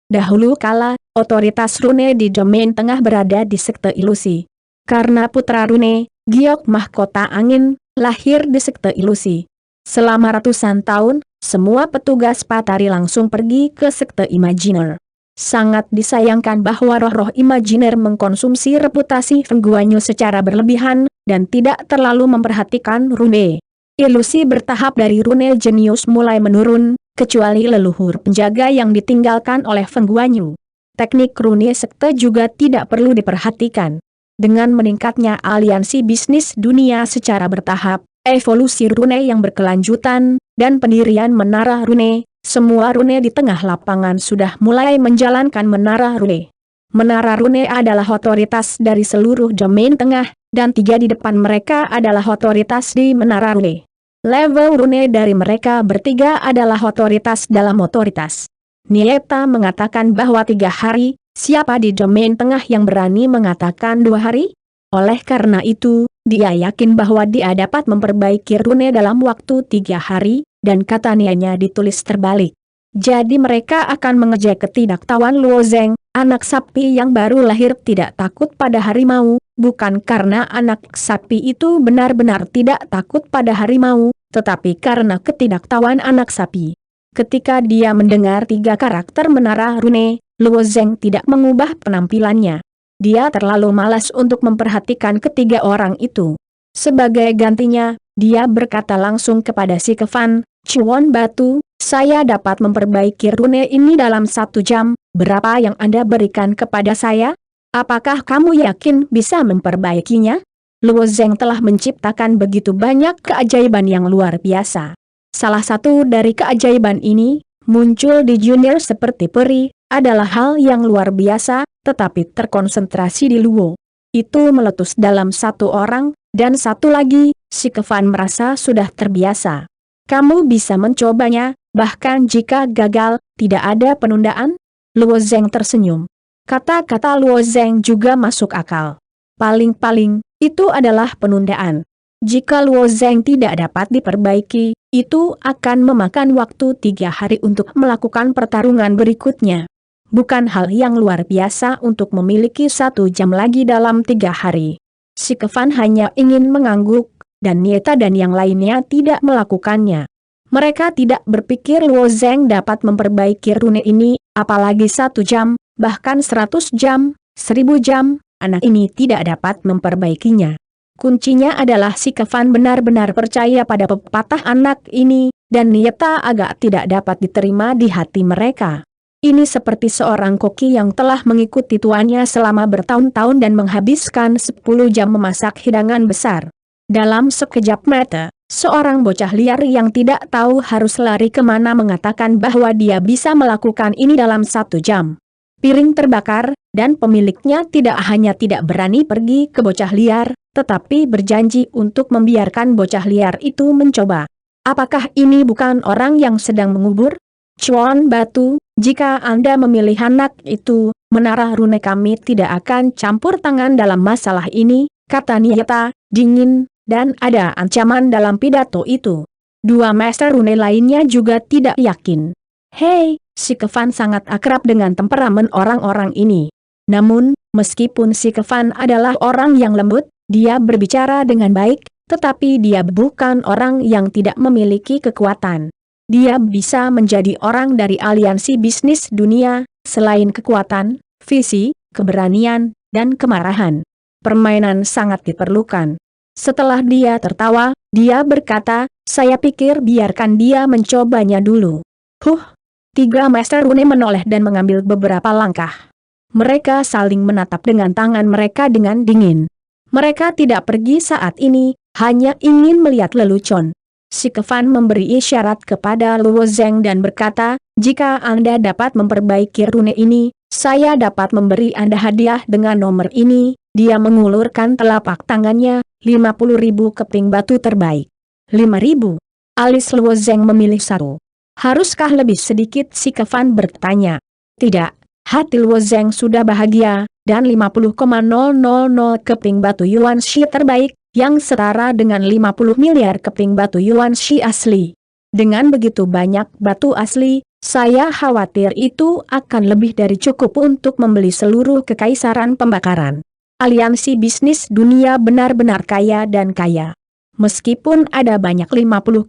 Dahulu kala, otoritas rune di domain tengah berada di sekte ilusi. Karena putra rune, Giok Mahkota Angin, lahir di sekte ilusi. Selama ratusan tahun, semua petugas Patari langsung pergi ke sekte imajiner. Sangat disayangkan bahwa roh-roh imajiner mengkonsumsi reputasi Fengguanyu secara berlebihan, dan tidak terlalu memperhatikan rune. Ilusi bertahap dari rune jenius mulai menurun, kecuali leluhur penjaga yang ditinggalkan oleh Fengguanyu. Teknik rune sekte juga tidak perlu diperhatikan. Dengan meningkatnya aliansi bisnis dunia secara bertahap, evolusi rune yang berkelanjutan, dan pendirian menara rune, semua rune di tengah lapangan sudah mulai menjalankan menara rune. Menara rune adalah otoritas dari seluruh domain tengah, dan 3 di depan mereka adalah otoritas di menara rune. Level rune dari mereka bertiga adalah otoritas dalam otoritas. Nieta mengatakan bahwa 3 hari, siapa di domain tengah yang berani mengatakan 2 hari? Oleh karena itu, dia yakin bahwa dia dapat memperbaiki rune dalam waktu 3 hari, dan kata nianya ditulis terbalik. Jadi mereka akan mengejek ketidaktahuan Luo Zeng, anak sapi yang baru lahir tidak takut pada harimau, bukan karena anak sapi itu benar-benar tidak takut pada harimau, tetapi karena ketidaktahuan anak sapi. Ketika dia mendengar 3 karakter menara rune, Luo Zeng tidak mengubah penampilannya. Dia terlalu malas untuk memperhatikan ketiga orang itu. Sebagai gantinya, dia berkata langsung kepada si Kevan, "Cuan Batu, saya dapat memperbaiki rune ini dalam 1 jam, berapa yang Anda berikan kepada saya? Apakah kamu yakin bisa memperbaikinya?" Luo Zeng telah menciptakan begitu banyak keajaiban yang luar biasa. Salah satu dari keajaiban ini, muncul di junior seperti peri, adalah hal yang luar biasa, tetapi terkonsentrasi di Luo. Itu meletus dalam 1 orang, dan 1 lagi, si Kevan merasa sudah terbiasa. "Kamu bisa mencobanya, bahkan jika gagal, tidak ada penundaan?" Luo Zeng tersenyum. Kata-kata Luo Zeng juga masuk akal. Paling-paling, itu adalah penundaan. Jika Luo Zeng tidak dapat diperbaiki, itu akan memakan waktu 3 hari untuk melakukan pertarungan berikutnya. Bukan hal yang luar biasa untuk memiliki 1 jam lagi dalam 3 hari. Si Kevan hanya ingin mengangguk, dan Nieta dan yang lainnya tidak melakukannya. Mereka tidak berpikir Luo Zeng dapat memperbaiki rune ini, apalagi 1 jam, bahkan 100 jam, 1000 jam, anak ini tidak dapat memperbaikinya. Kuncinya adalah si Kevan benar-benar percaya pada pepatah anak ini, dan Nieta agak tidak dapat diterima di hati mereka. Ini seperti seorang koki yang telah mengikuti tuannya selama bertahun-tahun dan menghabiskan 10 jam memasak hidangan besar. Dalam sekejap mata, seorang bocah liar yang tidak tahu harus lari kemana mengatakan bahwa dia bisa melakukan ini dalam 1 jam. Piring terbakar, dan pemiliknya tidak hanya tidak berani pergi ke bocah liar, tetapi berjanji untuk membiarkan bocah liar itu mencoba. Apakah ini bukan orang yang sedang mengubur? "Cuan Batu, jika Anda memilih anak itu, menara rune kami tidak akan campur tangan dalam masalah ini," kata Nieta, dingin, dan ada ancaman dalam pidato itu. 2 master rune lainnya juga tidak yakin. "Hei," si Kevan sangat akrab dengan temperamen orang-orang ini. Namun, meskipun si Kevan adalah orang yang lembut, dia berbicara dengan baik, tetapi dia bukan orang yang tidak memiliki kekuatan. Dia bisa menjadi orang dari aliansi bisnis dunia, selain kekuatan, visi, keberanian, dan kemarahan. Permainan sangat diperlukan. Setelah dia tertawa, dia berkata, "Saya pikir biarkan dia mencobanya dulu." 3 master rune menoleh dan mengambil beberapa langkah. Mereka saling menatap dengan tangan mereka dengan dingin. Mereka tidak pergi saat ini, hanya ingin melihat lelucon. Si Kevan memberi isyarat kepada Luo Zeng dan berkata, "Jika Anda dapat memperbaiki rune ini, saya dapat memberi Anda hadiah dengan nomor ini." Dia mengulurkan telapak tangannya, 50.000 keping batu terbaik. 5.000. Alis Luo Zeng memilih 1. "Haruskah lebih sedikit?" si Kevan bertanya. "Tidak." Hati Luo Zeng sudah bahagia, dan 50,000 keping batu Yuan Shi terbaik, yang setara dengan 50 miliar keping batu Yuan Shi asli. Dengan begitu banyak batu asli, Saya khawatir itu akan lebih dari cukup untuk membeli seluruh kekaisaran pembakaran. Aliansi bisnis dunia benar-benar kaya dan kaya. Meskipun ada banyak 50,000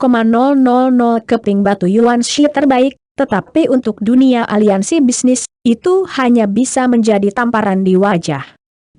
keping batu yuan shi terbaik, tetapi untuk dunia aliansi bisnis, itu hanya bisa menjadi tamparan di wajah.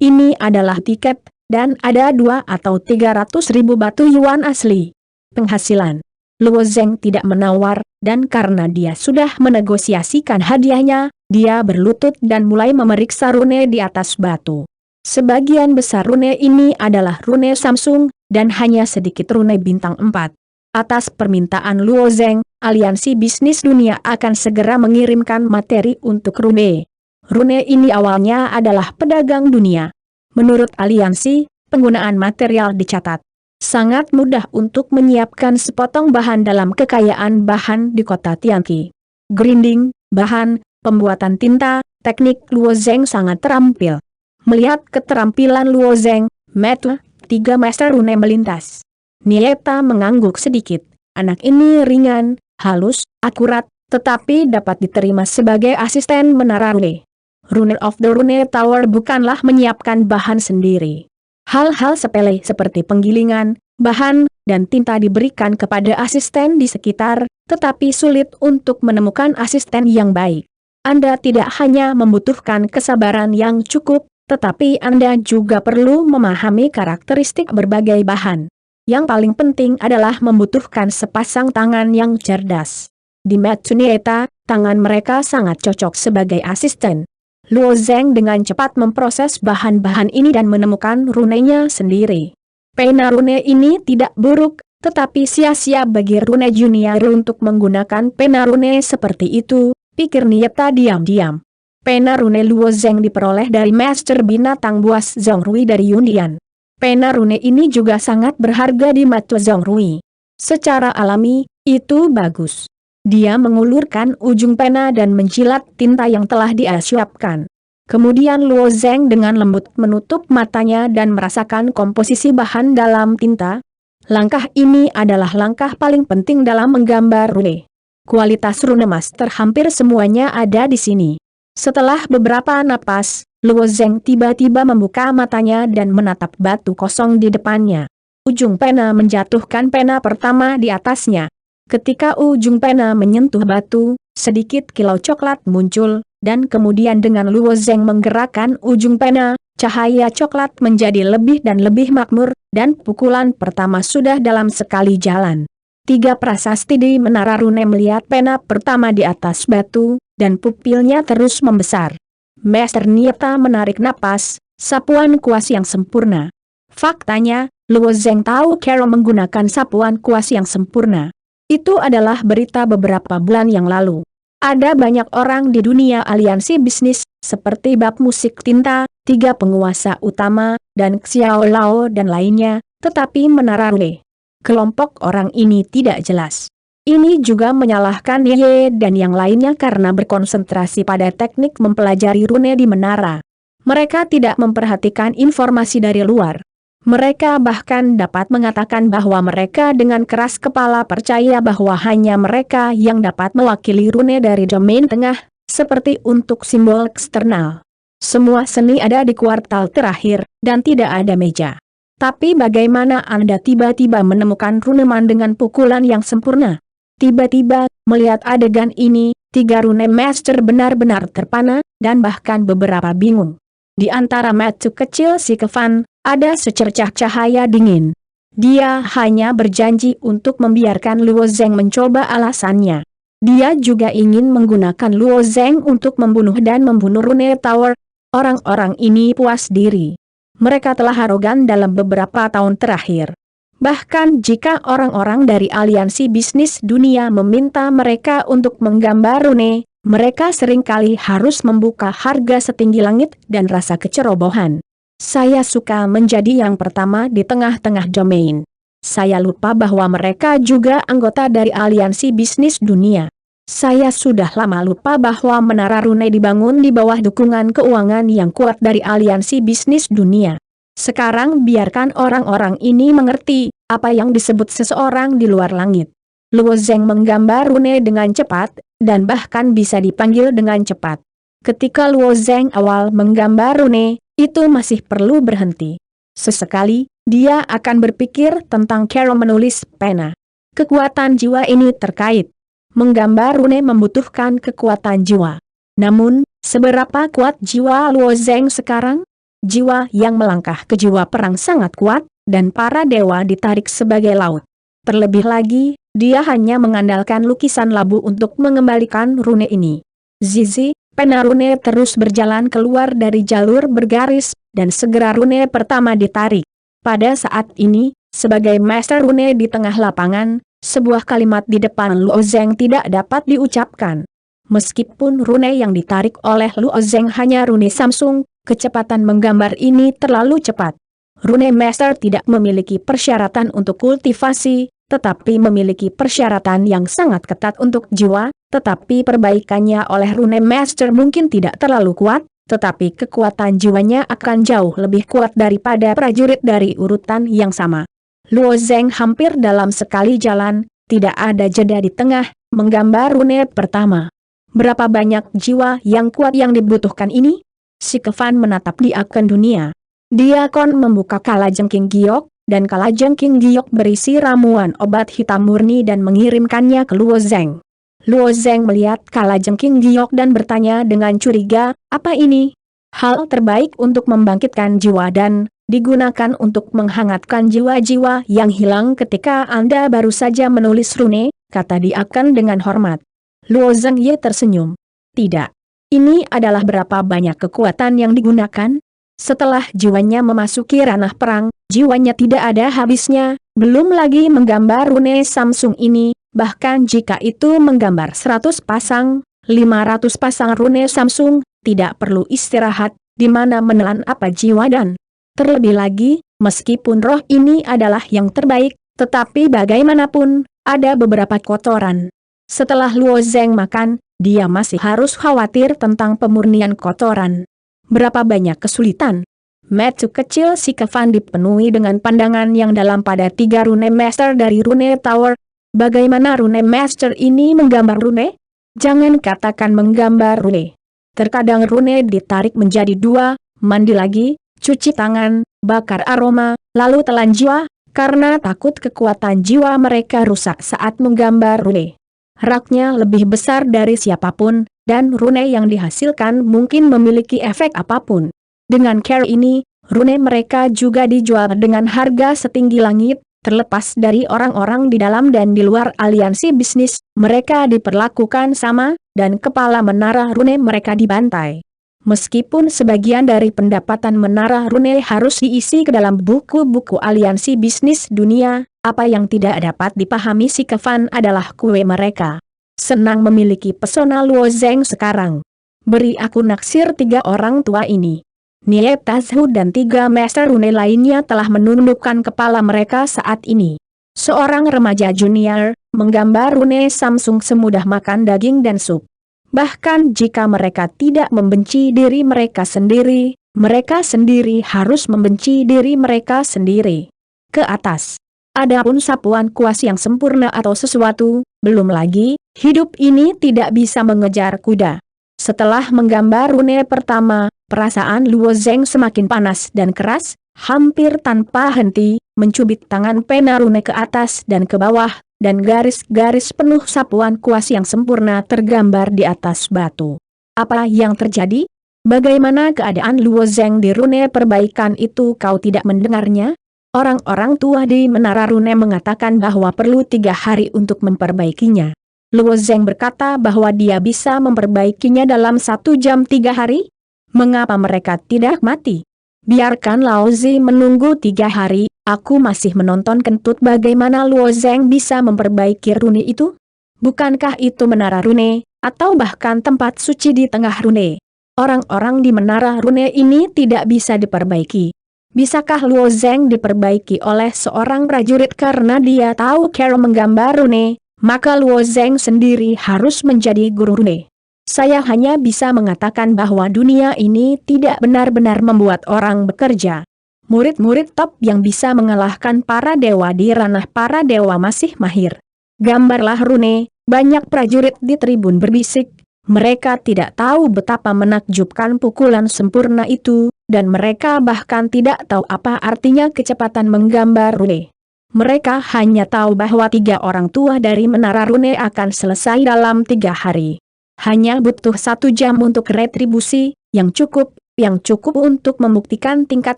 Ini adalah tiket, dan ada 2 atau 300 ribu batu yuan asli. Penghasilan. Luo Zeng tidak menawar, dan karena dia sudah menegosiasikan hadiahnya, dia berlutut dan mulai memeriksa rune di atas batu. Sebagian besar rune ini adalah rune Samsung, dan hanya sedikit rune bintang 4. Atas permintaan Luo Zeng, aliansi bisnis dunia akan segera mengirimkan materi untuk rune. Rune ini awalnya adalah pedagang dunia. Menurut aliansi, penggunaan material dicatat sangat mudah untuk menyiapkan sepotong bahan dalam kekayaan bahan di kota Tianqi. Grinding, bahan, pembuatan tinta, teknik Luo Zeng sangat terampil. Melihat keterampilan Luo Zeng, mata 3 master rune melintas. Nieta mengangguk sedikit. Anak ini ringan, halus, akurat, tetapi dapat diterima sebagai asisten menara rune. Runner of the Rune Tower bukanlah menyiapkan bahan sendiri. Hal-hal sepele seperti penggilingan, bahan, dan tinta diberikan kepada asisten di sekitar, tetapi sulit untuk menemukan asisten yang baik. Anda tidak hanya membutuhkan kesabaran yang cukup, tetapi Anda juga perlu memahami karakteristik berbagai bahan. Yang paling penting adalah membutuhkan sepasang tangan yang cerdas. Di Matsunieta, tangan mereka sangat cocok sebagai asisten. Luo Zeng dengan cepat memproses bahan-bahan ini dan menemukan runenya sendiri. Pena rune ini tidak buruk, tetapi sia-sia bagi rune junior untuk menggunakan pena rune seperti itu, pikir Nieta diam-diam. Pena rune Luo Zeng diperoleh dari Master Binatang Buas Zongrui dari Yundian. Pena rune ini juga sangat berharga di mata Zongrui. Secara alami, itu bagus. Dia mengulurkan ujung pena dan menjilat tinta yang telah dia siapkan. Kemudian Luo Zeng dengan lembut menutup matanya dan merasakan komposisi bahan dalam tinta. Langkah ini adalah langkah paling penting dalam menggambar rune. Kualitas rune master hampir semuanya ada di sini. Setelah beberapa napas, Luo Zeng tiba-tiba membuka matanya dan menatap batu kosong di depannya. Ujung pena menjatuhkan pena pertama di atasnya. Ketika ujung pena menyentuh batu, sedikit kilau coklat muncul, dan kemudian dengan Luo Zeng menggerakkan ujung pena, cahaya coklat menjadi lebih dan lebih makmur, dan pukulan pertama sudah dalam sekali jalan. 3 prasasti di menara rune melihat pena pertama di atas batu, dan pupilnya terus membesar. Master Nieta menarik napas, sapuan kuas yang sempurna. Faktanya, Luo Zeng tahu cara menggunakan sapuan kuas yang sempurna. Itu adalah berita beberapa bulan yang lalu. Ada banyak orang di dunia aliansi bisnis, seperti bab musik tinta, 3 penguasa utama, dan Xiao Lao dan lainnya, tetapi menara rune. Kelompok orang ini tidak jelas. Ini juga menyalahkan Ye dan yang lainnya karena berkonsentrasi pada teknik mempelajari rune di menara. Mereka tidak memperhatikan informasi dari luar. Mereka bahkan dapat mengatakan bahwa mereka dengan keras kepala percaya bahwa hanya mereka yang dapat mewakili rune dari domain tengah, seperti untuk simbol eksternal. Semua seni ada di kuartal terakhir, dan tidak ada meja. Tapi bagaimana Anda tiba-tiba menemukan runeman dengan pukulan yang sempurna? Tiba-tiba, melihat adegan ini, 3 rune master benar-benar terpana, dan bahkan beberapa bingung. Di antara mata kecil si Kevan, ada secercah cahaya dingin. Dia hanya berjanji untuk membiarkan Luo Zeng mencoba alasannya. Dia juga ingin menggunakan Luo Zeng untuk membunuh dan membunuh Rune Tower. Orang-orang ini puas diri. Mereka telah arogan dalam beberapa tahun terakhir. Bahkan jika orang-orang dari aliansi bisnis dunia meminta mereka untuk menggambar rune, mereka seringkali harus membuka harga setinggi langit dan rasa kecerobohan. Saya suka menjadi yang pertama di tengah-tengah domain. Saya lupa bahwa mereka juga anggota dari aliansi bisnis dunia. Saya sudah lama lupa bahwa menara rune dibangun di bawah dukungan keuangan yang kuat dari aliansi bisnis dunia. Sekarang biarkan orang-orang ini mengerti apa yang disebut seseorang di luar langit. Luo Zeng menggambar rune dengan cepat, dan bahkan bisa dipanggil dengan cepat. Ketika Luo Zeng awal menggambar rune, itu masih perlu berhenti. Sesekali, dia akan berpikir tentang cara menulis pena. Kekuatan jiwa ini terkait. Menggambar rune membutuhkan kekuatan jiwa. Namun, seberapa kuat jiwa Luo Zeng sekarang? Jiwa yang melangkah ke jiwa perang sangat kuat, dan para dewa ditarik sebagai laut. Terlebih lagi, dia hanya mengandalkan lukisan labu untuk mengembalikan rune ini. Zizi, pena rune terus berjalan keluar dari jalur bergaris, dan segera rune pertama ditarik. Pada saat ini, sebagai master rune di tengah lapangan, sebuah kalimat di depan Luo Zeng tidak dapat diucapkan. Meskipun rune yang ditarik oleh Luo Zeng hanya rune Samsung, kecepatan menggambar ini terlalu cepat. Rune Master tidak memiliki persyaratan untuk kultivasi, tetapi memiliki persyaratan yang sangat ketat untuk jiwa, tetapi perbaikannya oleh Rune Master mungkin tidak terlalu kuat, tetapi kekuatan jiwanya akan jauh lebih kuat daripada prajurit dari urutan yang sama. Luo Zeng hampir dalam sekali jalan, tidak ada jeda di tengah, menggambar rune pertama. Berapa banyak jiwa yang kuat yang dibutuhkan ini? Si Kevan menatap di akan dunia. Diakon membuka kalajengking giok, dan kalajengking giok berisi ramuan obat hitam murni dan mengirimkannya ke Luo Zeng. Luo Zeng melihat kalajengking giok dan bertanya dengan curiga, apa ini? Hal terbaik untuk membangkitkan jiwa dan digunakan untuk menghangatkan jiwa-jiwa yang hilang ketika Anda baru saja menulis rune, kata Diakon dengan hormat. Luo Zeng Ye tersenyum. Tidak. Ini adalah berapa banyak kekuatan yang digunakan? Setelah jiwanya memasuki ranah perang, jiwanya tidak ada habisnya, belum lagi menggambar rune Samsung ini, bahkan jika itu menggambar 100 pasang, 500 pasang rune Samsung, tidak perlu istirahat, di mana menelan apa jiwa dan terlebih lagi, meskipun roh ini adalah yang terbaik, tetapi bagaimanapun, ada beberapa kotoran. Setelah Luo Zeng makan, dia masih harus khawatir tentang pemurnian kotoran. Berapa banyak kesulitan. Mata kecil si Kevan dipenuhi dengan pandangan yang dalam pada 3 rune master dari rune tower. Bagaimana rune master ini menggambar rune? Jangan katakan menggambar rune. Terkadang rune ditarik menjadi 2, mandi lagi, cuci tangan, bakar aroma, lalu telan jiwa, karena takut kekuatan jiwa mereka rusak saat menggambar rune. Raknya lebih besar dari siapapun, dan rune yang dihasilkan mungkin memiliki efek apapun. Dengan cara ini, rune mereka juga dijual dengan harga setinggi langit, terlepas dari orang-orang di dalam dan di luar aliansi bisnis, mereka diperlakukan sama, dan kepala menara rune mereka dibantai. Meskipun sebagian dari pendapatan menara rune harus diisi ke dalam buku-buku aliansi bisnis dunia, apa yang tidak dapat dipahami si Kevan adalah kue mereka. Senang memiliki pesona Luo Zeng sekarang. Beri aku naksir 3 orang tua ini. Nie Tazhu dan 3 master rune lainnya telah menundukkan kepala mereka saat ini. Seorang remaja junior, menggambar rune Samsung semudah makan daging dan sup. Bahkan jika mereka tidak membenci diri mereka sendiri harus membenci diri mereka sendiri. Ke atas. Adapun sapuan kuas yang sempurna atau sesuatu, belum lagi, hidup ini tidak bisa mengejar kuda. Setelah menggambar rune pertama, perasaan Luo Zeng semakin panas dan keras, hampir tanpa henti, mencubit tangan pena rune ke atas dan ke bawah, dan garis-garis penuh sapuan kuas yang sempurna tergambar di atas batu. Apa yang terjadi? Bagaimana keadaan Luo Zeng di rune perbaikan itu kau tidak mendengarnya? Orang-orang tua di menara rune mengatakan bahwa perlu 3 hari untuk memperbaikinya. Luo Zeng berkata bahwa dia bisa memperbaikinya dalam 1 jam 3 hari? Mengapa mereka tidak mati? Biarkan Lao Zi menunggu 3 hari, aku masih menonton kentut bagaimana Luo Zeng bisa memperbaiki rune itu. Bukankah itu menara rune, atau bahkan tempat suci di tengah rune? Orang-orang di menara rune ini tidak bisa diperbaiki. Bisakah Luo Zeng diperbaiki oleh seorang prajurit karena dia tahu cara menggambar rune, maka Luo Zeng sendiri harus menjadi guru rune. Saya hanya bisa mengatakan bahwa dunia ini tidak benar-benar membuat orang bekerja. Murid-murid top yang bisa mengalahkan para dewa di ranah para dewa masih mahir. Gambarlah rune, banyak prajurit di tribun berbisik. Mereka tidak tahu betapa menakjubkan pukulan sempurna itu, dan mereka bahkan tidak tahu apa artinya kecepatan menggambar rune. Mereka hanya tahu bahwa 3 orang tua dari menara rune akan selesai dalam 3 hari. Hanya butuh 1 jam untuk retribusi, yang cukup untuk membuktikan tingkat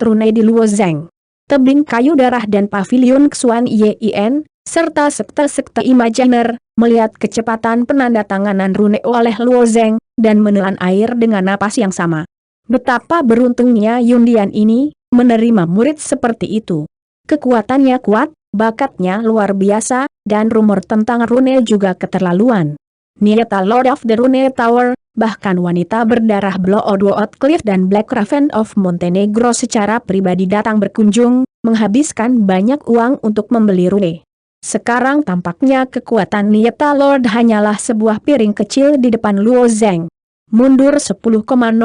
rune di Luozeng. Tebing kayu darah dan pavilion Xuan Yin, serta sekte-sekte imajiner, melihat kecepatan penandatanganan rune oleh Luozeng, dan menelan air dengan napas yang sama. Betapa beruntungnya Yundian ini, menerima murid seperti itu. Kekuatannya kuat, bakatnya luar biasa, dan rumor tentang rune juga keterlaluan. Nieta Lord of the Rune Tower, bahkan wanita berdarah Bloodwood Cliff dan Black Raven of Montenegro secara pribadi datang berkunjung, menghabiskan banyak uang untuk membeli rune. Sekarang tampaknya kekuatan Nieta Lord hanyalah sebuah piring kecil di depan Luozeng. Mundur 10,0005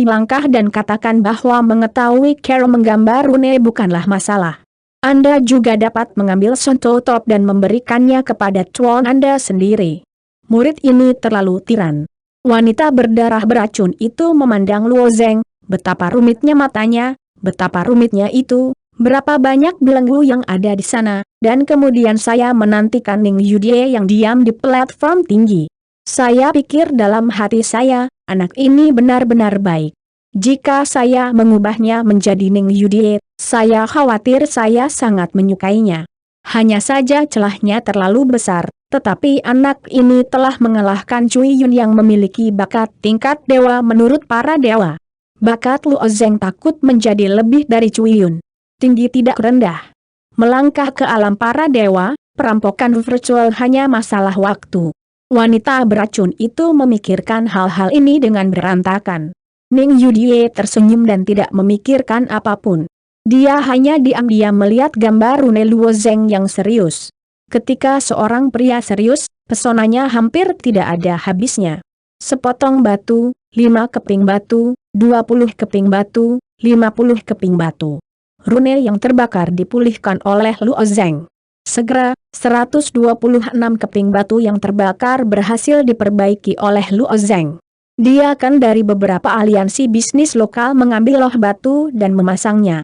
langkah dan katakan bahwa mengetahui cara menggambar rune bukanlah masalah. Anda juga dapat mengambil Sonto Top dan memberikannya kepada tuan Anda sendiri. Murid ini terlalu tiran. Wanita berdarah beracun itu memandang Luozeng, betapa rumitnya matanya, betapa rumitnya itu, berapa banyak belenggu yang ada di sana, dan kemudian saya menantikan Ning Yudie yang diam di platform tinggi. Saya pikir dalam hati saya, anak ini benar-benar baik. Jika saya mengubahnya menjadi Ning Yudie, saya khawatir saya sangat menyukainya. Hanya saja celahnya terlalu besar, tetapi anak ini telah mengalahkan Cui Yun yang memiliki bakat tingkat dewa menurut para dewa. Bakat Luozeng takut menjadi lebih dari Cui Yun. Tinggi tidak rendah. Melangkah ke alam para dewa, perampokan virtual hanya masalah waktu. Wanita beracun itu memikirkan hal-hal ini dengan berantakan. Ning Yudie tersenyum dan tidak memikirkan apapun. Dia hanya diam-diam melihat gambar rune Luozeng yang serius. Ketika seorang pria serius, pesonanya hampir tidak ada habisnya. Sepotong batu, 5 keping batu, 20 keping batu, 50 keping batu. Rune yang terbakar dipulihkan oleh Luozeng. Segera, 126 keping batu yang terbakar berhasil diperbaiki oleh Luozeng. Dia kan dari beberapa aliansi bisnis lokal mengambil loh batu dan memasangnya.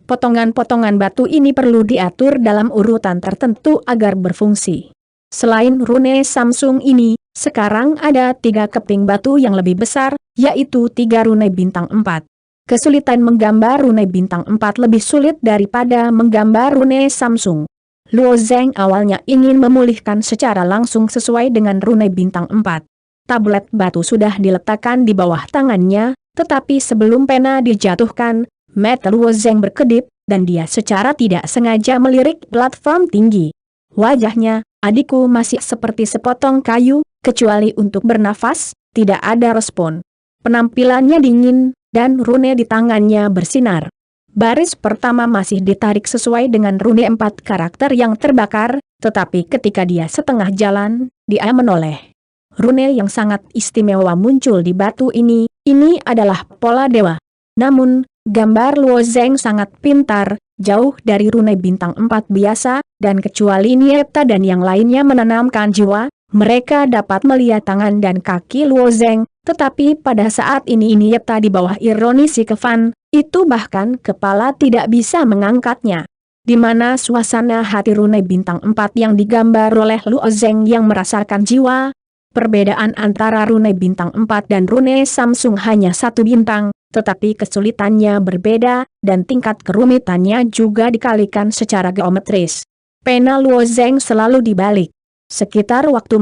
Potongan-potongan batu ini perlu diatur dalam urutan tertentu agar berfungsi. Selain rune Samsung ini, sekarang ada 3 keping batu yang lebih besar, yaitu 3 rune bintang 4. Kesulitan menggambar rune bintang 4 lebih sulit daripada menggambar rune Samsung. Luozeng awalnya ingin memulihkan secara langsung sesuai dengan rune bintang 4. Tablet batu sudah diletakkan di bawah tangannya, tetapi sebelum pena dijatuhkan, mata Luozeng berkedip, dan dia secara tidak sengaja melirik platform tinggi. Wajahnya, adikku masih seperti sepotong kayu, kecuali untuk bernafas, tidak ada respon. Penampilannya dingin, dan rune di tangannya bersinar. Baris pertama masih ditarik sesuai dengan rune 4 karakter yang terbakar, tetapi ketika dia setengah jalan, dia menoleh. Rune yang sangat istimewa muncul di batu ini adalah pola dewa. Namun, gambar Luozeng sangat pintar, jauh dari rune bintang 4 biasa, dan kecuali Nieta dan yang lainnya menanamkan jiwa, mereka dapat melihat tangan dan kaki Luozeng, tetapi pada saat ini Nieta di bawah ironis si Kevan, itu bahkan kepala tidak bisa mengangkatnya. Di mana suasana hati rune bintang 4 yang digambar oleh Luozeng yang merasakan jiwa. Perbedaan antara rune bintang 4 dan rune Samsung hanya 1 bintang, tetapi kesulitannya berbeda, dan tingkat kerumitannya juga dikalikan secara geometris. Pena Luozeng selalu dibalik. Sekitar waktu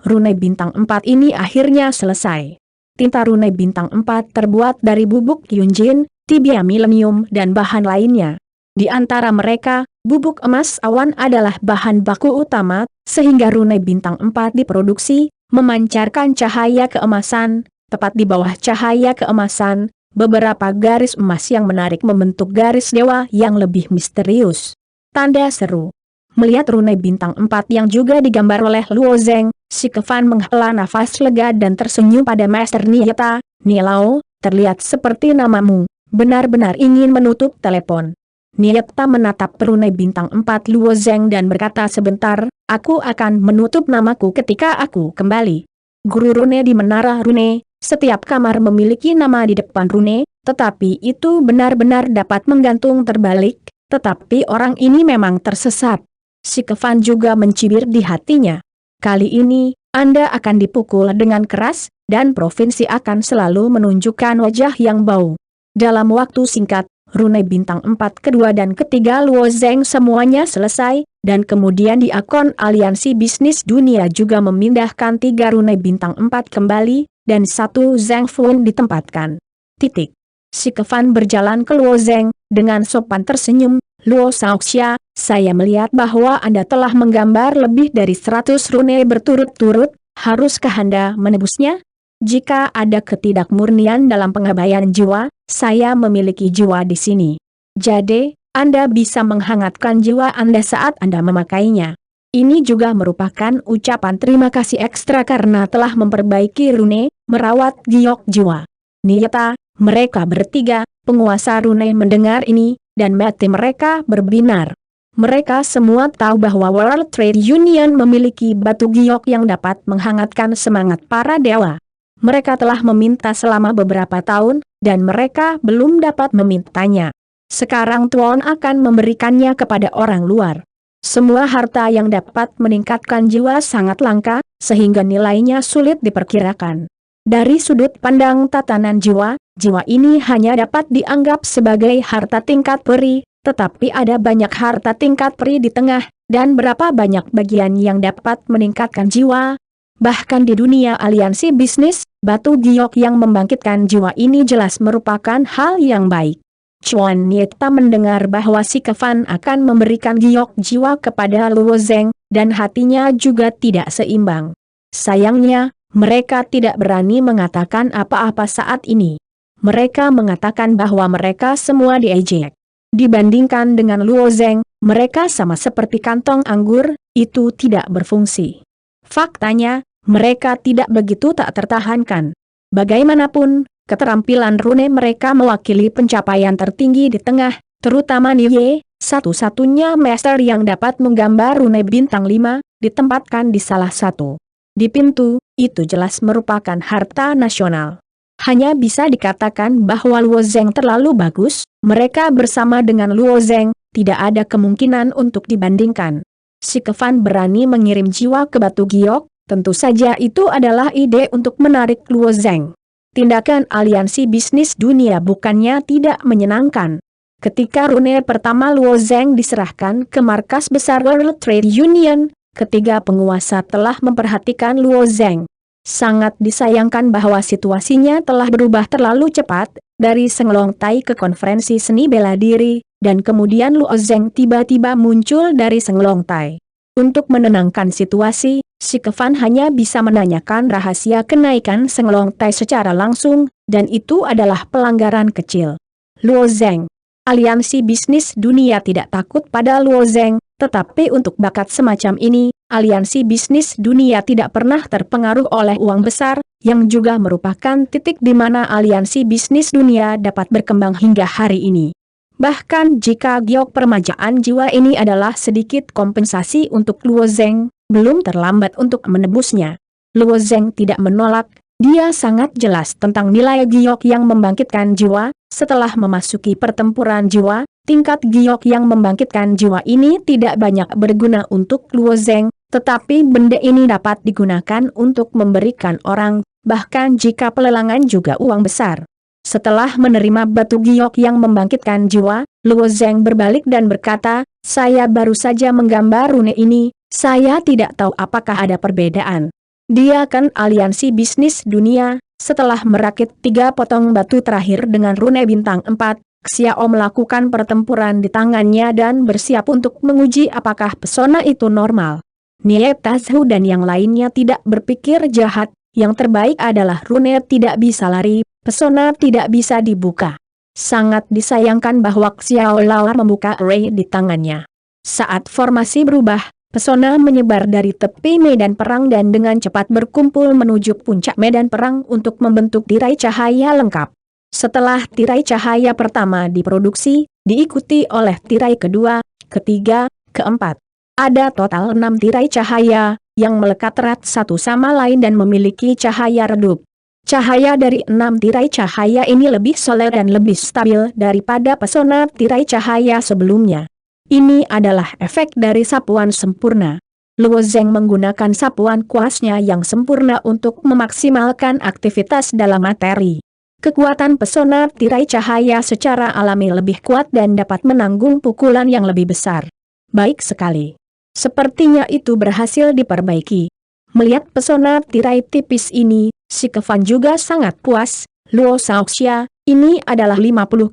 rune bintang 4 ini akhirnya selesai. Tinta rune bintang 4 terbuat dari bubuk Yunjin, tibia milenium dan bahan lainnya. Di antara mereka, bubuk emas awan adalah bahan baku utama, sehingga rune bintang 4 diproduksi, memancarkan cahaya keemasan, tepat di bawah cahaya keemasan, beberapa garis emas yang menarik membentuk garis dewa yang lebih misterius. Tanda seru. Melihat rune bintang 4 yang juga digambar oleh Luozeng, si Kevan menghela nafas lega dan tersenyum pada Master Nieta. Nilao, terlihat seperti namamu, benar-benar ingin menutup telepon. Nieta menatap rune bintang 4 Luo Zeng dan berkata sebentar, aku akan menutup namaku ketika aku kembali. Guru rune di menara rune, setiap kamar memiliki nama di depan rune, tetapi itu benar-benar dapat menggantung terbalik, tetapi orang ini memang tersesat. Si Kevan juga mencibir di hatinya. Kali ini, Anda akan dipukul dengan keras, dan provinsi akan selalu menunjukkan wajah yang bau. Dalam waktu singkat, rune bintang 4 kedua dan ketiga Luo Zeng semuanya selesai, dan kemudian di akun aliansi bisnis dunia juga memindahkan 3 rune bintang 4 kembali, dan 1 Zeng Fun ditempatkan. Titik. Si Kevan berjalan ke Luo Zeng, dengan sopan tersenyum, Luo Shaoxia, saya melihat bahwa Anda telah menggambar lebih dari 100 rune berturut-turut, haruskah Anda menebusnya? Jika ada ketidakmurnian dalam pengabaian jiwa, saya memiliki jiwa di sini. Jadi, Anda bisa menghangatkan jiwa Anda saat Anda memakainya. Ini juga merupakan ucapan terima kasih ekstra karena telah memperbaiki rune, merawat giok jiwa. Nieta, mereka bertiga, penguasa rune mendengar ini, dan mata mereka berbinar. Mereka semua tahu bahwa World Trade Union memiliki batu giok yang dapat menghangatkan semangat para dewa. Mereka telah meminta selama beberapa tahun, dan mereka belum dapat memintanya. Sekarang Tuan akan memberikannya kepada orang luar. Semua harta yang dapat meningkatkan jiwa sangat langka, sehingga nilainya sulit diperkirakan. Dari sudut pandang tatanan jiwa, jiwa ini hanya dapat dianggap sebagai harta tingkat peri, tetapi ada banyak harta tingkat peri di tengah, dan berapa banyak bagian yang dapat meningkatkan jiwa. Bahkan di dunia aliansi bisnis, batu giok yang membangkitkan jiwa ini jelas merupakan hal yang baik. Chuan Nieta mendengar bahwa si Kevan akan memberikan giok jiwa kepada Luo Zeng, dan hatinya juga tidak seimbang. Sayangnya, mereka tidak berani mengatakan apa-apa saat ini. Mereka mengatakan bahwa mereka semua diejek. Dibandingkan dengan Luo Zeng, mereka sama seperti kantong anggur, itu tidak berfungsi. Faktanya, mereka tidak begitu tak tertahankan. Bagaimanapun, keterampilan rune mereka mewakili pencapaian tertinggi di tengah, terutama Niye, satu-satunya master yang dapat menggambar rune bintang 5, ditempatkan di salah satu. Di pintu, itu jelas merupakan harta nasional. Hanya bisa dikatakan bahwa Luo Zeng terlalu bagus, mereka bersama dengan Luo Zeng, tidak ada kemungkinan untuk dibandingkan. Si Kevan berani mengirim jiwa ke batu giok, tentu saja itu adalah ide untuk menarik Luo Zeng. Tindakan aliansi bisnis dunia bukannya tidak menyenangkan. Ketika rune pertama Luo Zeng diserahkan ke markas besar World Trade Union, ketiga penguasa telah memperhatikan Luo Zeng. Sangat disayangkan bahwa situasinya telah berubah terlalu cepat, dari Senglong Tai ke konferensi seni bela diri, dan kemudian Luo Zeng tiba-tiba muncul dari Senglong Tai. Untuk menenangkan situasi, si Kevan hanya bisa menanyakan rahasia kenaikan Senglong Tai secara langsung, dan itu adalah pelanggaran kecil. Luo Zeng. Aliansi bisnis dunia tidak takut pada Luo Zeng, tetapi untuk bakat semacam ini, aliansi bisnis dunia tidak pernah terpengaruh oleh uang besar, yang juga merupakan titik di mana aliansi bisnis dunia dapat berkembang hingga hari ini. Bahkan jika giok permajaan jiwa ini adalah sedikit kompensasi untuk Luo Zeng, belum terlambat untuk menebusnya. Luo Zeng tidak menolak, dia sangat jelas tentang nilai giok yang membangkitkan jiwa. Setelah memasuki pertempuran jiwa, tingkat giok yang membangkitkan jiwa ini tidak banyak berguna untuk Luo Zeng, tetapi benda ini dapat digunakan untuk memberikan orang, bahkan jika pelelangan juga uang besar. Setelah menerima batu giok yang membangkitkan jiwa, Luo Zeng berbalik dan berkata, saya baru saja menggambar rune ini, saya tidak tahu apakah ada perbedaan. Dia kan aliansi bisnis dunia, setelah merakit 3 potong batu terakhir dengan rune bintang 4, Xiao melakukan pertempuran di tangannya dan bersiap untuk menguji apakah pesona itu normal. Nieta Zhu dan yang lainnya tidak berpikir jahat, yang terbaik adalah rune tidak bisa lari, pesona tidak bisa dibuka. Sangat disayangkan bahwa Xiao Lao membuka ray di tangannya. Saat formasi berubah, pesona menyebar dari tepi medan perang dan dengan cepat berkumpul menuju puncak medan perang untuk membentuk tirai cahaya lengkap. Setelah tirai cahaya pertama diproduksi, diikuti oleh tirai kedua, ketiga, keempat. Ada total 6 tirai cahaya, yang melekat erat satu sama lain dan memiliki cahaya redup. Cahaya dari 6 tirai cahaya ini lebih solid dan lebih stabil daripada pesona tirai cahaya sebelumnya. Ini adalah efek dari sapuan sempurna. Luo Zeng menggunakan sapuan kuasnya yang sempurna untuk memaksimalkan aktivitas dalam materi. Kekuatan pesona tirai cahaya secara alami lebih kuat dan dapat menanggung pukulan yang lebih besar. Baik sekali. Sepertinya itu berhasil diperbaiki. Melihat pesona tirai tipis ini, si Kevan juga sangat puas. Luo Shaoxia, ini adalah 50,000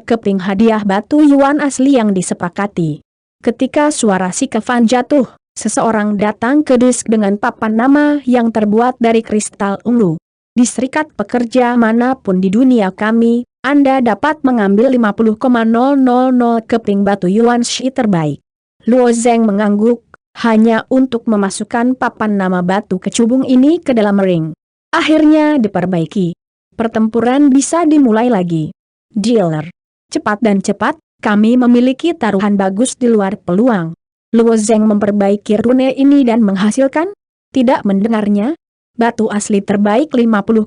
keping hadiah batu yuan asli yang disepakati. Ketika suara si Kevan jatuh, seseorang datang ke disk dengan papan nama yang terbuat dari kristal ungu. Di serikat pekerja manapun di dunia kami, Anda dapat mengambil 50,000 keping batu yuan shi terbaik. Luo Zeng mengangguk, hanya untuk memasukkan papan nama batu kecubung ini ke dalam ring. Akhirnya diperbaiki. Pertempuran bisa dimulai lagi. Dealer. Cepat dan cepat. Kami memiliki taruhan bagus di luar peluang. Luo Zeng memperbaiki rune ini dan menghasilkan? Tidak mendengarnya? Batu asli terbaik 50,000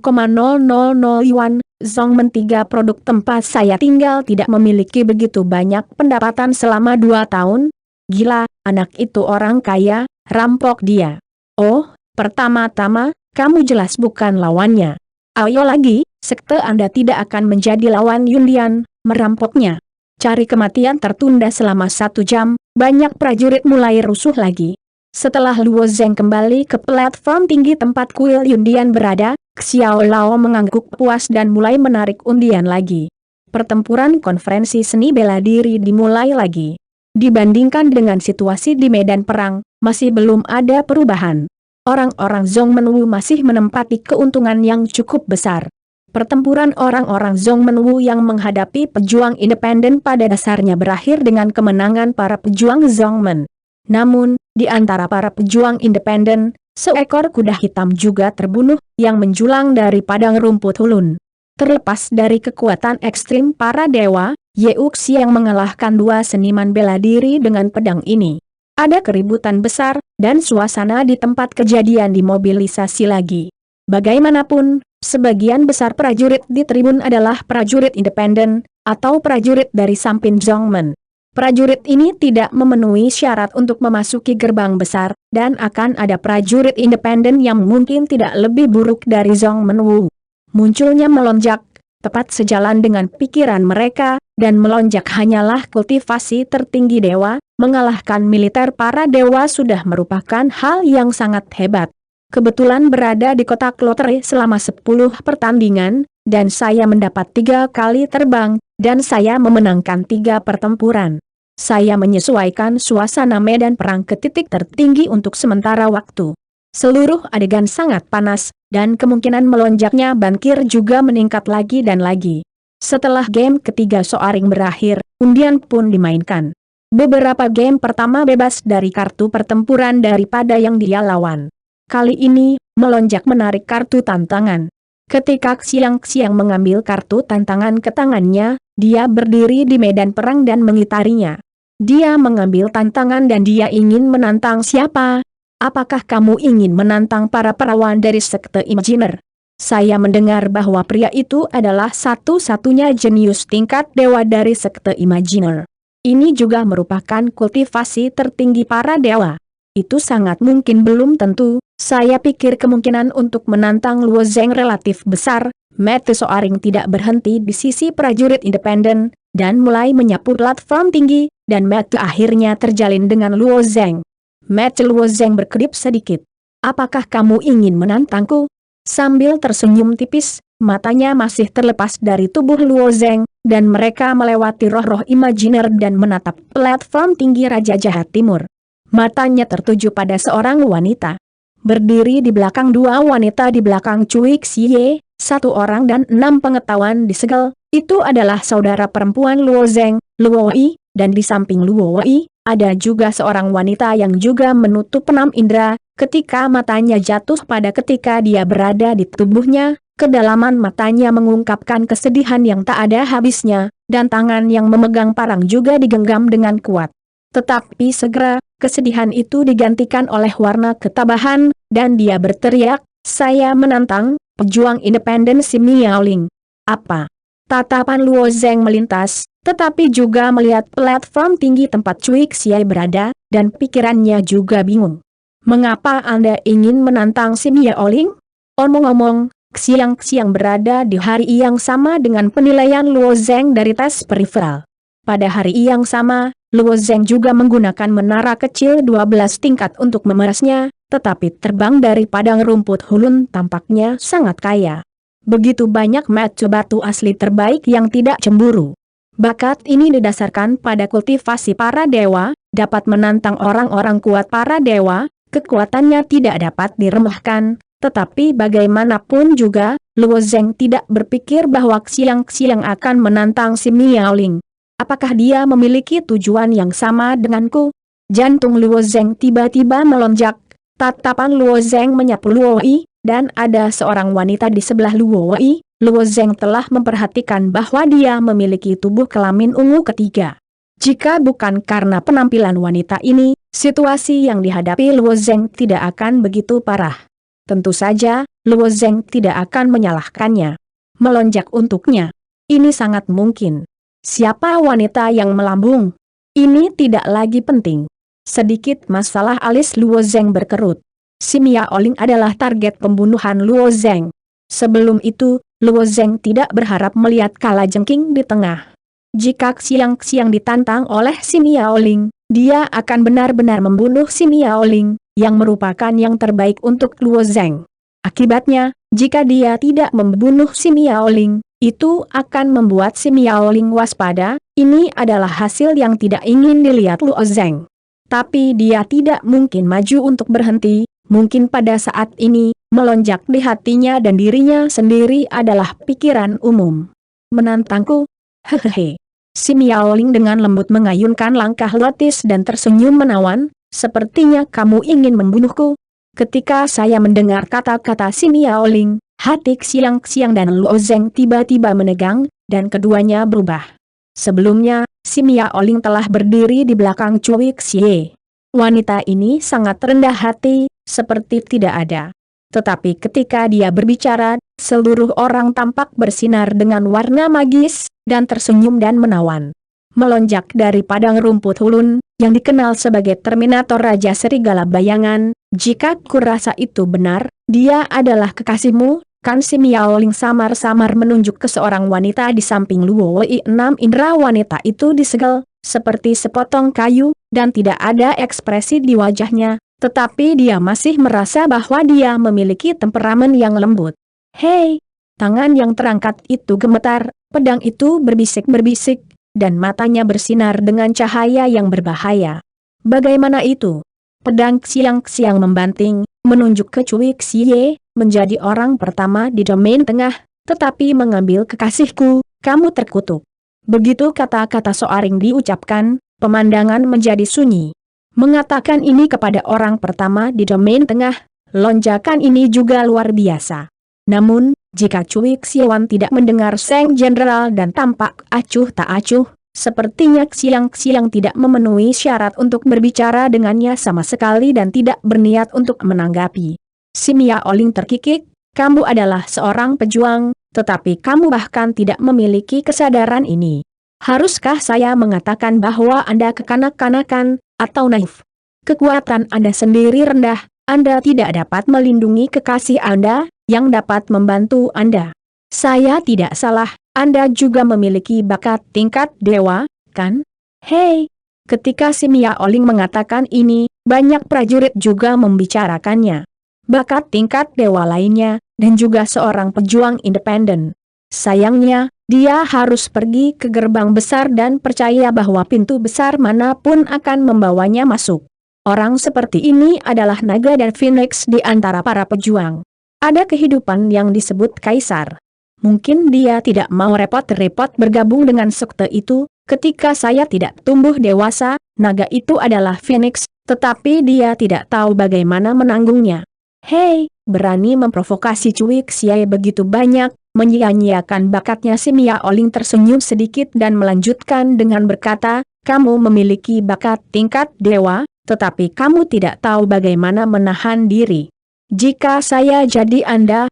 yuan, Zongmen 3 produk tempat saya tinggal tidak memiliki begitu banyak pendapatan selama 2 tahun. Gila, anak itu orang kaya, rampok dia. Oh, pertama-tama, kamu jelas bukan lawannya. Ayo lagi, sekte Anda tidak akan menjadi lawan Yundian, merampoknya. Cari kematian tertunda selama 1 jam, banyak prajurit mulai rusuh lagi. Setelah Luo Zeng kembali ke platform tinggi tempat kuil Yundian berada, Xiao Lao mengangguk puas dan mulai menarik undian lagi. Pertempuran konferensi seni bela diri dimulai lagi. Dibandingkan dengan situasi di medan perang, masih belum ada perubahan. Orang-orang Zongmen Wu masih menempati keuntungan yang cukup besar. Pertempuran orang-orang Zongmen Wu yang menghadapi pejuang independen pada dasarnya berakhir dengan kemenangan para pejuang Zongmen. Namun, di antara para pejuang independen, seekor kuda hitam juga terbunuh yang menjulang dari padang rumput Hulun. Terlepas dari kekuatan ekstrim para dewa, Yeuxi yang mengalahkan 2 seniman bela diri dengan pedang ini. Ada keributan besar, dan suasana di tempat kejadian dimobilisasi lagi. Bagaimanapun, sebagian besar prajurit di tribun adalah prajurit independen, atau prajurit dari Sampin Zongmen. Prajurit ini tidak memenuhi syarat untuk memasuki gerbang besar, dan akan ada prajurit independen yang mungkin tidak lebih buruk dari Zongmen Wu. Munculnya melonjak, tepat sejalan dengan pikiran mereka, dan melonjak hanyalah kultivasi tertinggi dewa, mengalahkan militer para dewa sudah merupakan hal yang sangat hebat. Kebetulan berada di kotak lotre selama 10 pertandingan, dan saya mendapat 3 kali terbang, dan saya memenangkan 3 pertempuran. Saya menyesuaikan suasana medan perang ke titik tertinggi untuk sementara waktu. Seluruh adegan sangat panas, dan kemungkinan melonjaknya bankir juga meningkat lagi dan lagi. Setelah game ketiga soaring berakhir, undian pun dimainkan. Beberapa game pertama bebas dari kartu pertempuran daripada yang dia lawan. Kali ini, melonjak menarik kartu tantangan. Ketika Xiang mengambil kartu tantangan ke tangannya, dia berdiri di medan perang dan mengitarinya. Dia mengambil tantangan dan dia ingin menantang siapa? Apakah kamu ingin menantang para perawan dari sekte Imaginer? Saya mendengar bahwa pria itu adalah satu-satunya jenius tingkat dewa dari sekte Imaginer. Ini juga merupakan kultivasi tertinggi para dewa. Itu sangat mungkin belum tentu, saya pikir kemungkinan untuk menantang Luo Zeng relatif besar. Mete Soaring tidak berhenti di sisi prajurit independen, dan mulai menyapu platform tinggi, dan mete akhirnya terjalin dengan Luo Zeng. Mete Luo Zeng berkedip sedikit. Apakah kamu ingin menantangku? Sambil tersenyum tipis, matanya masih terlepas dari tubuh Luo Zeng, dan mereka melewati roh-roh imajiner dan menatap platform tinggi Raja Jahat Timur. Matanya tertuju pada seorang wanita. Berdiri di belakang 2 wanita di belakang Cui Xie, 1 orang dan 6 pengetahuan disegel, itu adalah saudara perempuan Luo Zeng, Luo Yi, dan di samping Luo Yi, ada juga seorang wanita yang juga menutup 6 indera. Ketika matanya jatuh pada ketika dia berada di tubuhnya, kedalaman matanya mengungkapkan kesedihan yang tak ada habisnya. dan tangan yang memegang parang juga digenggam dengan kuat. Tetapi segera, kesedihan itu digantikan oleh warna ketabahan, dan dia berteriak, "Saya menantang, pejuang independen si Miaoling." "Apa?" Tatapan Luo Zeng melintas, tetapi juga melihat platform tinggi tempat Cui Xiai berada, dan pikirannya juga bingung. "Mengapa Anda ingin menantang si Miaoling?" Omong-omong, Xiang berada di hari yang sama dengan penilaian Luo Zeng dari tes periferal. Pada hari yang sama, Luo Zeng juga menggunakan menara kecil 12 tingkat untuk memerasnya, tetapi terbang dari padang rumput Hulun tampaknya sangat kaya. Begitu banyak mata batu asli terbaik yang tidak cemburu. Bakat ini didasarkan pada kultivasi para dewa, dapat menantang orang-orang kuat para dewa, kekuatannya tidak dapat diremehkan, tetapi bagaimanapun juga, Luo Zeng tidak berpikir bahwa Xiang akan menantang si Miaoling. Apakah dia memiliki tujuan yang sama denganku? Jantung Luo Zeng tiba-tiba melonjak, tatapan Luo Zeng menyapu Luo Yi, dan ada seorang wanita di sebelah Luo Yi. Luo Zeng telah memperhatikan bahwa dia memiliki tubuh kelamin ungu ketiga. Jika bukan karena penampilan wanita ini, situasi yang dihadapi Luo Zeng tidak akan begitu parah. Tentu saja, Luo Zeng tidak akan menyalahkannya. Melonjak untuknya. Ini sangat mungkin. Siapa wanita yang melambung? Ini tidak lagi penting. Sedikit masalah alis Luo Zeng berkerut. Si Miaoling adalah target pembunuhan Luo Zeng. Sebelum itu, Luo Zeng tidak berharap melihat kalajengking di tengah. Jika Xiang ditantang oleh si Miaoling, dia akan benar-benar membunuh si Miaoling, yang merupakan yang terbaik untuk Luo Zeng. Akibatnya, jika dia tidak membunuh si Miaoling, itu akan membuat si Miaoling waspada. Ini adalah hasil yang tidak ingin dilihat Luo Zeng. Tapi dia tidak mungkin maju untuk berhenti. Mungkin pada saat ini, melonjak di hatinya dan dirinya sendiri adalah pikiran umum. Menantangku? Hehehe. Si Miaoling dengan lembut mengayunkan langkah lotis dan tersenyum menawan, sepertinya kamu ingin membunuhku. Ketika saya mendengar kata-kata si Miaoling, hati Xiang dan Luo Zeng tiba-tiba menegang, dan keduanya berubah. Sebelumnya, si Miaoling telah berdiri di belakang Cui Xiai. Wanita ini sangat rendah hati, seperti tidak ada. Tetapi ketika dia berbicara, seluruh orang tampak bersinar dengan warna magis, dan tersenyum dan menawan. Melonjak dari padang rumput Hulun, yang dikenal sebagai Terminator Raja Serigala Bayangan, jika kurasa itu benar, dia adalah kekasihmu, kan? Si Miaoling samar-samar menunjuk ke seorang wanita di samping Luo Yi. 6 indera wanita itu disegel, seperti sepotong kayu, dan tidak ada ekspresi di wajahnya, tetapi dia masih merasa bahwa dia memiliki temperamen yang lembut. Hei! Tangan yang terangkat itu gemetar, pedang itu berbisik-berbisik, dan matanya bersinar dengan cahaya yang berbahaya. Bagaimana itu? Pedang Xiang membanting, menunjuk ke Cui Xiai, menjadi orang pertama di domain tengah, tetapi mengambil kekasihku, kamu terkutuk. Begitu kata-kata Soaring diucapkan, pemandangan menjadi sunyi. Mengatakan ini kepada orang pertama di domain tengah, lonjakan ini juga luar biasa. Namun, jika Cui Xiawan tidak mendengar Seng Jenderal dan tampak acuh tak acuh, sepertinya Xiang tidak memenuhi syarat untuk berbicara dengannya sama sekali dan tidak berniat untuk menanggapi. Si Miaoling terkikik, kamu adalah seorang pejuang, tetapi kamu bahkan tidak memiliki kesadaran ini. Haruskah saya mengatakan bahwa Anda kekanak-kanakan, atau naif? Kekuatan Anda sendiri rendah, Anda tidak dapat melindungi kekasih Anda, yang dapat membantu Anda. Saya tidak salah, Anda juga memiliki bakat tingkat dewa, kan? Hei! Ketika si Miaoling mengatakan ini, banyak prajurit juga membicarakannya. Bakat tingkat dewa lainnya, dan juga seorang pejuang independen. Sayangnya, dia harus pergi ke gerbang besar dan percaya bahwa pintu besar manapun akan membawanya masuk. Orang seperti ini adalah naga dan phoenix di antara para pejuang. Ada kehidupan yang disebut kaisar. Mungkin dia tidak mau repot-repot bergabung dengan sekte itu. Ketika saya tidak tumbuh dewasa, naga itu adalah phoenix, tetapi dia tidak tahu bagaimana menanggungnya. Hei, berani memprovokasi Cui Xiai begitu banyak, menyia-nyiakan bakatnya. Si Miaoling tersenyum sedikit dan melanjutkan dengan berkata, kamu memiliki bakat tingkat dewa, tetapi kamu tidak tahu bagaimana menahan diri. Jika saya jadi Anda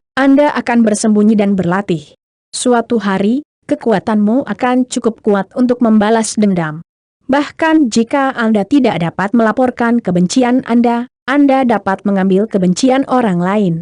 akan bersembunyi dan berlatih. Suatu hari, kekuatanmu akan cukup kuat untuk membalas dendam. Bahkan jika Anda tidak dapat melaporkan kebencian Anda dapat mengambil kebencian orang lain.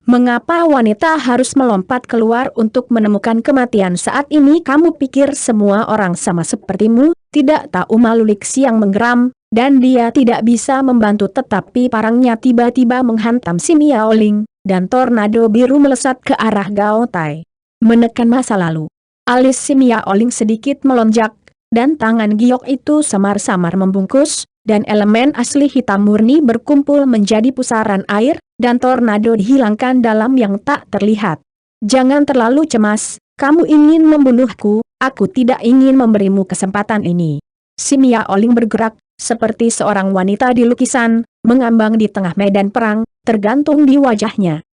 Mengapa wanita harus melompat keluar untuk menemukan kematian saat ini? Kamu pikir semua orang sama sepertimu, tidak tahu malu? Lik Xiang menggeram, dan dia tidak bisa membantu, tetapi parangnya tiba-tiba menghantam si Miaoling, dan tornado biru melesat ke arah Gao Tai. Menekan masa lalu. Alis si Miaoling sedikit melonjak, dan tangan giok itu samar-samar membungkus, dan elemen asli hitam murni berkumpul menjadi pusaran air, dan tornado dihilangkan dalam yang tak terlihat. Jangan terlalu cemas, kamu ingin membunuhku, aku tidak ingin memberimu kesempatan ini. Si Miaoling bergerak, seperti seorang wanita di lukisan, mengambang di tengah medan perang, tergantung di wajahnya.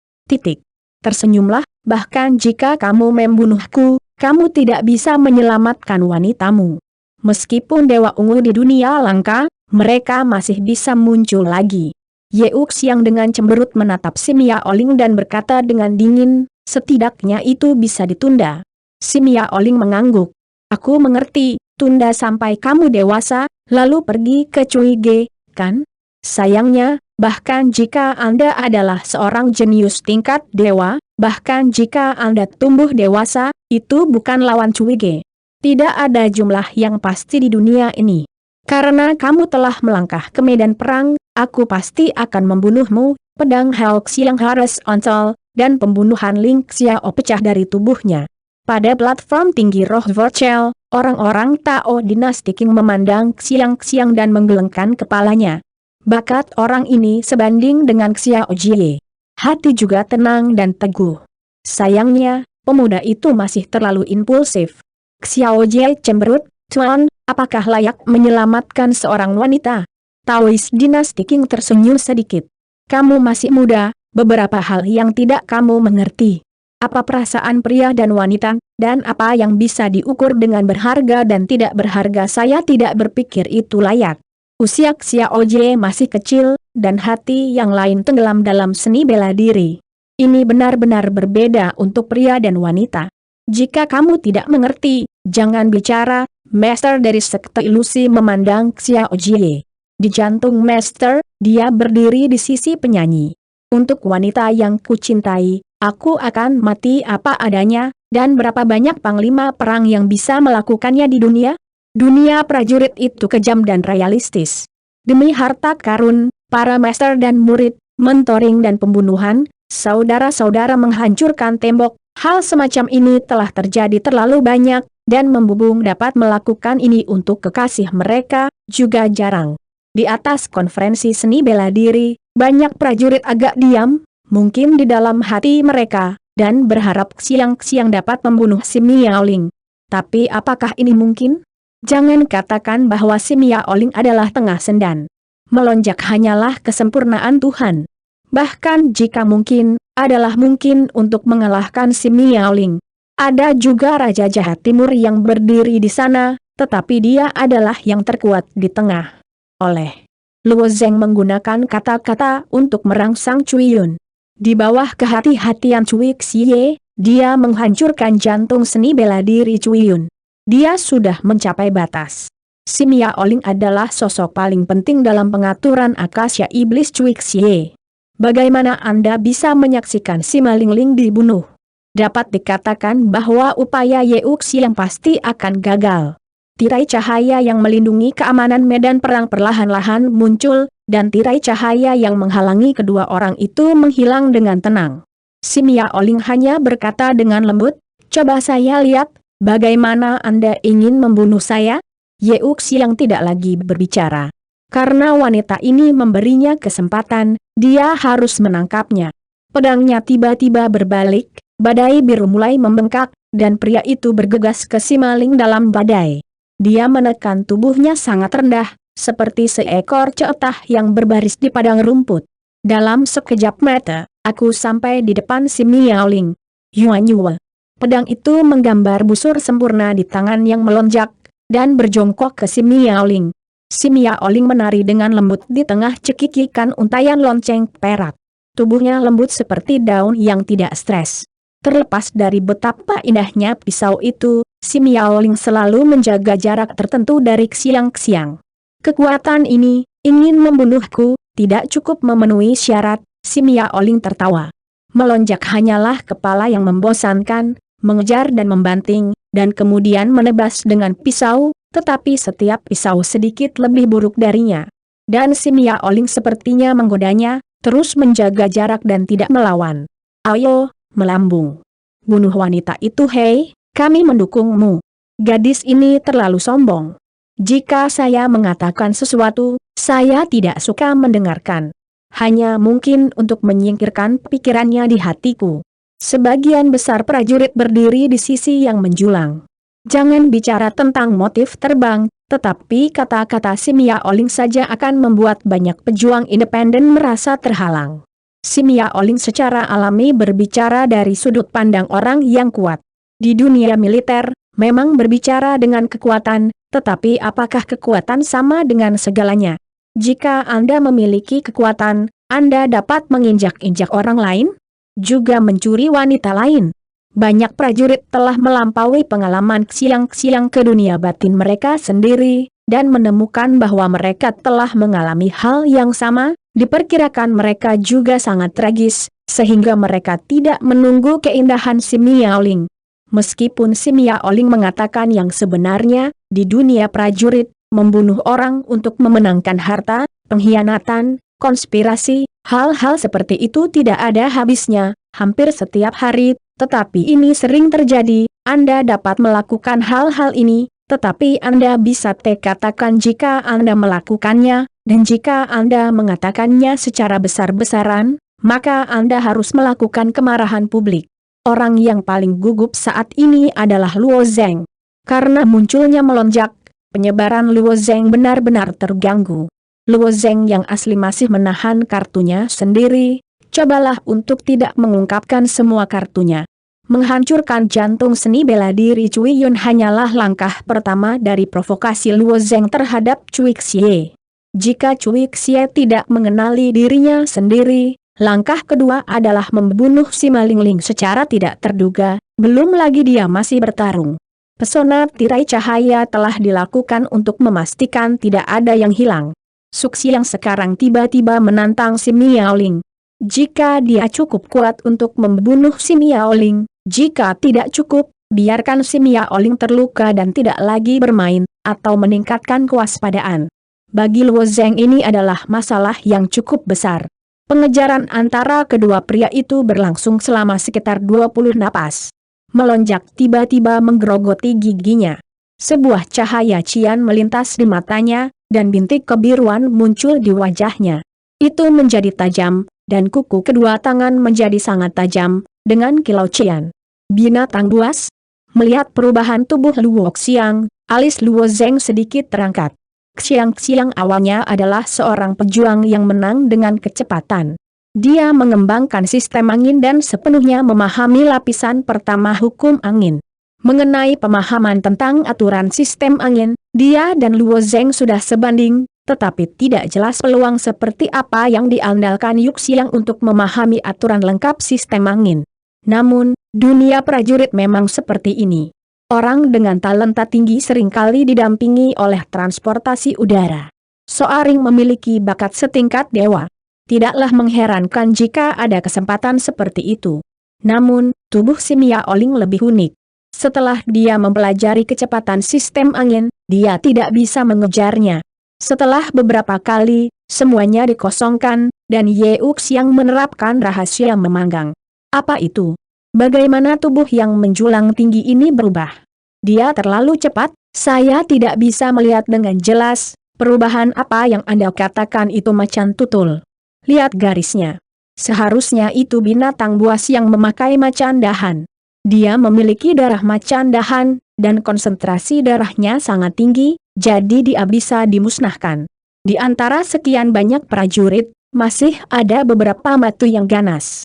Tersenyumlah, bahkan jika kamu membunuhku, kamu tidak bisa menyelamatkan wanitamu. Meskipun Dewa Ungu di dunia langka, mereka masih bisa muncul lagi. Yeuk Xiang dengan cemberut menatap si Miaoling dan berkata dengan dingin, setidaknya itu bisa ditunda. Si Miaoling mengangguk. Aku mengerti, tunda sampai kamu dewasa, lalu pergi ke Cui Ge, kan? Sayangnya, bahkan jika Anda adalah seorang jenius tingkat dewa, bahkan jika Anda tumbuh dewasa, itu bukan lawan Cui Ge. Tidak ada jumlah yang pasti di dunia ini. Karena kamu telah melangkah ke medan perang, aku pasti akan membunuhmu. Pedang Hao Xiang harus oncol, dan pembunuhan Ling Xiao pecah dari tubuhnya. Pada platform tinggi roh virtual, orang-orang Tao dinasti Qing memandang Xiang dan menggelengkan kepalanya. Bakat orang ini sebanding dengan Xiao Jie. Hati juga tenang dan teguh. Sayangnya, pemuda itu masih terlalu impulsif. Xiao Jie cemberut, Tuan, apakah layak menyelamatkan seorang wanita? Taois dinasti Qing tersenyum sedikit. Kamu masih muda, beberapa hal yang tidak kamu mengerti. Apa perasaan pria dan wanita, dan apa yang bisa diukur dengan berharga dan tidak berharga, saya tidak berpikir itu layak. Usia Xiao Jie masih kecil, dan hati yang lain tenggelam dalam seni bela diri. Ini benar-benar berbeda untuk pria dan wanita. Jika kamu tidak mengerti, jangan bicara. Master dari sekte ilusi memandang Xiao Jie. Di jantung Master, dia berdiri di sisi penyanyi. Untuk wanita yang kucintai, aku akan mati apa adanya, dan berapa banyak panglima perang yang bisa melakukannya di dunia? Dunia prajurit itu kejam dan realistis. Demi harta karun, para master dan murid, mentoring dan pembunuhan, saudara-saudara menghancurkan tembok, hal semacam ini telah terjadi terlalu banyak, dan membubung dapat melakukan ini untuk kekasih mereka, juga jarang. Di atas konferensi seni bela diri, banyak prajurit agak diam, mungkin di dalam hati mereka, dan berharap Xiang dapat membunuh si Miaoling. Tapi apakah ini mungkin? Jangan katakan bahwa si Miaoling adalah tengah sendan. Melonjak hanyalah kesempurnaan Tuhan. Bahkan jika mungkin, adalah mungkin untuk mengalahkan si Miaoling. Ada juga Raja Jahat Timur yang berdiri di sana, tetapi dia adalah yang terkuat di tengah. Oleh Luo Zeng menggunakan kata-kata untuk merangsang Cui Yun. Di bawah kehati-hatian Cui Xie, dia menghancurkan jantung seni bela diri Cui Yun. Dia sudah mencapai batas. Si Miaoling adalah sosok paling penting dalam pengaturan akasya iblis Cui Xie. Bagaimana Anda bisa menyaksikan si Maling Ling dibunuh? Dapat dikatakan bahwa upaya Yeuk Xiang pasti akan gagal. Tirai cahaya yang melindungi keamanan medan perang perlahan-lahan muncul, dan tirai cahaya yang menghalangi kedua orang itu menghilang dengan tenang. Si Miaoling hanya berkata dengan lembut, coba saya lihat, bagaimana Anda ingin membunuh saya? Yeuk Xiang tidak lagi berbicara. Karena wanita ini memberinya kesempatan, dia harus menangkapnya. Pedangnya tiba-tiba berbalik. Badai biru mulai membengkak, dan pria itu bergegas ke si maling dalam badai. Dia menekan tubuhnya sangat rendah, seperti seekor ceetah yang berbaris di padang rumput. Dalam sekejap mata, aku sampai di depan si Miaoling. Yuan Yue. Pedang itu menggambar busur sempurna di tangan yang melonjak, dan berjongkok ke si Miaoling. Si Miaoling menari dengan lembut di tengah cekikikan untayan lonceng perak. Tubuhnya lembut seperti daun yang tidak stres. Terlepas dari betapa indahnya pisau itu, si Miaoling selalu menjaga jarak tertentu dari Xiang. Kekuatan ini, ingin membunuhku, tidak cukup memenuhi syarat, si Miaoling tertawa. Melonjak hanyalah kepala yang membosankan, mengejar dan membanting, dan kemudian menebas dengan pisau, tetapi setiap pisau sedikit lebih buruk darinya. Dan si Miaoling sepertinya menggodanya, terus menjaga jarak dan tidak melawan. Ayo, melambung. Bunuh wanita itu, hei, kami mendukungmu. Gadis ini terlalu sombong. Jika saya mengatakan sesuatu, saya tidak suka mendengarkan. Hanya mungkin untuk menyingkirkan pikirannya di hatiku. Sebagian besar prajurit berdiri di sisi yang menjulang. Jangan bicara tentang motif terbang, tetapi kata-kata si Miaoling saja akan membuat banyak pejuang independen merasa terhalang. Si Miaoling secara alami berbicara dari sudut pandang orang yang kuat. Di dunia militer, memang berbicara dengan kekuatan, tetapi apakah kekuatan sama dengan segalanya? Jika Anda memiliki kekuatan, Anda dapat menginjak-injak orang lain? Juga mencuri wanita lain. Banyak prajurit telah melampaui pengalaman Xiang ke dunia batin mereka sendiri, dan menemukan bahwa mereka telah mengalami hal yang sama. Diperkirakan mereka juga sangat tragis, sehingga mereka tidak menunggu keindahan si Miaoling. Meskipun si Miaoling mengatakan yang sebenarnya, di dunia prajurit, membunuh orang untuk memenangkan harta, pengkhianatan, konspirasi, hal-hal seperti itu tidak ada habisnya, hampir setiap hari, tetapi ini sering terjadi. Anda dapat melakukan hal-hal ini, tetapi Anda bisa katakan jika Anda melakukannya, dan jika Anda mengatakannya secara besar-besaran, maka Anda harus melakukan kemarahan publik. Orang yang paling gugup saat ini adalah Luo Zheng. Karena munculnya melonjak, penyebaran Luo Zheng benar-benar terganggu. Luo Zheng yang asli masih menahan kartunya sendiri, cobalah untuk tidak mengungkapkan semua kartunya. Menghancurkan jantung seni bela diri Cui Yun hanyalah langkah pertama dari provokasi Luo Zheng terhadap Cui Xie. Jika Cui Xie tidak mengenali dirinya sendiri, langkah kedua adalah membunuh si Malingling secara tidak terduga, belum lagi dia masih bertarung. Pesona tirai cahaya telah dilakukan untuk memastikan tidak ada yang hilang. Suksi yang sekarang tiba-tiba menantang si Miaoling. Jika dia cukup kuat untuk membunuh si Miaoling, jika tidak cukup, biarkan si Miaoling terluka dan tidak lagi bermain, atau meningkatkan kewaspadaan. Bagi Luo Zheng ini adalah masalah yang cukup besar. Pengejaran antara kedua pria itu berlangsung selama sekitar 20 napas. Melonjak tiba-tiba menggerogoti giginya. Sebuah cahaya cian melintas di matanya, dan bintik kebiruan muncul di wajahnya. Itu menjadi tajam, dan kuku kedua tangan menjadi sangat tajam, dengan kilau cian. Binatang buas? Melihat perubahan tubuh Luo Xiang, alis Luo Zheng sedikit terangkat. Xiang awalnya adalah seorang pejuang yang menang dengan kecepatan. Dia mengembangkan sistem angin dan sepenuhnya memahami lapisan pertama hukum angin. Mengenai pemahaman tentang aturan sistem angin, dia dan Luo Zheng sudah sebanding, tetapi tidak jelas peluang seperti apa yang diandalkan Yu Xiang untuk memahami aturan lengkap sistem angin. Namun, dunia prajurit memang seperti ini. Orang dengan talenta tinggi seringkali didampingi oleh transportasi udara. Soaring memiliki bakat setingkat dewa. Tidaklah mengherankan jika ada kesempatan seperti itu. Namun, tubuh si Miaoling lebih unik. Setelah dia mempelajari kecepatan sistem angin, dia tidak bisa mengejarnya. Setelah beberapa kali, semuanya dikosongkan, dan Ye Xiang menerapkan rahasia memanggang. Apa itu? Bagaimana tubuh yang menjulang tinggi ini berubah? Dia terlalu cepat, saya tidak bisa melihat dengan jelas. Perubahan apa yang Anda katakan itu macan tutul? Lihat garisnya. Seharusnya itu binatang buas yang memakai macan dahan. Dia memiliki darah macan dahan, dan konsentrasi darahnya sangat tinggi, jadi dia bisa dimusnahkan. Di antara sekian banyak prajurit, masih ada beberapa matu yang ganas.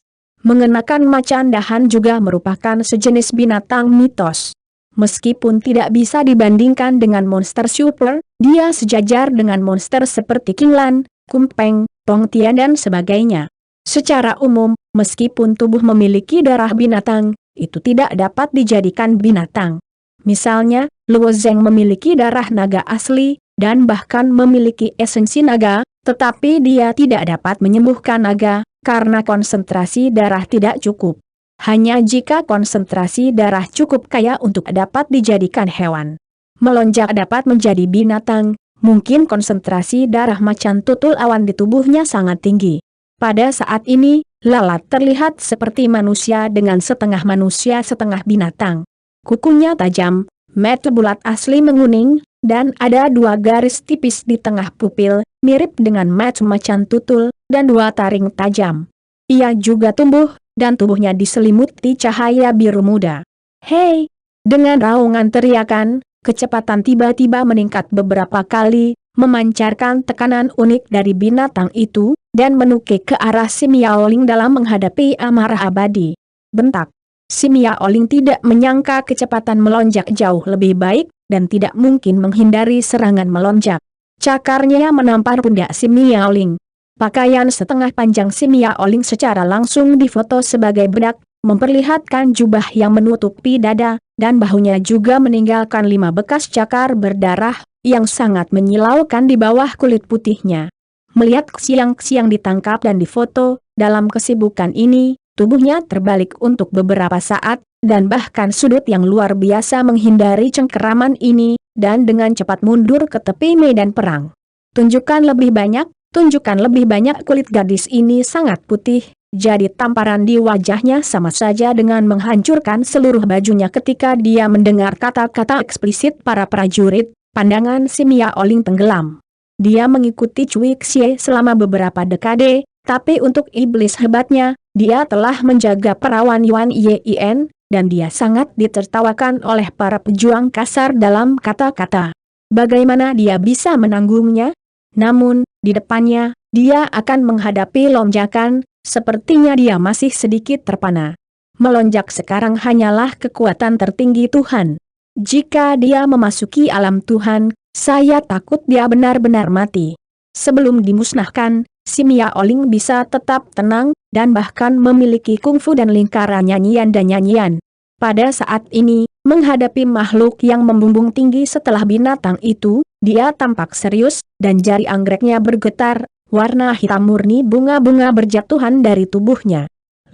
Mengenakan macan dahan juga merupakan sejenis binatang mitos. Meskipun tidak bisa dibandingkan dengan monster super, dia sejajar dengan monster seperti Kinglan, Kumpeng, Tongtian dan sebagainya. Secara umum, meskipun tubuh memiliki darah binatang, itu tidak dapat dijadikan binatang. Misalnya, Luo Zeng memiliki darah naga asli, dan bahkan memiliki esensi naga, tetapi dia tidak dapat menyembuhkan naga, karena konsentrasi darah tidak cukup. Hanya jika konsentrasi darah cukup kaya untuk dapat dijadikan hewan melonjak dapat menjadi binatang, mungkin konsentrasi darah macan tutul awan di tubuhnya sangat tinggi. Pada saat ini, lalat terlihat seperti manusia dengan setengah manusia setengah binatang. Kukunya tajam, mata bulat asli menguning, dan ada 2 garis tipis di tengah pupil, mirip dengan mata macan tutul, dan 2 taring tajam. Ia juga tumbuh, dan tubuhnya diselimuti cahaya biru muda. Hei! Dengan raungan teriakan, kecepatan tiba-tiba meningkat beberapa kali, memancarkan tekanan unik dari binatang itu, dan menukik ke arah Si Miaoling dalam menghadapi amarah abadi. Bentak! Si Miaoling tidak menyangka kecepatan melonjak jauh lebih baik, dan tidak mungkin menghindari serangan melonjak. Cakarnya menampar pundak Si Miaoling. Pakaian setengah panjang Si Miaoling secara langsung difoto sebagai bedak, memperlihatkan jubah yang menutupi dada, dan bahunya juga meninggalkan 5 bekas cakar berdarah, yang sangat menyilaukan di bawah kulit putihnya. Melihat Xiang ditangkap dan difoto, dalam kesibukan ini, tubuhnya terbalik untuk beberapa saat, dan bahkan sudut yang luar biasa menghindari cengkeraman ini, dan dengan cepat mundur ke tepi medan perang. Tunjukkan lebih banyak kulit gadis ini sangat putih, jadi tamparan di wajahnya sama saja dengan menghancurkan seluruh bajunya ketika dia mendengar kata-kata eksplisit para prajurit. Pandangan Si Miaoling tenggelam. Dia mengikuti Cui Xie selama beberapa dekade, tapi untuk iblis hebatnya, dia telah menjaga perawan Yuan Yin, dan dia sangat ditertawakan oleh para pejuang kasar dalam kata-kata. Bagaimana dia bisa menanggungnya? Namun, di depannya, dia akan menghadapi lonjakan, sepertinya dia masih sedikit terpana. Melonjak sekarang hanyalah kekuatan tertinggi Tuhan. Jika dia memasuki alam Tuhan, saya takut dia benar-benar mati. Sebelum dimusnahkan, Si Miaoling bisa tetap tenang, dan bahkan memiliki kungfu dan lingkaran nyanyian dan nyanyian. Pada saat ini, menghadapi makhluk yang membumbung tinggi setelah binatang itu, dia tampak serius, dan jari anggreknya bergetar, warna hitam murni bunga-bunga berjatuhan dari tubuhnya.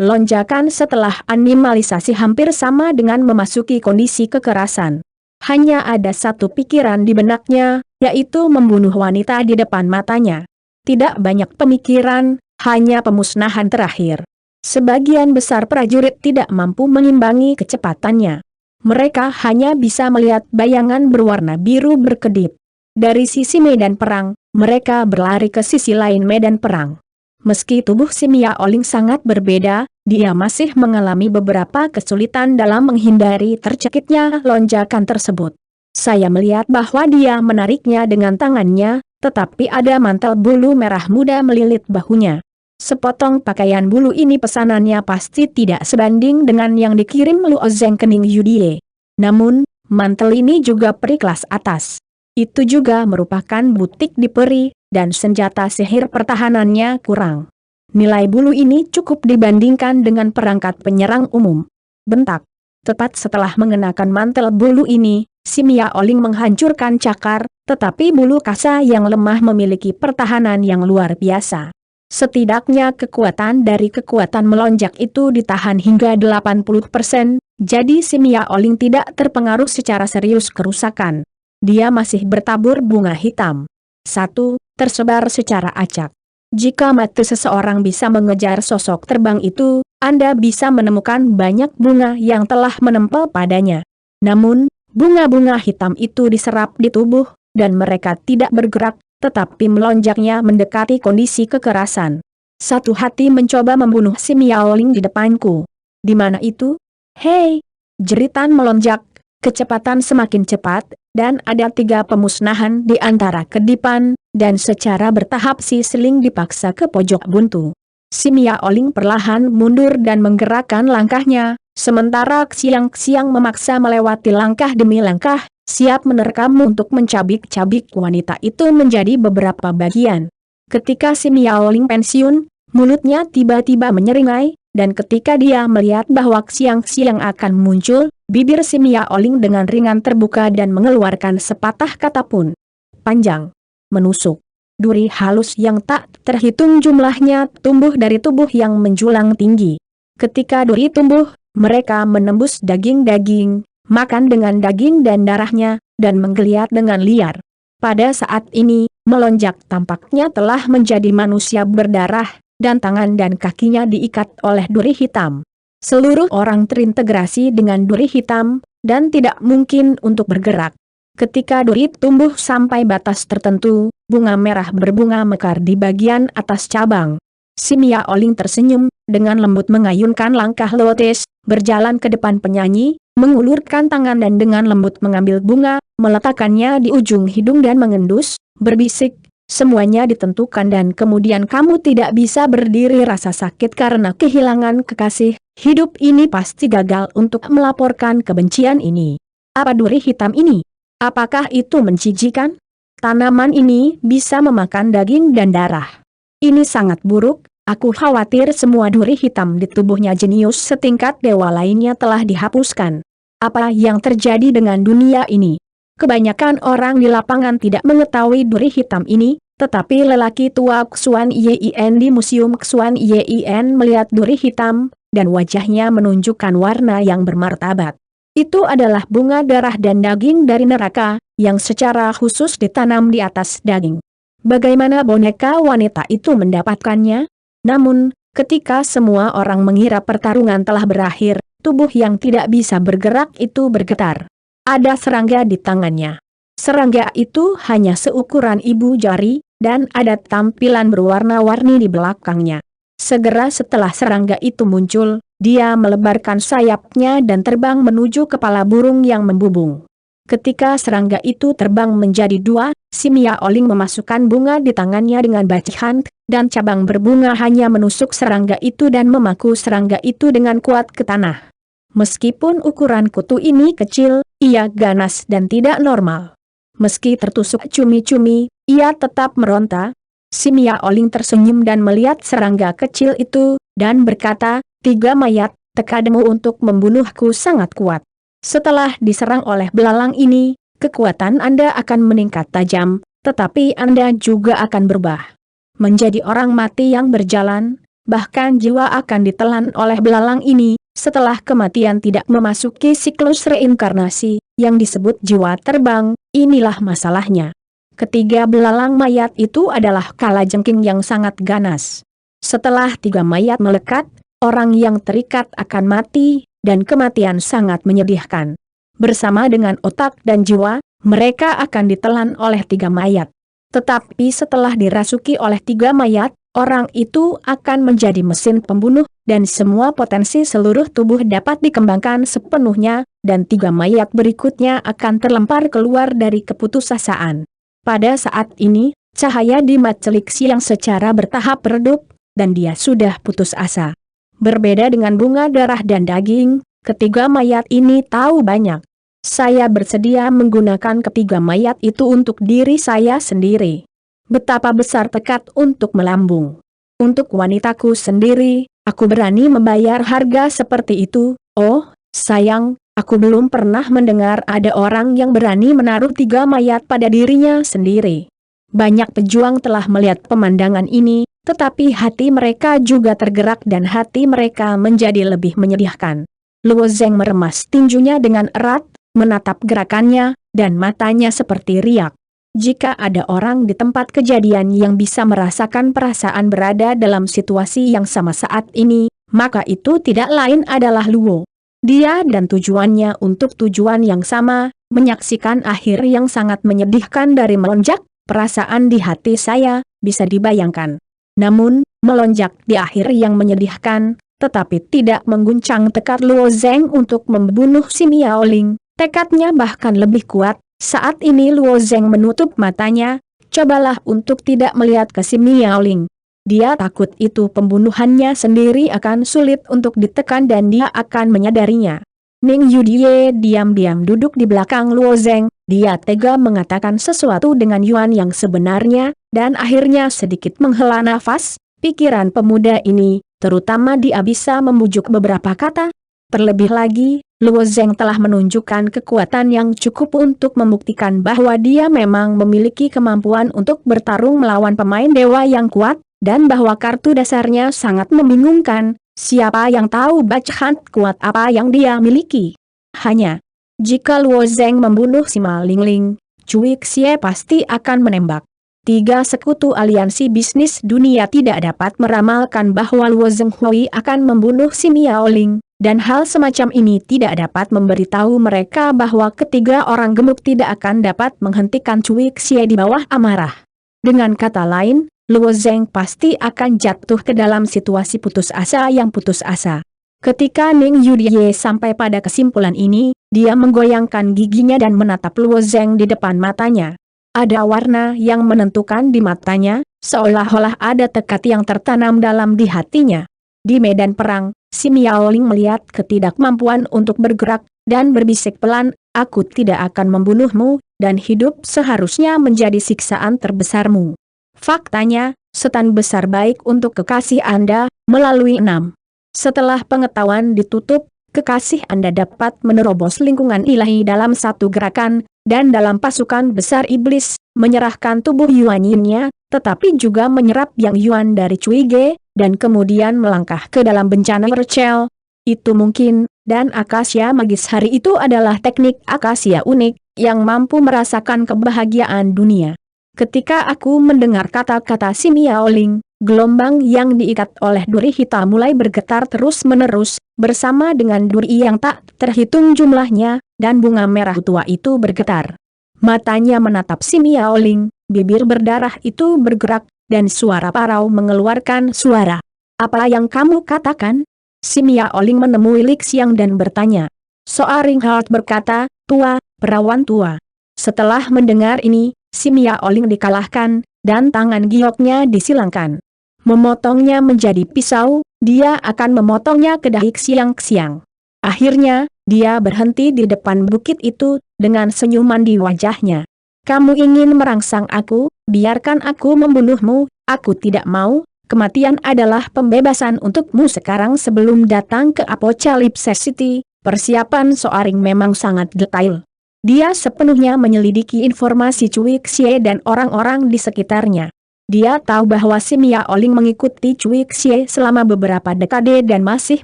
Lonjakan setelah animalisasi hampir sama dengan memasuki kondisi kekerasan. Hanya ada satu pikiran di benaknya, yaitu membunuh wanita di depan matanya. Tidak banyak pemikiran, hanya pemusnahan terakhir. Sebagian besar prajurit tidak mampu mengimbangi kecepatannya. Mereka hanya bisa melihat bayangan berwarna biru berkedip. Dari sisi medan perang, mereka berlari ke sisi lain medan perang. Meski tubuh Si Miaoling sangat berbeda, dia masih mengalami beberapa kesulitan dalam menghindari tercekiknya lonjakan tersebut. Saya melihat bahwa dia menariknya dengan tangannya, tetapi ada mantel bulu merah muda melilit bahunya. Sepotong pakaian bulu ini pesanannya pasti tidak sebanding dengan yang dikirim Luo Zeng ke Ning Yudie. Namun, mantel ini juga peri kelas atas. Itu juga merupakan butik di peri, dan senjata sihir pertahanannya kurang. Nilai bulu ini cukup dibandingkan dengan perangkat penyerang umum. Bentak. Tepat setelah mengenakan mantel bulu ini, Si Miaoling menghancurkan cakar, tetapi bulu kasa yang lemah memiliki pertahanan yang luar biasa. Setidaknya kekuatan dari kekuatan melonjak itu ditahan hingga 80%, jadi Si Miaoling tidak terpengaruh secara serius kerusakan. Dia masih bertabur bunga hitam. 1. Tersebar secara acak. Jika mata seseorang bisa mengejar sosok terbang itu, Anda bisa menemukan banyak bunga yang telah menempel padanya. Namun, bunga-bunga hitam itu diserap di tubuh, dan mereka tidak bergerak, tetapi melonjaknya mendekati kondisi kekerasan. Satu hati mencoba membunuh Si Miaoling di depanku. Di mana itu? Hei! Jeritan melonjak, kecepatan semakin cepat, dan ada 3 pemusnahan di antara kedipan, dan secara bertahap si Seling dipaksa ke pojok buntu. Si Miaoling perlahan mundur dan menggerakkan langkahnya, sementara Xiang memaksa melewati langkah demi langkah, siap menerkam untuk mencabik-cabik wanita itu menjadi beberapa bagian. Ketika si Miaoling pensiun, mulutnya tiba-tiba menyeringai, dan ketika dia melihat bahwa Xiang akan muncul, bibir si Miaoling dengan ringan terbuka dan mengeluarkan sepatah kata pun. Panjang. Menusuk. Duri halus yang tak terhitung jumlahnya tumbuh dari tubuh yang menjulang tinggi. Ketika duri tumbuh, mereka menembus daging-daging, makan dengan daging dan darahnya, dan menggeliat dengan liar. Pada saat ini, Melonjak tampaknya telah menjadi manusia berdarah, dan tangan dan kakinya diikat oleh duri hitam. Seluruh orang terintegrasi dengan duri hitam, dan tidak mungkin untuk bergerak. Ketika duri tumbuh sampai batas tertentu, bunga merah berbunga mekar di bagian atas cabang. Si Miaoling tersenyum, dengan lembut mengayunkan langkah lotus, berjalan ke depan penyanyi, mengulurkan tangan dan dengan lembut mengambil bunga, meletakkannya di ujung hidung dan mengendus, berbisik, semuanya ditentukan dan kemudian kamu tidak bisa berdiri rasa sakit karena kehilangan kekasih, hidup ini pasti gagal untuk melaporkan kebencian ini. Apa duri hitam ini? Apakah itu menjijikan? Tanaman ini bisa memakan daging dan darah. Ini sangat buruk, aku khawatir semua duri hitam di tubuhnya jenius setingkat dewa lainnya telah dihapuskan. Apa yang terjadi dengan dunia ini? Kebanyakan orang di lapangan tidak mengetahui duri hitam ini, tetapi lelaki tua Xuan Yin di Museum Xuan Yin melihat duri hitam, dan wajahnya menunjukkan warna yang bermartabat. Itu adalah bunga darah dan daging dari neraka, yang secara khusus ditanam di atas daging. Bagaimana boneka wanita itu mendapatkannya? Namun, ketika semua orang mengira pertarungan telah berakhir, tubuh yang tidak bisa bergerak itu bergetar. Ada serangga di tangannya. Serangga itu hanya seukuran ibu jari, dan ada tampilan berwarna-warni di belakangnya. Segera setelah serangga itu muncul, dia melebarkan sayapnya dan terbang menuju kepala burung yang membubung. Ketika serangga itu terbang menjadi dua, si Miaoling memasukkan bunga di tangannya dengan bacihan, dan cabang berbunga hanya menusuk serangga itu dan memaku serangga itu dengan kuat ke tanah. Meskipun ukuran kutu ini kecil, ia ganas dan tidak normal. Meski tertusuk cumi-cumi, ia tetap meronta. Si Miaoling tersenyum dan melihat serangga kecil itu, dan berkata, 3 mayat, tekadmu untuk membunuhku sangat kuat. Setelah diserang oleh belalang ini, kekuatan Anda akan meningkat tajam, tetapi Anda juga akan berubah menjadi orang mati yang berjalan, bahkan jiwa akan ditelan oleh belalang ini. Setelah kematian tidak memasuki siklus reinkarnasi, yang disebut jiwa terbang, inilah masalahnya. Ketiga belalang mayat itu adalah kalajengking yang sangat ganas. Setelah 3 mayat melekat, orang yang terikat akan mati, dan kematian sangat menyedihkan. Bersama dengan otak dan jiwa, mereka akan ditelan oleh 3 mayat. Tetapi setelah dirasuki oleh 3 mayat, orang itu akan menjadi mesin pembunuh, dan semua potensi seluruh tubuh dapat dikembangkan sepenuhnya, dan 3 mayat berikutnya akan terlempar keluar dari keputusasaan. Pada saat ini, cahaya di mata Xiang secara bertahap redup, dan dia sudah putus asa. Berbeda dengan bunga darah dan daging, ketiga mayat ini tahu banyak. Saya bersedia menggunakan ketiga mayat itu untuk diri saya sendiri. Betapa besar tekad untuk melambung. Untuk wanitaku sendiri, aku berani membayar harga seperti itu. Oh, sayang, aku belum pernah mendengar ada orang yang berani menaruh 3 mayat pada dirinya sendiri. Banyak pejuang telah melihat pemandangan ini, tetapi hati mereka juga tergerak dan hati mereka menjadi lebih menyedihkan. Luo Zeng meremas tinjunya dengan erat, menatap gerakannya, dan matanya seperti riak. Jika ada orang di tempat kejadian yang bisa merasakan perasaan berada dalam situasi yang sama saat ini, maka itu tidak lain adalah Luo. Dia dan tujuannya untuk tujuan yang sama, menyaksikan akhir yang sangat menyedihkan dari melonjak. Perasaan di hati saya bisa dibayangkan. Namun, melonjak di akhir yang menyedihkan, tetapi tidak mengguncang tekad Luo Zeng untuk membunuh si Miaoling. Tekadnya bahkan lebih kuat. Saat ini Luo Zeng menutup matanya, cobalah untuk tidak melihat ke si Miaoling. Dia takut itu pembunuhannya sendiri akan sulit untuk ditekan dan dia akan menyadarinya. Ning Yudie diam-diam duduk di belakang Luo Zeng, dia tega mengatakan sesuatu dengan Yuan yang sebenarnya, dan akhirnya sedikit menghela nafas. Pikiran pemuda ini, terutama dia bisa membujuk beberapa kata. Terlebih lagi, Luo Zeng telah menunjukkan kekuatan yang cukup untuk membuktikan bahwa dia memang memiliki kemampuan untuk bertarung melawan pemain dewa yang kuat, dan bahwa kartu dasarnya sangat membingungkan. Siapa yang tahu bacaan kuat apa yang dia miliki? Hanya, jika Luo Zeng membunuh si Ma Lingling, Cui Xie pasti akan menembak. Tiga sekutu aliansi bisnis dunia tidak dapat meramalkan bahwa Luo Zeng Hui akan membunuh si Miao Ling, dan hal semacam ini tidak dapat memberitahu mereka bahwa ketiga orang gemuk tidak akan dapat menghentikan Cui Xie di bawah amarah. Dengan kata lain, Luo Zeng pasti akan jatuh ke dalam situasi putus asa yang putus asa. Ketika Ning Yudie sampai pada kesimpulan ini, dia menggoyangkan giginya dan menatap Luo Zeng di depan matanya. Ada warna yang menentukan di matanya, seolah-olah ada tekad yang tertanam dalam di hatinya. Di medan perang, si Miao Ling melihat ketidakmampuan untuk bergerak, dan berbisik pelan, "Aku tidak akan membunuhmu, dan hidup seharusnya menjadi siksaan terbesarmu. Faktanya, setan besar baik untuk kekasih Anda, melalui 6. Setelah pengetahuan ditutup, kekasih Anda dapat menerobos lingkungan ilahi dalam satu gerakan, dan dalam pasukan besar iblis, menyerahkan tubuh Yuan Yin-nya, tetapi juga menyerap Yang Yuan dari Cui Ge, dan kemudian melangkah ke dalam bencana Rachel. Itu mungkin, dan akasia magis hari itu adalah teknik akasia unik, yang mampu merasakan kebahagiaan dunia." Ketika aku mendengar kata-kata si Miao Ling, gelombang yang diikat oleh duri hitam mulai bergetar terus-menerus, bersama dengan duri yang tak terhitung jumlahnya, dan bunga merah tua itu bergetar. Matanya menatap si Miao Ling, bibir berdarah itu bergerak, dan suara parau mengeluarkan suara. "Apa yang kamu katakan?" Si Miao Ling menemui Lik Xiang dan bertanya. Soaring Hart berkata, "Tua, perawan tua." Setelah mendengar ini, si Miao Ling dikalahkan, dan tangan gioknya disilangkan. Memotongnya menjadi pisau, dia akan memotongnya ke dahi Xiang. Akhirnya, dia berhenti di depan bukit itu, dengan senyuman di wajahnya. "Kamu ingin merangsang aku, biarkan aku membunuhmu." "Aku tidak mau, kematian adalah pembebasan untukmu sekarang sebelum datang ke Apocalypse City." Persiapan Soaring memang sangat detail. Dia sepenuhnya menyelidiki informasi Cui Xie dan orang-orang di sekitarnya. Dia tahu bahwa si Miao Ling mengikuti Cui Xie selama beberapa dekade dan masih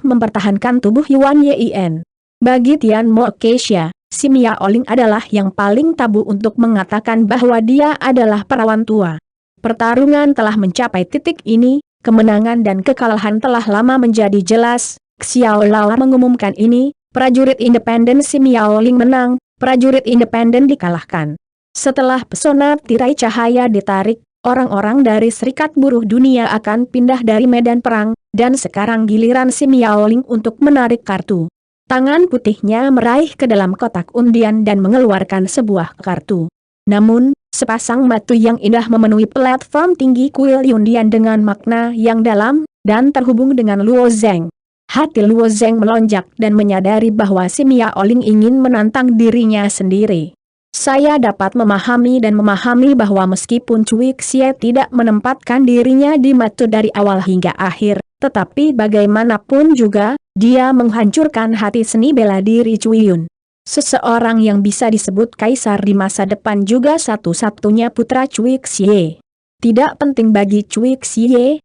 mempertahankan tubuh Yuan Yin. Bagi Tian Mo Keisha, si Miao Ling adalah yang paling tabu untuk mengatakan bahwa dia adalah perawan tua. Pertarungan telah mencapai titik ini, kemenangan dan kekalahan telah lama menjadi jelas. Xiao Lao mengumumkan ini, prajurit independen si Miao Ling menang. Prajurit independen dikalahkan. Setelah pesona tirai cahaya ditarik, orang-orang dari Serikat Buruh Dunia akan pindah dari medan perang, dan sekarang giliran si Miao Ling untuk menarik kartu. Tangan putihnya meraih ke dalam kotak undian dan mengeluarkan sebuah kartu. Namun, sepasang mata yang indah memenuhi platform tinggi kuil undian dengan makna yang dalam, dan terhubung dengan Luo Zeng. Hati Luo Zeng melonjak dan menyadari bahwa si Miao Ling ingin menantang dirinya sendiri. Saya dapat memahami bahwa meskipun Cui Xie tidak menempatkan dirinya di mata dari awal hingga akhir, tetapi bagaimanapun juga, dia menghancurkan hati seni bela diri Cui Yun. Seseorang yang bisa disebut kaisar di masa depan juga satu-satunya putra Cui Xie. Tidak penting bagi Cui Xie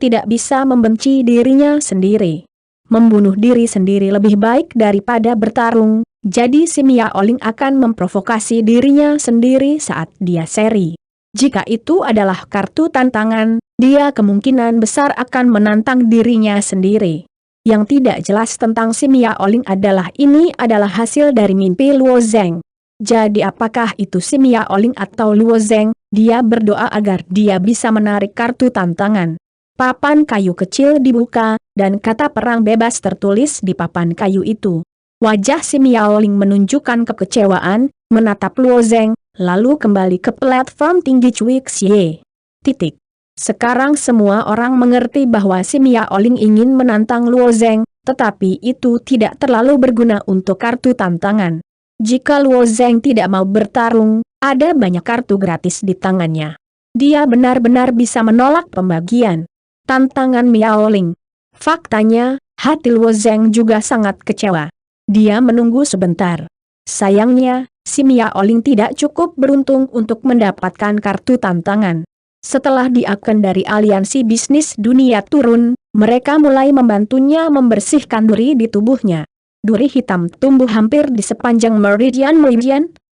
tidak bisa membenci dirinya sendiri. Membunuh diri sendiri lebih baik daripada bertarung, jadi si Miao Ling akan memprovokasi dirinya sendiri saat dia seri. Jika itu adalah kartu tantangan, dia kemungkinan besar akan menantang dirinya sendiri. Yang tidak jelas tentang si Miao Ling adalah ini adalah hasil dari mimpi Luo Zeng. Jadi apakah itu si Miao Ling atau Luo Zeng? Dia berdoa agar dia bisa menarik kartu tantangan. Papan kayu kecil dibuka, dan kata perang bebas tertulis di papan kayu itu. Wajah si Miao Ling menunjukkan kekecewaan, menatap Luo Zeng, lalu kembali ke platform tinggi Cui Xie. Titik. Sekarang semua orang mengerti bahwa si Mia Oling ingin menantang Luo Zeng, tetapi itu tidak terlalu berguna untuk kartu tantangan. Jika Luo Zeng tidak mau bertarung, ada banyak kartu gratis di tangannya. Dia benar-benar bisa menolak pembagian tantangan Mia Oling. Faktanya, hati Luo Zeng juga sangat kecewa. Dia menunggu sebentar. Sayangnya, si Mia Oling tidak cukup beruntung untuk mendapatkan kartu tantangan. Setelah diaken dari aliansi bisnis dunia turun, mereka mulai membantunya membersihkan duri di tubuhnya. Duri hitam tumbuh hampir di sepanjang meridian,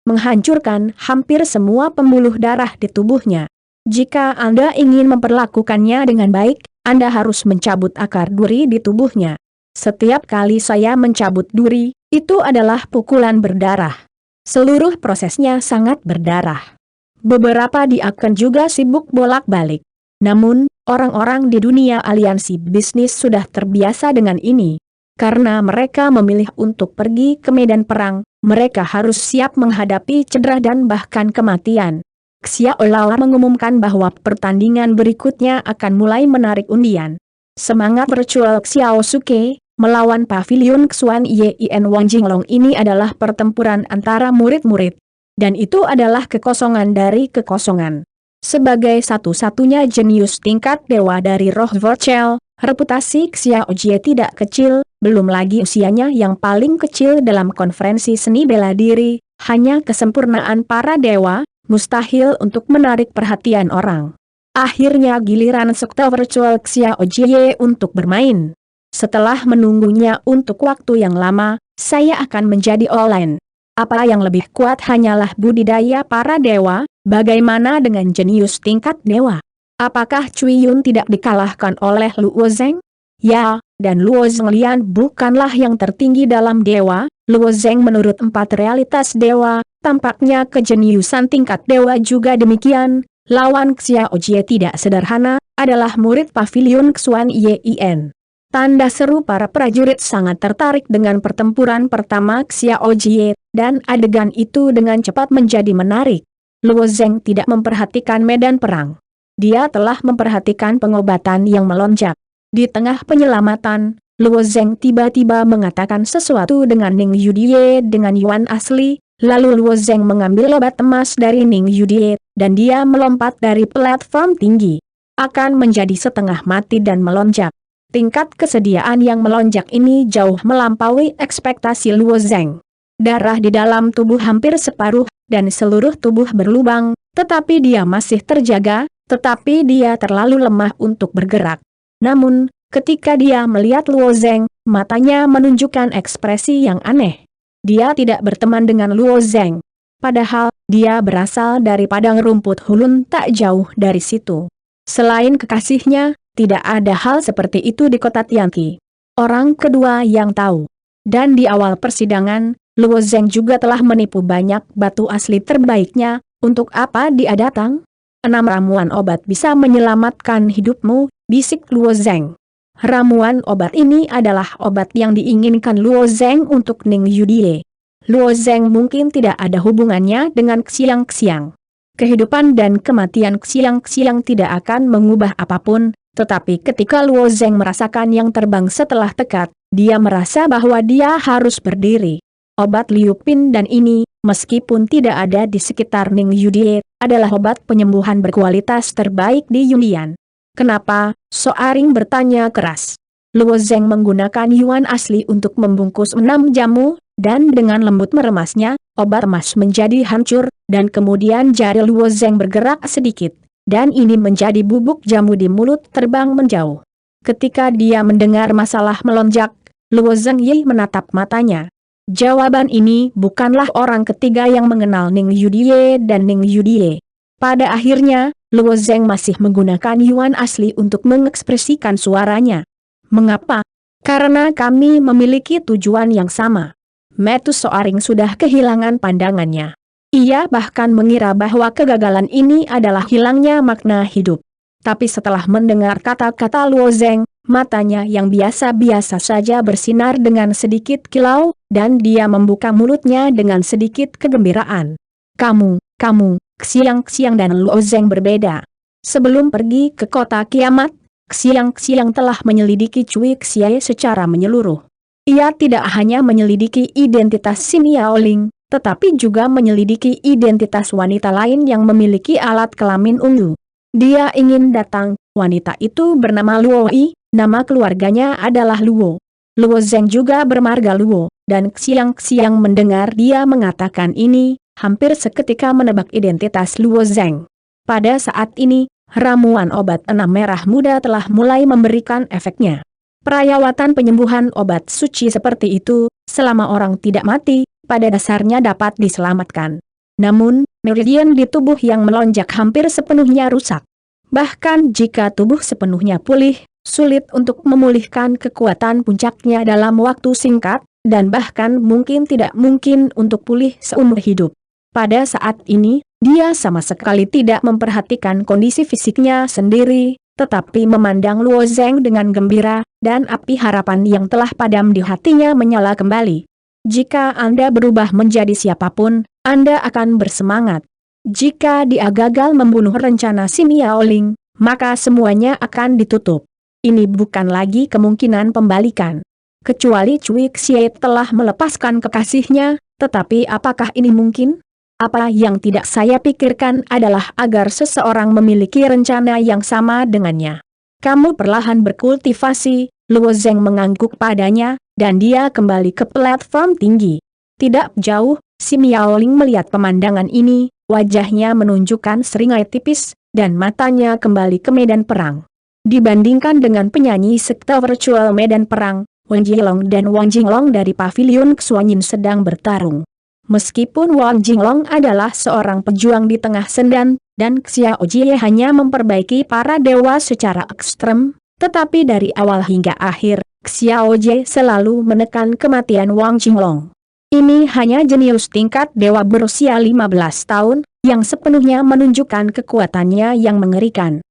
menghancurkan hampir semua pembuluh darah di tubuhnya. Jika Anda ingin memperlakukannya dengan baik, Anda harus mencabut akar duri di tubuhnya. Setiap kali saya mencabut duri, itu adalah pukulan berdarah. Seluruh prosesnya sangat berdarah. Beberapa diaken juga sibuk bolak-balik. Namun, orang-orang di dunia aliansi bisnis sudah terbiasa dengan ini. Karena mereka memilih untuk pergi ke medan perang, mereka harus siap menghadapi cedera dan bahkan kematian. Xiao Lao mengumumkan bahwa pertandingan berikutnya akan mulai menarik undian. Semangat virtual Xiao Suke melawan Pavilion Xuan Yin Wang Jinglong ini adalah pertempuran antara murid-murid. Dan itu adalah kekosongan dari kekosongan. Sebagai satu-satunya jenius tingkat dewa dari roh virtual, reputasi Xiao Jie tidak kecil, belum lagi usianya yang paling kecil dalam konferensi seni bela diri, hanya kesempurnaan para dewa, mustahil untuk menarik perhatian orang. Akhirnya giliran sekte virtual Xiao Jie untuk bermain. Setelah menunggunya untuk waktu yang lama, saya akan menjadi online. Apa yang lebih kuat hanyalah budidaya para dewa, bagaimana dengan jenius tingkat dewa? Apakah Cui Yun tidak dikalahkan oleh Luo Zeng? Ya, dan Luo Zeng Lian bukanlah yang tertinggi dalam dewa, Luo Zeng menurut 4 realitas dewa, tampaknya kejeniusan tingkat dewa juga demikian. Lawan Xiao Jie tidak sederhana, adalah murid Pavilion Xuan Yin. Tanda seru para prajurit sangat tertarik dengan pertempuran pertama Xiao Jie, dan adegan itu dengan cepat menjadi menarik. Luo Zeng tidak memperhatikan medan perang. Dia telah memperhatikan pengobatan yang melonjak. Di tengah penyelamatan, Luo Zeng tiba-tiba mengatakan sesuatu dengan Ning Yudie dengan yuan asli, lalu Luo Zeng mengambil obat emas dari Ning Yudie, dan dia melompat dari platform tinggi. Akan menjadi setengah mati dan melonjak. Tingkat kesediaan yang melonjak ini jauh melampaui ekspektasi Luo Zeng. Darah di dalam tubuh hampir separuh, dan seluruh tubuh berlubang, tetapi dia masih terjaga, tetapi dia terlalu lemah untuk bergerak. Namun, ketika dia melihat Luo Zeng, matanya menunjukkan ekspresi yang aneh. Dia tidak berteman dengan Luo Zeng. Padahal, dia berasal dari padang rumput Hulun tak jauh dari situ. Selain kekasihnya, tidak ada hal seperti itu di kota Tianqi. Orang kedua yang tahu. Dan di awal persidangan, Luo Zeng juga telah menipu banyak batu asli terbaiknya. Untuk apa dia datang? 6 ramuan obat bisa menyelamatkan hidupmu, bisik Luo Zeng. Ramuan obat ini adalah obat yang diinginkan Luo Zeng untuk Ning Yudie. Luo Zeng mungkin tidak ada hubungannya dengan Xiang-Xiang. Kehidupan dan kematian Xiang-Xiang tidak akan mengubah apapun. Tetapi ketika Luo Zeng merasakan yang terbang setelah tekad, dia merasa bahwa dia harus berdiri. Obat Liu Pin dan ini, meskipun tidak ada di sekitar Ning Yudie, adalah obat penyembuhan berkualitas terbaik di Yulian. Kenapa? Soaring bertanya keras. Luo Zeng menggunakan yuan asli untuk membungkus 6 jamu, dan dengan lembut meremasnya, obat emas menjadi hancur, dan kemudian jari Luo Zeng bergerak sedikit. Dan ini menjadi bubuk jamu di mulut terbang menjauh. Ketika dia mendengar masalah melonjak, Luo Zeng Yi menatap matanya. Jawaban ini bukanlah orang ketiga yang mengenal Ning Yudie dan Ning Yudie. Pada akhirnya, Luo Zeng masih menggunakan yuan asli untuk mengekspresikan suaranya. Mengapa? Karena kami memiliki tujuan yang sama. Metus Soaring sudah kehilangan pandangannya. Ia bahkan mengira bahwa kegagalan ini adalah hilangnya makna hidup. Tapi setelah mendengar kata-kata Luo Zeng, matanya yang biasa-biasa saja bersinar dengan sedikit kilau, dan dia membuka mulutnya dengan sedikit kegembiraan. Kamu, Xiang-Xiang dan Luo Zeng berbeda. Sebelum pergi ke kota kiamat, Xiang telah menyelidiki Cui Xie secara menyeluruh. Ia tidak hanya menyelidiki identitas Sim Yaoling, tetapi juga menyelidiki identitas wanita lain yang memiliki alat kelamin ungu. Dia ingin datang, wanita itu bernama Luo Yi, nama keluarganya adalah Luo. Luo Zeng juga bermarga Luo, dan Xiang mendengar dia mengatakan ini, hampir seketika menebak identitas Luo Zeng. Pada saat ini, ramuan obat enam merah muda telah mulai memberikan efeknya. Perawatan penyembuhan obat suci seperti itu, selama orang tidak mati, pada dasarnya dapat diselamatkan. Namun, meridian di tubuh yang melonjak hampir sepenuhnya rusak. Bahkan jika tubuh sepenuhnya pulih, sulit untuk memulihkan kekuatan puncaknya dalam waktu singkat, dan bahkan mungkin tidak mungkin untuk pulih seumur hidup. Pada saat ini, dia sama sekali tidak memperhatikan kondisi fisiknya sendiri, tetapi memandang Luo Zeng dengan gembira, dan api harapan yang telah padam di hatinya menyala kembali. Jika Anda berubah menjadi siapapun, Anda akan bersemangat. Jika dia gagal membunuh rencana Sim Yaoling, maka semuanya akan ditutup. Ini bukan lagi kemungkinan pembalikan. Kecuali Cui Xie telah melepaskan kekasihnya, tetapi apakah ini mungkin? Apa yang tidak saya pikirkan adalah agar seseorang memiliki rencana yang sama dengannya. Kamu perlahan berkultivasi, Luo Zeng mengangguk padanya, dan dia kembali ke platform tinggi. Tidak jauh, Sim Yaoling melihat pemandangan ini, wajahnya menunjukkan seringai tipis, dan matanya kembali ke medan perang. Dibandingkan dengan penyanyi sekte virtual medan perang, Wang Jinglong dan Wang Jinglong dari pavilion Xuanyin sedang bertarung. Meskipun Wang Jinglong adalah seorang pejuang di tengah sendan, dan Xiao Jie hanya memperbaiki para dewa secara ekstrem, tetapi dari awal hingga akhir, Xiao Jie selalu menekan kematian Wang Jinglong. Ini hanya jenius tingkat dewa berusia 15 tahun, yang sepenuhnya menunjukkan kekuatannya yang mengerikan.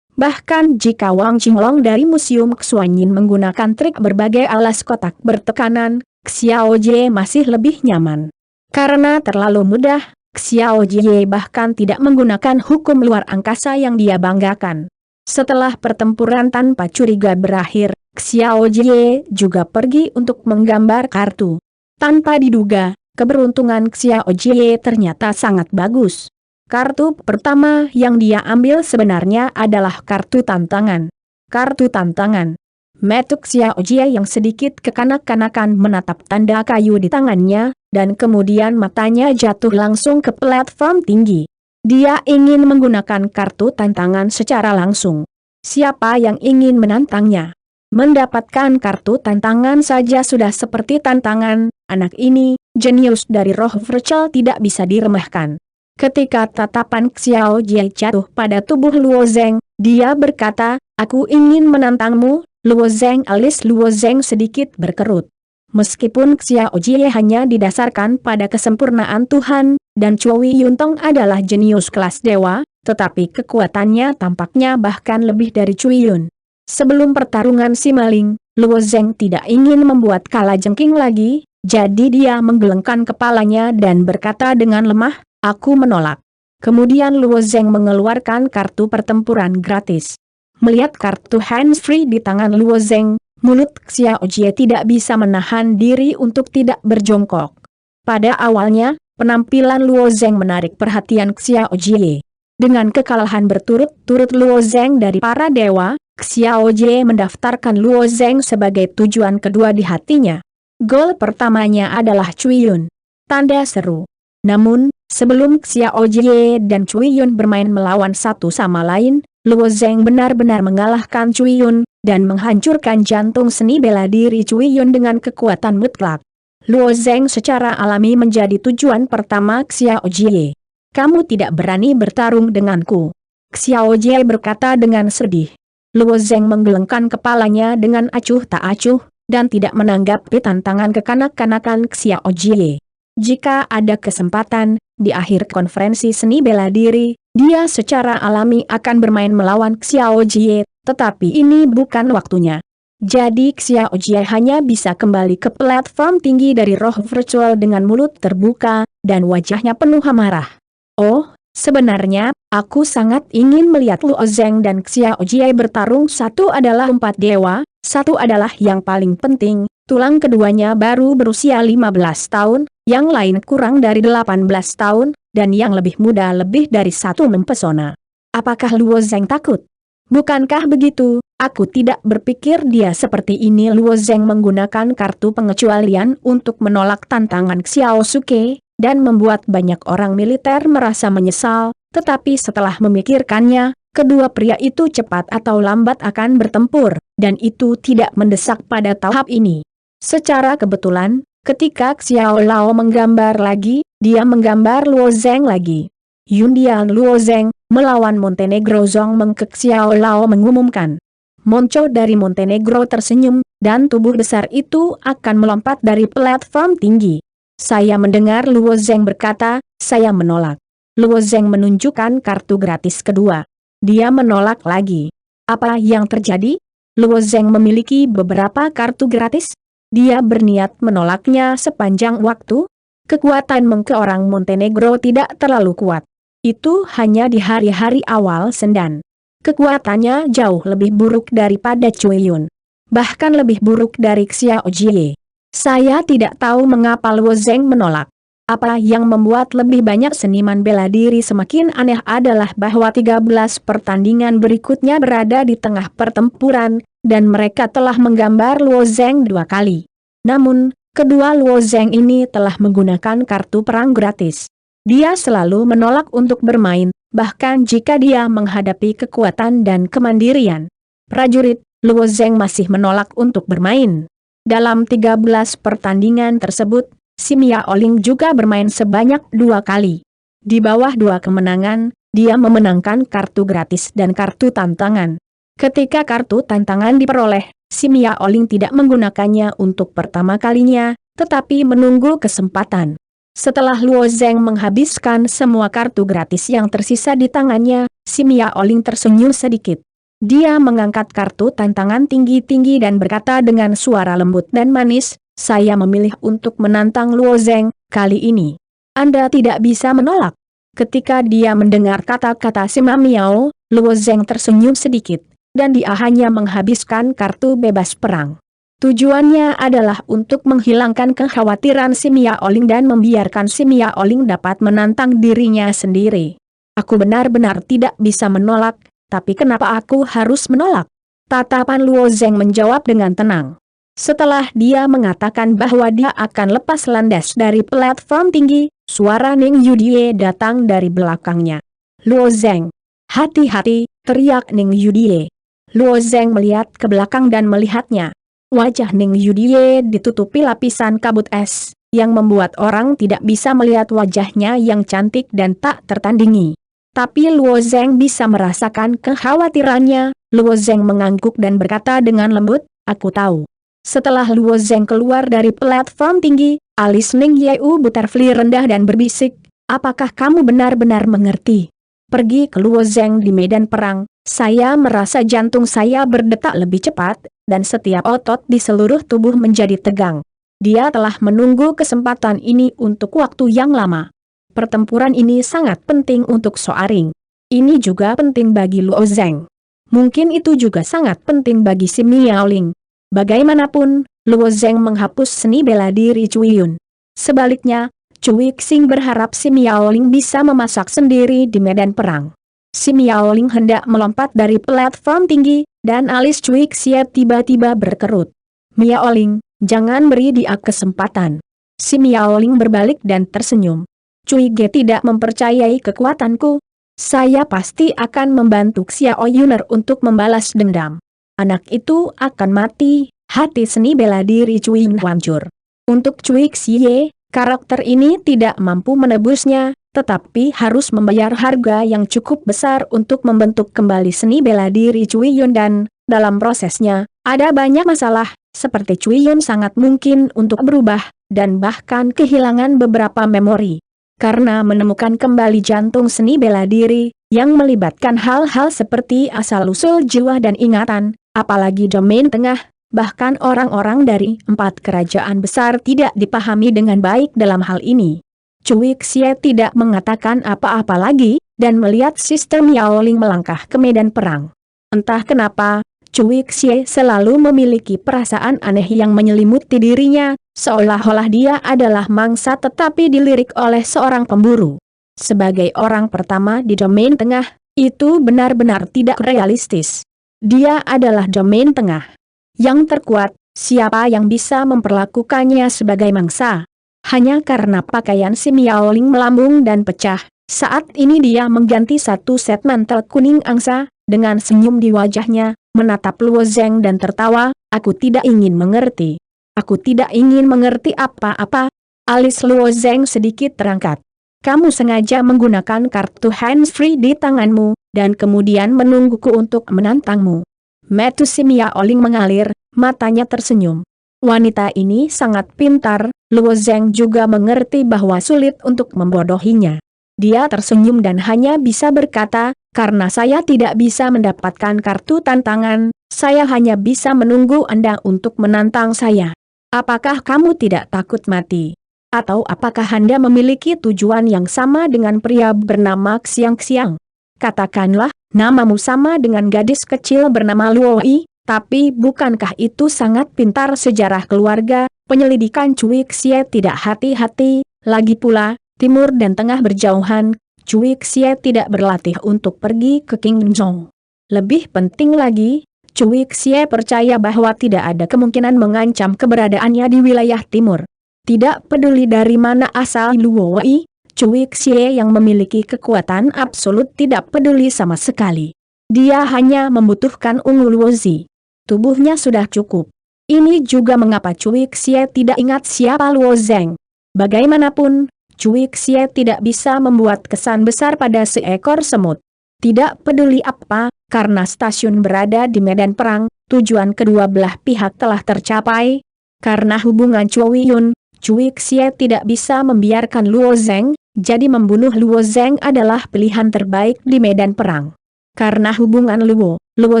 Bahkan jika Wang Jinglong dari Museum Xuanyin menggunakan trik berbagai alas kotak bertekanan, Xiao Jie masih lebih nyaman. Karena terlalu mudah, Xiao Jie bahkan tidak menggunakan hukum luar angkasa yang dia banggakan. Setelah pertempuran tanpa curiga berakhir, Xiao Jie juga pergi untuk menggambar kartu. Tanpa diduga, keberuntungan Xiao Jie ternyata sangat bagus. Kartu pertama yang dia ambil sebenarnya adalah kartu tantangan. Kartu tantangan. Metuk Xiao Jie yang sedikit kekanak-kanakan menatap tanda kayu di tangannya, dan kemudian matanya jatuh langsung ke platform tinggi. Dia ingin menggunakan kartu tantangan secara langsung. Siapa yang ingin menantangnya? Mendapatkan kartu tantangan saja sudah seperti tantangan, anak ini, jenius dari roh virtual tidak bisa diremehkan. Ketika tatapan Xiao Jie jatuh pada tubuh Luo Zeng, dia berkata, "Aku ingin menantangmu." Luo Zeng alis Luo Zeng sedikit berkerut. Meskipun Xiao Jie hanya didasarkan pada kesempurnaan Tuhan, dan Cui Yuntong adalah jenius kelas dewa, tetapi kekuatannya tampaknya bahkan lebih dari Cui Yun. Sebelum pertarungan si maling, Luo Zeng tidak ingin membuat kalajengking lagi, jadi dia menggelengkan kepalanya dan berkata dengan lemah, "Aku menolak." Kemudian Luo Zeng mengeluarkan kartu pertempuran gratis. Melihat kartu hands-free di tangan Luo Zeng, mulut Xiao Jie tidak bisa menahan diri untuk tidak berjongkok. Pada awalnya, penampilan Luo Zeng menarik perhatian Xiao Jie. Dengan kekalahan berturut-turut Luo Zeng dari para dewa, Xiao Jie mendaftarkan Luo Zeng sebagai tujuan kedua di hatinya. Gol pertamanya adalah Cui Yun. Tanda seru. Namun, sebelum Xiao Jie dan Cui Yun bermain melawan satu sama lain, Luo Zeng benar-benar mengalahkan Cui Yun, dan menghancurkan jantung seni bela diri Cui Yun dengan kekuatan mutlak. Luo Zeng secara alami menjadi tujuan pertama Xiao Jie. "Kamu tidak berani bertarung denganku," Xiao Jie berkata dengan sedih. Luo Zeng menggelengkan kepalanya dengan acuh tak acuh, dan tidak menanggapi tantangan kekanak-kanakan Xiao Jie. Jika ada kesempatan, di akhir konferensi seni bela diri, dia secara alami akan bermain melawan Xiao Jie, tetapi ini bukan waktunya. Jadi Xiao Jie hanya bisa kembali ke platform tinggi dari roh virtual dengan mulut terbuka, dan wajahnya penuh amarah. "Oh, sebenarnya, Aku sangat ingin melihat Luo Zheng dan Xiao Jie bertarung. Satu adalah 4 dewa, satu adalah yang paling penting, tulang keduanya baru berusia 15 tahun, yang lain kurang dari 18 tahun, dan yang lebih muda lebih dari satu mempesona. Apakah Luo Zheng takut? Bukankah begitu? Aku tidak berpikir dia seperti ini. Luo Zheng menggunakan kartu pengecualian untuk menolak tantangan Xiao Suke, dan membuat banyak orang militer merasa menyesal, tetapi setelah memikirkannya, kedua pria itu cepat atau lambat akan bertempur, dan itu tidak mendesak pada tahap ini. Secara kebetulan, ketika Xiao Lao menggambar lagi, dia menggambar Luo Zheng lagi. Yundian Luo Zheng melawan Montenegro. Zhong Meng ke Xiao Lao mengumumkan. Monco dari Montenegro tersenyum, dan tubuh besar itu akan melompat dari platform tinggi. Saya mendengar Luo Zheng berkata, saya menolak. Luo Zheng menunjukkan kartu gratis kedua. Dia menolak lagi. Apa yang terjadi? Luo Zheng memiliki beberapa kartu gratis. Dia berniat menolaknya sepanjang waktu. Kekuatan Mengke orang Montenegro tidak terlalu kuat. Itu hanya di hari-hari awal sendan. Kekuatannya jauh lebih buruk daripada Cui Yun. Bahkan lebih buruk dari Xiao Jie. Saya tidak tahu mengapa Luo Zheng menolak. Apa yang membuat lebih banyak seniman bela diri semakin aneh adalah bahwa 13 pertandingan berikutnya berada di tengah pertempuran, dan mereka telah menggambar Luo Zheng 2 kali. Namun, kedua Luo Zheng ini telah menggunakan kartu perang gratis. Dia selalu menolak untuk bermain, bahkan jika dia menghadapi kekuatan dan kemandirian prajurit, Luo Zheng masih menolak untuk bermain. Dalam 13 pertandingan tersebut, si Miao Ling juga bermain sebanyak 2 kali. Di bawah 2 kemenangan, dia memenangkan kartu gratis dan kartu tantangan. Ketika kartu tantangan diperoleh, si Miao Ling tidak menggunakannya untuk pertama kalinya, tetapi menunggu kesempatan. Setelah Luo Zheng menghabiskan semua kartu gratis yang tersisa di tangannya, si Miao Ling tersenyum sedikit. Dia mengangkat kartu tantangan tinggi-tinggi dan berkata dengan suara lembut dan manis, saya memilih untuk menantang Luo Zheng, kali ini. Anda tidak bisa menolak. Ketika dia mendengar kata-kata si Miao, Luo Zheng tersenyum sedikit, dan dia hanya menghabiskan kartu bebas perang. Tujuannya adalah untuk menghilangkan kekhawatiran si Miao Ling dan membiarkan si Miao Ling dapat menantang dirinya sendiri. Aku benar-benar tidak bisa menolak. Tapi kenapa aku harus menolak? Tatapan Luo Zheng menjawab dengan tenang. Setelah dia mengatakan bahwa dia akan lepas landas dari platform tinggi, suara Ning Yudie datang dari belakangnya. Luo Zheng, hati-hati, teriak Ning Yudie. Luo Zheng melihat ke belakang dan melihatnya. Wajah Ning Yudie ditutupi lapisan kabut es, yang membuat orang tidak bisa melihat wajahnya yang cantik dan tak tertandingi. Tapi Luo Zheng bisa merasakan kekhawatirannya. Luo Zheng mengangguk dan berkata dengan lembut, aku tahu. Setelah Luo Zheng keluar dari platform tinggi, alis Ning Yeu Butterfly rendah dan berbisik, apakah kamu benar-benar mengerti? Pergi ke Luo Zheng di medan perang, saya merasa jantung saya berdetak lebih cepat, dan setiap otot di seluruh tubuh menjadi tegang. Dia telah menunggu kesempatan ini untuk waktu yang lama. Pertempuran ini sangat penting untuk Soaring. Ini juga penting bagi Luo Zheng. Mungkin itu juga sangat penting bagi si Miao Ling. Bagaimanapun, Luo Zheng menghapus seni bela diri Cui Yun. Sebaliknya, Cui Xing berharap si Miao Ling bisa memasak sendiri di medan perang. Si Miao Ling hendak melompat dari platform tinggi, dan alis Cui Xie tiba-tiba berkerut. Miao Ling, jangan beri dia kesempatan. Si Miao Ling berbalik dan tersenyum. Cui Ge tidak mempercayai kekuatanku. Saya pasti akan membantu Xiao Yuner untuk membalas dendam. Anak itu akan mati. Hati seni bela diri Cui Yun hancur. Untuk Cui Xie, karakter ini tidak mampu menebusnya, tetapi harus membayar harga yang cukup besar untuk membentuk kembali seni bela diri Cui Yun, dan dalam prosesnya, ada banyak masalah, seperti Cui Yun sangat mungkin untuk berubah, dan bahkan kehilangan beberapa memori. Karena menemukan kembali jantung seni bela diri, yang melibatkan hal-hal seperti asal-usul jiwa dan ingatan, apalagi domain tengah, bahkan orang-orang dari 4 kerajaan besar tidak dipahami dengan baik dalam hal ini. Cui Xie tidak mengatakan apa-apa lagi, dan melihat Sister Miaoling melangkah ke medan perang. Entah kenapa, Cui Xie selalu memiliki perasaan aneh yang menyelimuti dirinya, seolah-olah dia adalah mangsa tetapi dilirik oleh seorang pemburu. Sebagai orang pertama di domain tengah, itu benar-benar tidak realistis. Dia adalah domain tengah yang terkuat, siapa yang bisa memperlakukannya sebagai mangsa? Hanya karena pakaian si Miaoling melambung dan pecah, saat ini dia mengganti satu set mantel kuning angsa, dengan senyum di wajahnya, menatap Luo Zeng dan tertawa, aku tidak ingin mengerti. Aku tidak ingin mengerti apa-apa. Alis Luo Zeng sedikit terangkat. Kamu sengaja menggunakan kartu hands-free di tanganmu, dan kemudian menungguku untuk menantangmu. Mata si Miaoling mengalir, matanya tersenyum. Wanita ini sangat pintar, Luo Zeng juga mengerti bahwa sulit untuk membodohinya. Dia tersenyum dan hanya bisa berkata, karena saya tidak bisa mendapatkan kartu tantangan, saya hanya bisa menunggu Anda untuk menantang saya. Apakah kamu tidak takut mati? Atau apakah Anda memiliki tujuan yang sama dengan pria bernama Xiang Xiang? Katakanlah, namamu sama dengan gadis kecil bernama Luo Yi. Tapi bukankah itu sangat pintar sejarah keluarga, penyelidikan Cui Xie tidak hati-hati, lagi pula, timur dan tengah berjauhan, Cui Xie tidak berlatih untuk pergi ke Qingzhou. Lebih penting lagi, Cui Xie percaya bahwa tidak ada kemungkinan mengancam keberadaannya di wilayah timur. Tidak peduli dari mana asal Luo Yi, Cui Xie yang memiliki kekuatan absolut tidak peduli sama sekali. Dia hanya membutuhkan ungu Luo Zi. Tubuhnya sudah cukup. Ini juga mengapa Cui Xie tidak ingat siapa Luo Zeng. Bagaimanapun, Cui Xie tidak bisa membuat kesan besar pada seekor semut. Tidak peduli apa, karena stasiun berada di medan perang, tujuan kedua belah pihak telah tercapai. Karena hubungan Cui Yun, Cui Xie tidak bisa membiarkan Luo Zeng, jadi membunuh Luo Zeng adalah pilihan terbaik di medan perang. Karena hubungan Luo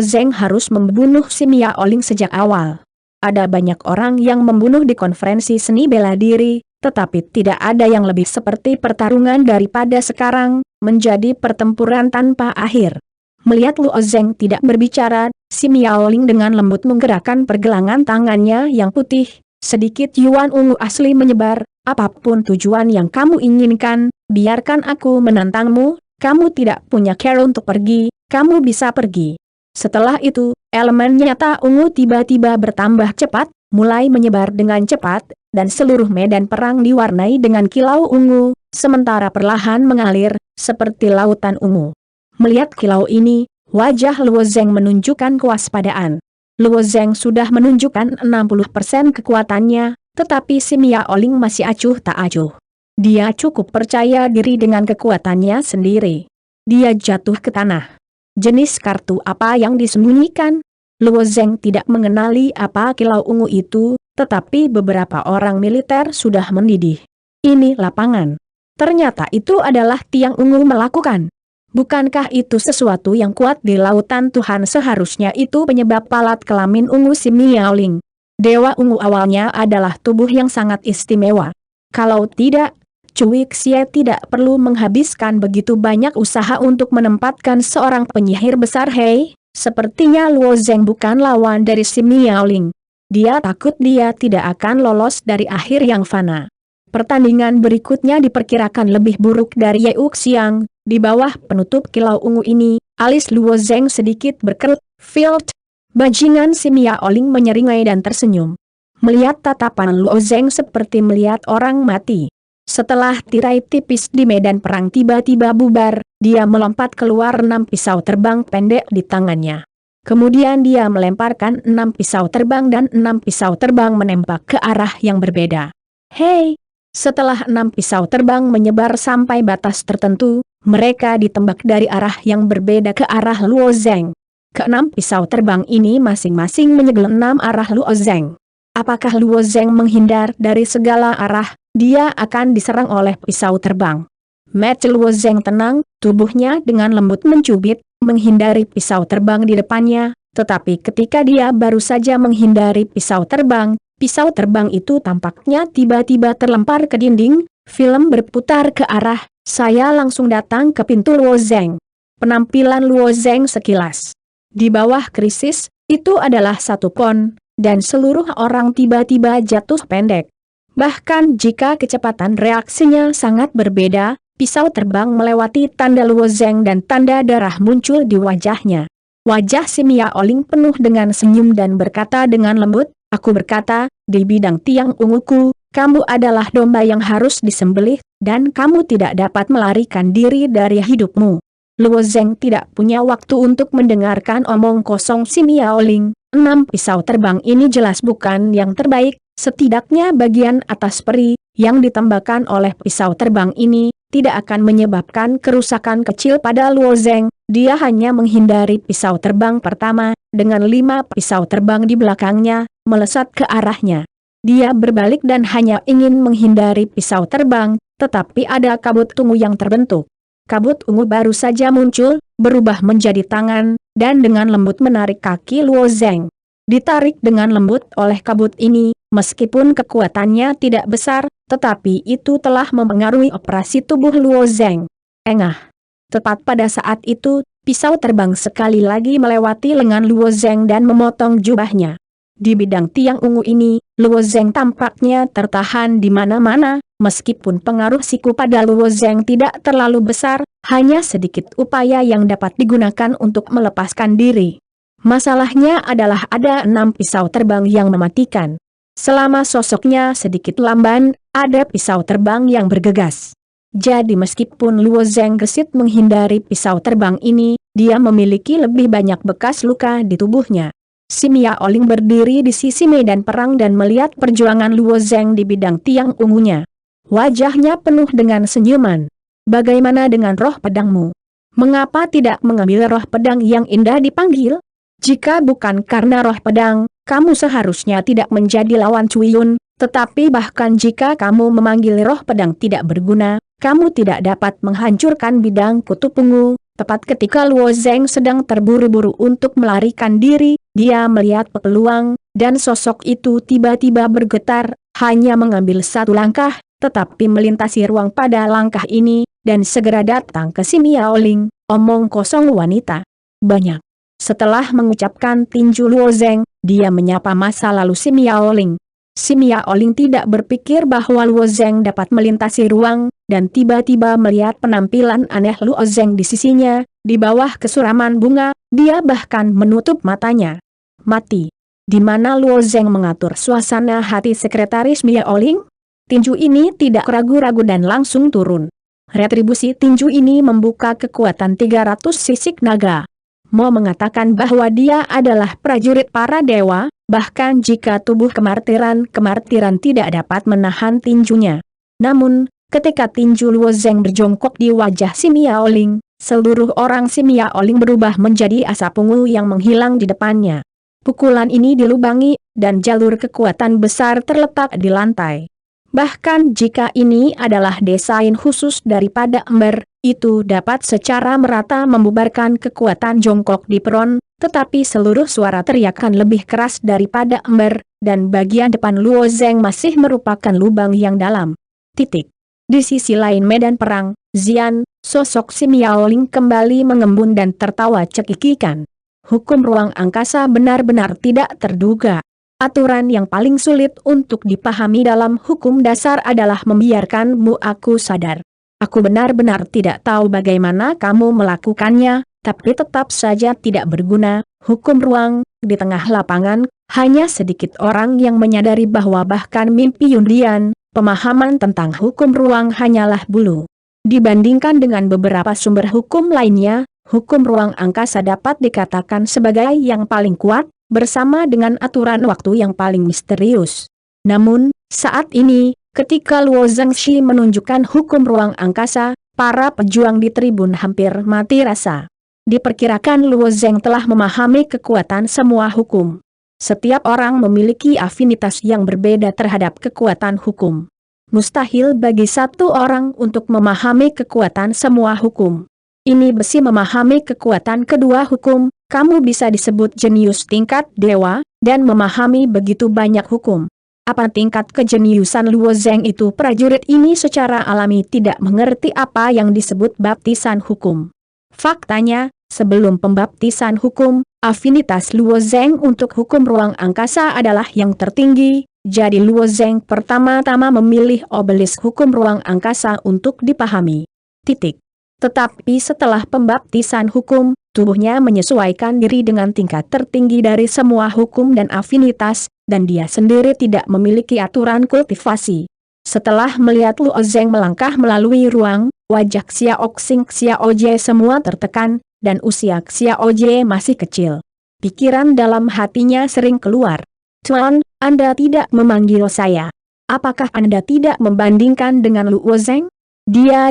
Zeng harus membunuh si Miaoling sejak awal. Ada banyak orang yang membunuh di konferensi seni bela diri, tetapi tidak ada yang lebih seperti pertarungan daripada sekarang, menjadi pertempuran tanpa akhir. Melihat Luo Zeng tidak berbicara, si Miaoling dengan lembut menggerakkan pergelangan tangannya yang putih, sedikit yuan ungu asli menyebar, apapun tujuan yang kamu inginkan, biarkan aku menantangmu, kamu tidak punya cara untuk pergi, kamu bisa pergi. Setelah itu, elemen nyata ungu tiba-tiba bertambah cepat, mulai menyebar dengan cepat, dan seluruh medan perang diwarnai dengan kilau ungu, sementara perlahan mengalir, seperti lautan ungu. Melihat kilau ini, wajah Luo Zeng menunjukkan kewaspadaan. Luo Zeng sudah menunjukkan 60% kekuatannya, tetapi si Miaoling masih acuh tak acuh. Dia cukup percaya diri dengan kekuatannya sendiri. Dia jatuh ke tanah. Jenis kartu apa yang disembunyikan? Luo Zeng tidak mengenali apa kilau ungu itu, tetapi beberapa orang militer sudah mendidih. Ini lapangan. Ternyata itu adalah tiang ungu melakukan. Bukankah itu sesuatu yang kuat di lautan Tuhan? Seharusnya itu penyebab palat kelamin ungu si Miaoling. Dewa ungu awalnya adalah tubuh yang sangat istimewa. Kalau tidak, Cui Xie tidak perlu menghabiskan begitu banyak usaha untuk menempatkan seorang penyihir besar. Hei, sepertinya Luo Zeng bukan lawan dari si Miaoling. Dia takut dia tidak akan lolos dari akhir yang fana. Pertandingan berikutnya diperkirakan lebih buruk dari Ye Xiang. Di bawah penutup kilau ungu ini, alis Luo Zeng sedikit berkerut. Field. Bajingan si Miaoling menyeringai dan tersenyum. Melihat tatapan Luo Zeng seperti melihat orang mati. Setelah tirai tipis di medan perang tiba-tiba bubar, dia melompat keluar 6 pisau terbang pendek di tangannya. Kemudian dia melemparkan 6 pisau terbang dan 6 pisau terbang menembak ke arah yang berbeda. Hei! Setelah 6 pisau terbang menyebar sampai batas tertentu, mereka ditembak dari arah yang berbeda ke arah Luo Zeng. Ke-6 pisau terbang ini masing-masing menyegel 6 arah Luo Zeng. Apakah Luo Zeng menghindar dari segala arah? Dia akan diserang oleh pisau terbang. Mata Luo Zeng tenang, tubuhnya dengan lembut mencubit, menghindari pisau terbang di depannya, tetapi ketika dia baru saja menghindari pisau terbang itu tampaknya tiba-tiba terlempar ke dinding. Film berputar ke arah, saya langsung datang ke pintu Luo Zeng. Penampilan Luo Zeng sekilas. Di bawah krisis, itu adalah satu pon, dan seluruh orang tiba-tiba jatuh pendek. Bahkan jika kecepatan reaksinya sangat berbeda, pisau terbang melewati tanda Luo Zeng dan tanda darah muncul di wajahnya. Wajah si Mia Oling penuh dengan senyum dan berkata dengan lembut, "Aku berkata, di bidang tiang unguku, kamu adalah domba yang harus disembelih, dan kamu tidak dapat melarikan diri dari hidupmu." Luo Zeng tidak punya waktu untuk mendengarkan omong kosong si Mia Oling. 6 pisau terbang ini jelas bukan yang terbaik, setidaknya bagian atas peri, yang ditembakkan oleh pisau terbang ini, tidak akan menyebabkan kerusakan kecil pada Luo Zeng. Dia hanya menghindari pisau terbang pertama, dengan 5 pisau terbang di belakangnya, melesat ke arahnya. Dia berbalik dan hanya ingin menghindari pisau terbang, tetapi ada kabut ungu yang terbentuk. Kabut ungu baru saja muncul, berubah menjadi tangan, dan dengan lembut menarik kaki Luo Zeng. Ditarik dengan lembut oleh kabut ini, meskipun kekuatannya tidak besar, tetapi itu telah mempengaruhi operasi tubuh Luo Zeng. Engah. Tepat pada saat itu, pisau terbang sekali lagi melewati lengan Luo Zeng dan memotong jubahnya. Di bidang tiang ungu ini, Luo Zeng tampaknya tertahan di mana-mana, meskipun pengaruh siku pada Luo Zeng tidak terlalu besar, hanya sedikit upaya yang dapat digunakan untuk melepaskan diri. Masalahnya adalah ada 6 pisau terbang yang mematikan. Selama sosoknya sedikit lamban, ada pisau terbang yang bergegas. Jadi meskipun Luo Zeng gesit menghindari pisau terbang ini, dia memiliki lebih banyak bekas luka di tubuhnya. Si Mia Oling berdiri di sisi medan perang dan melihat perjuangan Luo Zeng di bidang tiang ungunya. Wajahnya penuh dengan senyuman. "Bagaimana dengan roh pedangmu? Mengapa tidak mengambil roh pedang yang indah dipanggil? Jika bukan karena roh pedang, kamu seharusnya tidak menjadi lawan Cui Yun, tetapi bahkan jika kamu memanggil roh pedang tidak berguna, kamu tidak dapat menghancurkan bidang kutub ungu." Tepat ketika Luo Zeng sedang terburu-buru untuk melarikan diri, dia melihat peluang, dan sosok itu tiba-tiba bergetar, hanya mengambil satu langkah, tetapi melintasi ruang pada langkah ini, dan segera datang ke si Mia Oling. Omong kosong wanita. Banyak. Setelah mengucapkan tinju Luo Zeng, dia menyapa masa lalu si Mia Oling. Si Mia Oling tidak berpikir bahwa Luo Zeng dapat melintasi ruang, dan tiba-tiba melihat penampilan aneh Luo Zeng di sisinya, di bawah kesuraman bunga, dia bahkan menutup matanya. Mati. Di mana Luo Zeng mengatur suasana hati sekretaris Mia Oling? Tinju ini tidak ragu-ragu dan langsung turun. Retribusi tinju ini membuka kekuatan 300 sisik naga. Mau mengatakan bahwa dia adalah prajurit para dewa, bahkan jika tubuh kemartiran tidak dapat menahan tinjunya. Namun, ketika tinju Luo Zeng berjongkok di wajah si Mia Oling, seluruh orang si Mia Oling berubah menjadi asap ungu yang menghilang di depannya. Pukulan ini dilubangi, dan jalur kekuatan besar terletak di lantai. Bahkan jika ini adalah desain khusus daripada ember, itu dapat secara merata membubarkan kekuatan jongkok di peron, tetapi seluruh suara teriakan lebih keras daripada ember, dan bagian depan Luo Zeng masih merupakan lubang yang dalam. Titik. Di sisi lain medan perang, Zian, sosok si Mia Oling kembali mengembun dan tertawa cekikikan. Hukum ruang angkasa benar-benar tidak terduga. Aturan yang paling sulit untuk dipahami dalam hukum dasar adalah membiarkanmu aku sadar. Aku benar-benar tidak tahu bagaimana kamu melakukannya, tapi tetap saja tidak berguna. Hukum ruang, di tengah lapangan, hanya sedikit orang yang menyadari bahwa bahkan mimpi Yundian, pemahaman tentang hukum ruang hanyalah bulu. Dibandingkan dengan beberapa sumber hukum lainnya, hukum ruang angkasa dapat dikatakan sebagai yang paling kuat, bersama dengan aturan waktu yang paling misterius. Namun, saat ini, ketika Luo Zengshi menunjukkan hukum ruang angkasa, para pejuang di tribun hampir mati rasa. Diperkirakan Luo Zeng telah memahami kekuatan semua hukum. Setiap orang memiliki afinitas yang berbeda terhadap kekuatan hukum. Mustahil bagi satu orang untuk memahami kekuatan semua hukum. Ini besi memahami kekuatan kedua hukum, kamu bisa disebut jenius tingkat dewa, dan memahami begitu banyak hukum. Apa tingkat kejeniusan Luo Zheng itu? Prajurit ini secara alami tidak mengerti apa yang disebut baptisan hukum. Faktanya, sebelum pembaptisan hukum, afinitas Luo Zheng untuk hukum ruang angkasa adalah yang tertinggi, jadi Luo Zheng pertama-tama memilih obelisk hukum ruang angkasa untuk dipahami. Tetapi setelah pembaptisan hukum, tubuhnya menyesuaikan diri dengan tingkat tertinggi dari semua hukum dan afinitas, dan dia sendiri tidak memiliki aturan kultivasi. Setelah melihat Luo Zheng melangkah melalui ruang, wajah Xiao Xing Xiao Jie semua tertekan, dan usia Xiao Jie masih kecil. Pikiran dalam hatinya sering keluar. "Tuan, Anda tidak memanggil saya. Apakah Anda tidak membandingkan dengan Luo Zheng? Dia.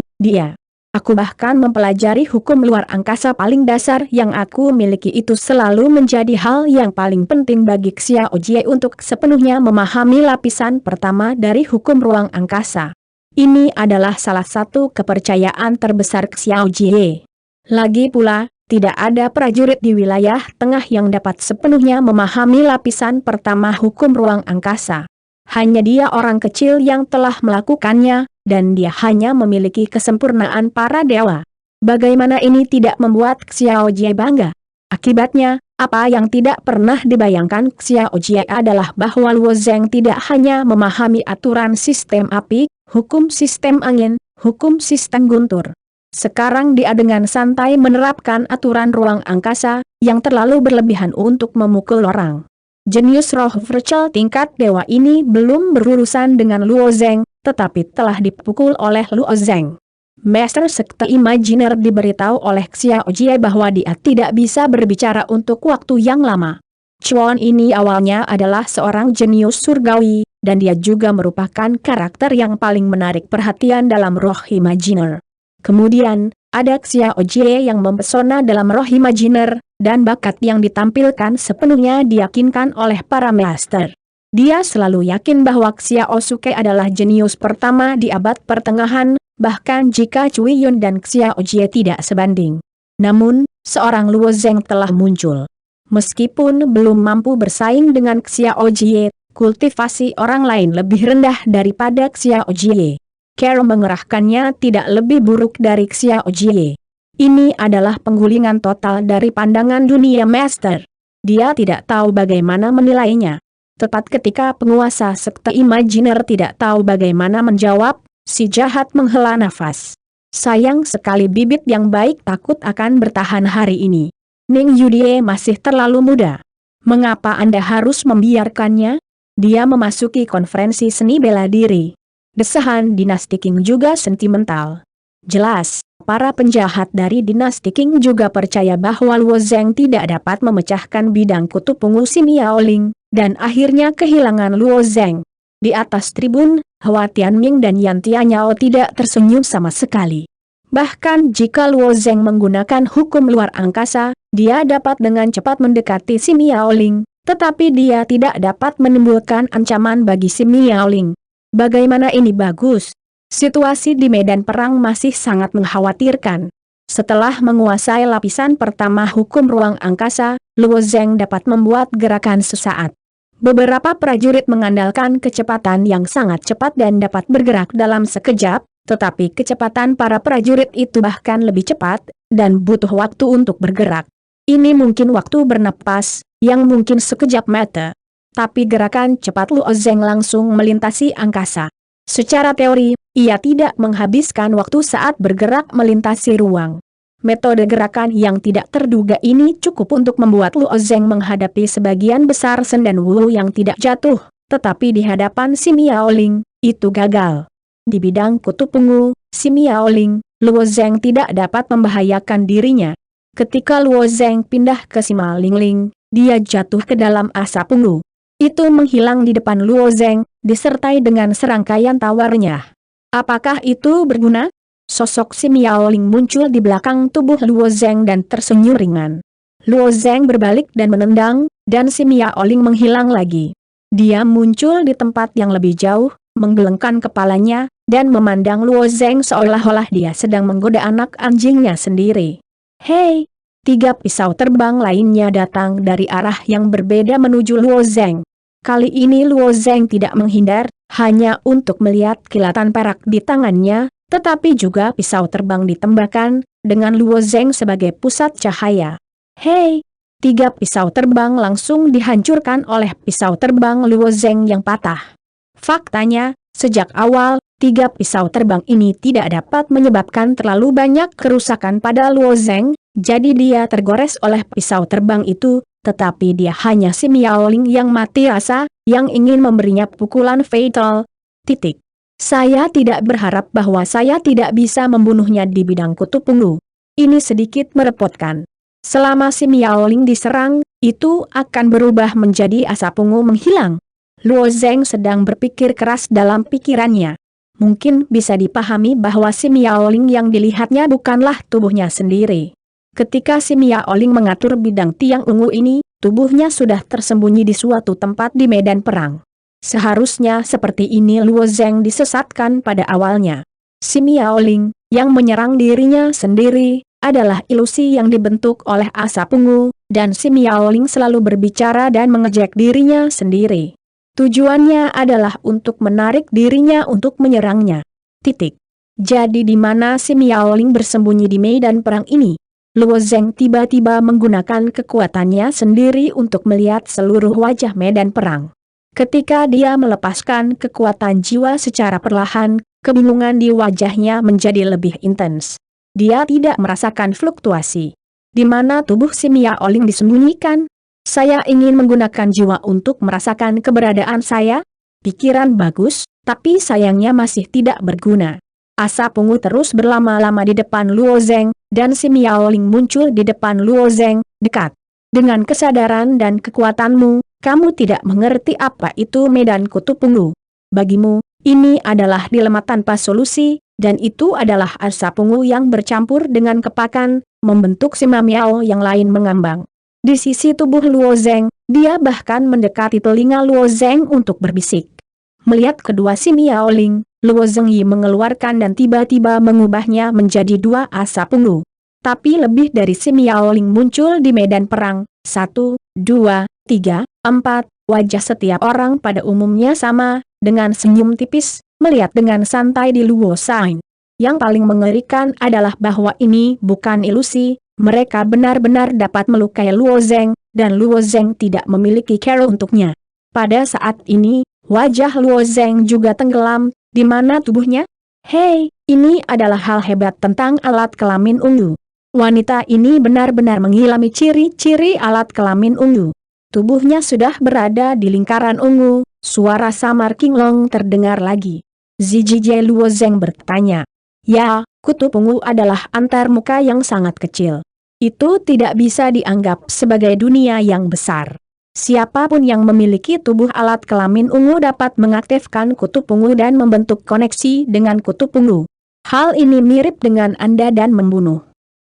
Aku bahkan mempelajari hukum luar angkasa paling dasar yang aku miliki itu selalu menjadi hal yang paling penting bagi Xiao Jie untuk sepenuhnya memahami lapisan pertama dari hukum ruang angkasa. Ini adalah salah satu kepercayaan terbesar Xiao Jie. Lagi pula, tidak ada prajurit di wilayah tengah yang dapat sepenuhnya memahami lapisan pertama hukum ruang angkasa. Hanya dia orang kecil yang telah melakukannya, dan dia hanya memiliki kesempurnaan para dewa. Bagaimana ini tidak membuat Xiao Jie bangga? Akibatnya, apa yang tidak pernah dibayangkan Xiao Jie adalah bahwa Luo Zheng tidak hanya memahami aturan sistem api, hukum sistem angin, hukum sistem guntur. Sekarang dia dengan santai menerapkan aturan ruang angkasa, yang terlalu berlebihan untuk memukul orang. Jenius roh virtual tingkat dewa ini belum berurusan dengan Luo Zheng, tetapi telah dipukul oleh Luo Zheng. Master Sekte Imajiner diberitahu oleh Xiao Jie bahwa dia tidak bisa berbicara untuk waktu yang lama. Chuan ini awalnya adalah seorang jenius surgawi, dan dia juga merupakan karakter yang paling menarik perhatian dalam roh Imajiner. Kemudian, ada Xiao Jie yang mempesona dalam roh Imajiner, dan bakat yang ditampilkan sepenuhnya diyakinkan oleh para master. Dia selalu yakin bahwa Xiao Suke adalah jenius pertama di abad pertengahan, bahkan jika Cui Yun dan Xiao Jie tidak sebanding. Namun, seorang Luo Zheng telah muncul. Meskipun belum mampu bersaing dengan Xiao Jie, kultivasi orang lain lebih rendah daripada Xiao Jie. Cara mengerahkannya tidak lebih buruk dari Xiao Jie. Ini adalah penggulingan total dari pandangan dunia master. Dia tidak tahu bagaimana menilainya. Tepat ketika penguasa sekte Imajiner tidak tahu bagaimana menjawab, si jahat menghela nafas. Sayang sekali bibit yang baik takut akan bertahan hari ini. Ning Yudie masih terlalu muda. Mengapa Anda harus membiarkannya? Dia memasuki konferensi seni bela diri. Desahan dinasti Qing juga sentimental. Jelas, para penjahat dari dinasti Qing juga percaya bahwa Luo Zheng tidak dapat memecahkan bidang kutub ungu si Miaoling, dan akhirnya kehilangan Luo Zheng. Di atas tribun, Hua Tianming dan Yan Tianyao tidak tersenyum sama sekali. Bahkan jika Luo Zheng menggunakan hukum luar angkasa, dia dapat dengan cepat mendekati si Miaoling, tetapi dia tidak dapat menimbulkan ancaman bagi si Miaoling. Bagaimana ini bagus? Situasi di medan perang masih sangat mengkhawatirkan. Setelah menguasai lapisan pertama hukum ruang angkasa, Luo Zheng dapat membuat gerakan sesaat. Beberapa prajurit mengandalkan kecepatan yang sangat cepat dan dapat bergerak dalam sekejap, tetapi kecepatan para prajurit itu bahkan lebih cepat, dan butuh waktu untuk bergerak. Ini mungkin waktu bernapas, yang mungkin sekejap mata. Tapi gerakan cepat Luo Zheng langsung melintasi angkasa. Secara teori, ia tidak menghabiskan waktu saat bergerak melintasi ruang. Metode gerakan yang tidak terduga ini cukup untuk membuat Luo Zheng menghadapi sebagian besar Shen dan Wu yang tidak jatuh, tetapi di hadapan si Miaoling, itu gagal. Di bidang kutub ungu, si Miaoling, Luo Zheng tidak dapat membahayakan dirinya. Ketika Luo Zheng pindah ke si Ma Lingling, dia jatuh ke dalam asap ungu. Itu menghilang di depan Luo Zheng, disertai dengan serangkaian tawarnya. Apakah itu berguna? Sosok si Miaoling muncul di belakang tubuh Luo Zheng dan tersenyum ringan. Luo Zheng berbalik dan menendang, dan si Miaoling menghilang lagi. Dia muncul di tempat yang lebih jauh, menggelengkan kepalanya, dan memandang Luo Zheng seolah-olah dia sedang menggoda anak anjingnya sendiri. Hei! 3 pisau terbang lainnya datang dari arah yang berbeda menuju Luo Zheng. Kali ini Luo Zeng tidak menghindar, hanya untuk melihat kilatan perak di tangannya, tetapi juga pisau terbang ditembakkan, dengan Luo Zeng sebagai pusat cahaya. Hei! 3 pisau terbang langsung dihancurkan oleh pisau terbang Luo Zeng yang patah. Faktanya, sejak awal, 3 pisau terbang ini tidak dapat menyebabkan terlalu banyak kerusakan pada Luo Zeng, jadi dia tergores oleh pisau terbang itu, tetapi dia hanya si Miaoling yang mati rasa, yang ingin memberinya pukulan fatal. Titik. Saya tidak berharap bahwa saya tidak bisa membunuhnya di bidang kutub ungu. Ini sedikit merepotkan. Selama si Miaoling diserang, itu akan berubah menjadi asap ungu menghilang. Luo Zeng sedang berpikir keras dalam pikirannya. Mungkin bisa dipahami bahwa si Miaoling yang dilihatnya bukanlah tubuhnya sendiri. Ketika si Miaoling mengatur bidang tiang ungu ini, tubuhnya sudah tersembunyi di suatu tempat di medan perang. Seharusnya seperti ini Luo Zeng disesatkan pada awalnya. Si Miaoling, yang menyerang dirinya sendiri, adalah ilusi yang dibentuk oleh asap ungu, dan si Miaoling selalu berbicara dan mengejek dirinya sendiri. Tujuannya adalah untuk menarik dirinya untuk menyerangnya. Titik. Jadi di mana si Miaoling bersembunyi di medan perang ini? Luo Zeng tiba-tiba menggunakan kekuatannya sendiri untuk melihat seluruh wajah medan perang. Ketika dia melepaskan kekuatan jiwa secara perlahan, kebingungan di wajahnya menjadi lebih intens. Dia tidak merasakan fluktuasi. Di mana tubuh si Miaoling disembunyikan? Saya ingin menggunakan jiwa untuk merasakan keberadaan saya? Pikiran bagus, tapi sayangnya masih tidak berguna. Asap ungu terus berlama-lama di depan Luo Zeng, dan si Miaoling muncul di depan Luo Zeng, dekat. Dengan kesadaran dan kekuatanmu, kamu tidak mengerti apa itu medan kutub ungu. Bagimu, ini adalah dilema tanpa solusi, dan itu adalah asap ungu yang bercampur dengan kepakan, membentuk si Miao yang lain mengambang. Di sisi tubuh Luo Zeng, dia bahkan mendekati telinga Luo Zeng untuk berbisik. Melihat kedua si Miaoling, Luo Zengyi mengeluarkan dan tiba-tiba mengubahnya menjadi 2 asap ungu. Tapi lebih dari si Miaoling muncul di medan perang. 1, 2, 3, 4, wajah setiap orang pada umumnya sama, dengan senyum tipis, melihat dengan santai di Luo Zeng. Yang paling mengerikan adalah bahwa ini bukan ilusi, mereka benar-benar dapat melukai Luo Zeng, dan Luo Zeng tidak memiliki cara untuknya. Pada saat ini, wajah Luo Zeng juga tenggelam, di mana tubuhnya? Hei, ini adalah hal hebat tentang alat kelamin ungu. Wanita ini benar-benar mengilami ciri-ciri alat kelamin ungu. Tubuhnya sudah berada di lingkaran ungu, suara samar King Long terdengar lagi. Zijie Luo Zeng bertanya. Ya, kutub ungu adalah antarmuka yang sangat kecil. Itu tidak bisa dianggap sebagai dunia yang besar. Siapapun yang memiliki tubuh alat kelamin ungu dapat mengaktifkan kutub ungu dan membentuk koneksi dengan kutub ungu. Hal ini mirip dengan Anda dan membunuh.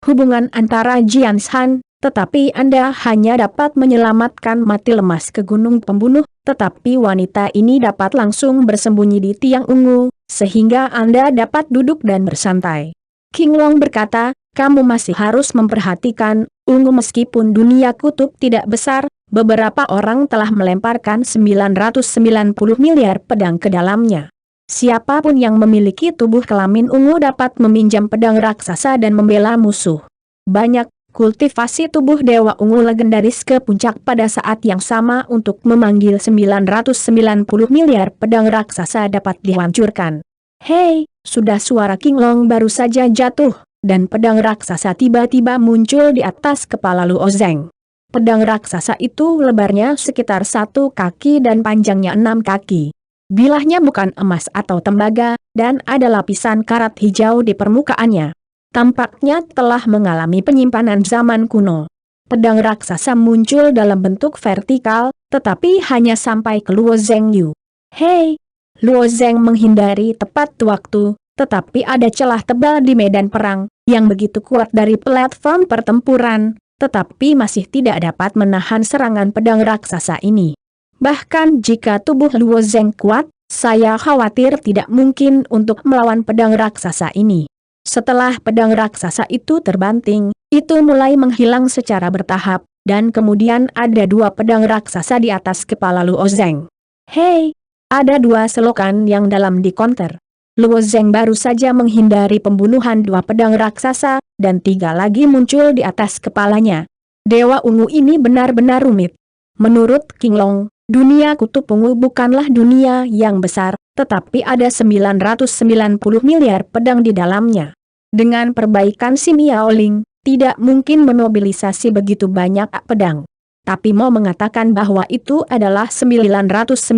Hubungan antara Jian Shan, tetapi Anda hanya dapat menyelamatkan mati lemas ke gunung pembunuh, tetapi wanita ini dapat langsung bersembunyi di tiang ungu, sehingga Anda dapat duduk dan bersantai. King Long berkata, kamu masih harus memperhatikan, ungu meskipun dunia kutub tidak besar, beberapa orang telah melemparkan 990 miliar pedang ke dalamnya. Siapapun yang memiliki tubuh kelamin ungu dapat meminjam pedang raksasa dan membela musuh. Banyak kultivasi tubuh dewa ungu legendaris ke puncak pada saat yang sama untuk memanggil 990 miliar pedang raksasa dapat dihancurkan. Hei, sudah suara King Long baru saja jatuh, dan pedang raksasa tiba-tiba muncul di atas kepala Luo Zeng. Pedang raksasa itu lebarnya sekitar 1 kaki dan panjangnya 6 kaki. Bilahnya bukan emas atau tembaga, dan ada lapisan karat hijau di permukaannya. Tampaknya telah mengalami penyimpanan zaman kuno. Pedang raksasa muncul dalam bentuk vertikal, tetapi hanya sampai ke Luo Zeng Yu. Hei! Luo Zeng menghindari tepat waktu, tetapi ada celah tebal di medan perang, yang begitu kuat dari platform pertempuran, tetapi masih tidak dapat menahan serangan pedang raksasa ini. Bahkan jika tubuh Luo Zeng kuat, saya khawatir tidak mungkin untuk melawan pedang raksasa ini. Setelah pedang raksasa itu terbanting, itu mulai menghilang secara bertahap, dan kemudian ada 2 pedang raksasa di atas kepala Luo Zeng. Hei! Ada 2 selokan yang dalam di counter. Luo Zeng baru saja menghindari pembunuhan 2 pedang raksasa, dan 3 lagi muncul di atas kepalanya. Dewa Ungu ini benar-benar rumit. Menurut King Long, dunia kutub ungu bukanlah dunia yang besar, tetapi ada 990 miliar pedang di dalamnya. Dengan perbaikan si Miao Ling, tidak mungkin memobilisasi begitu banyak pedang. Tapi mau mengatakan bahwa itu adalah 990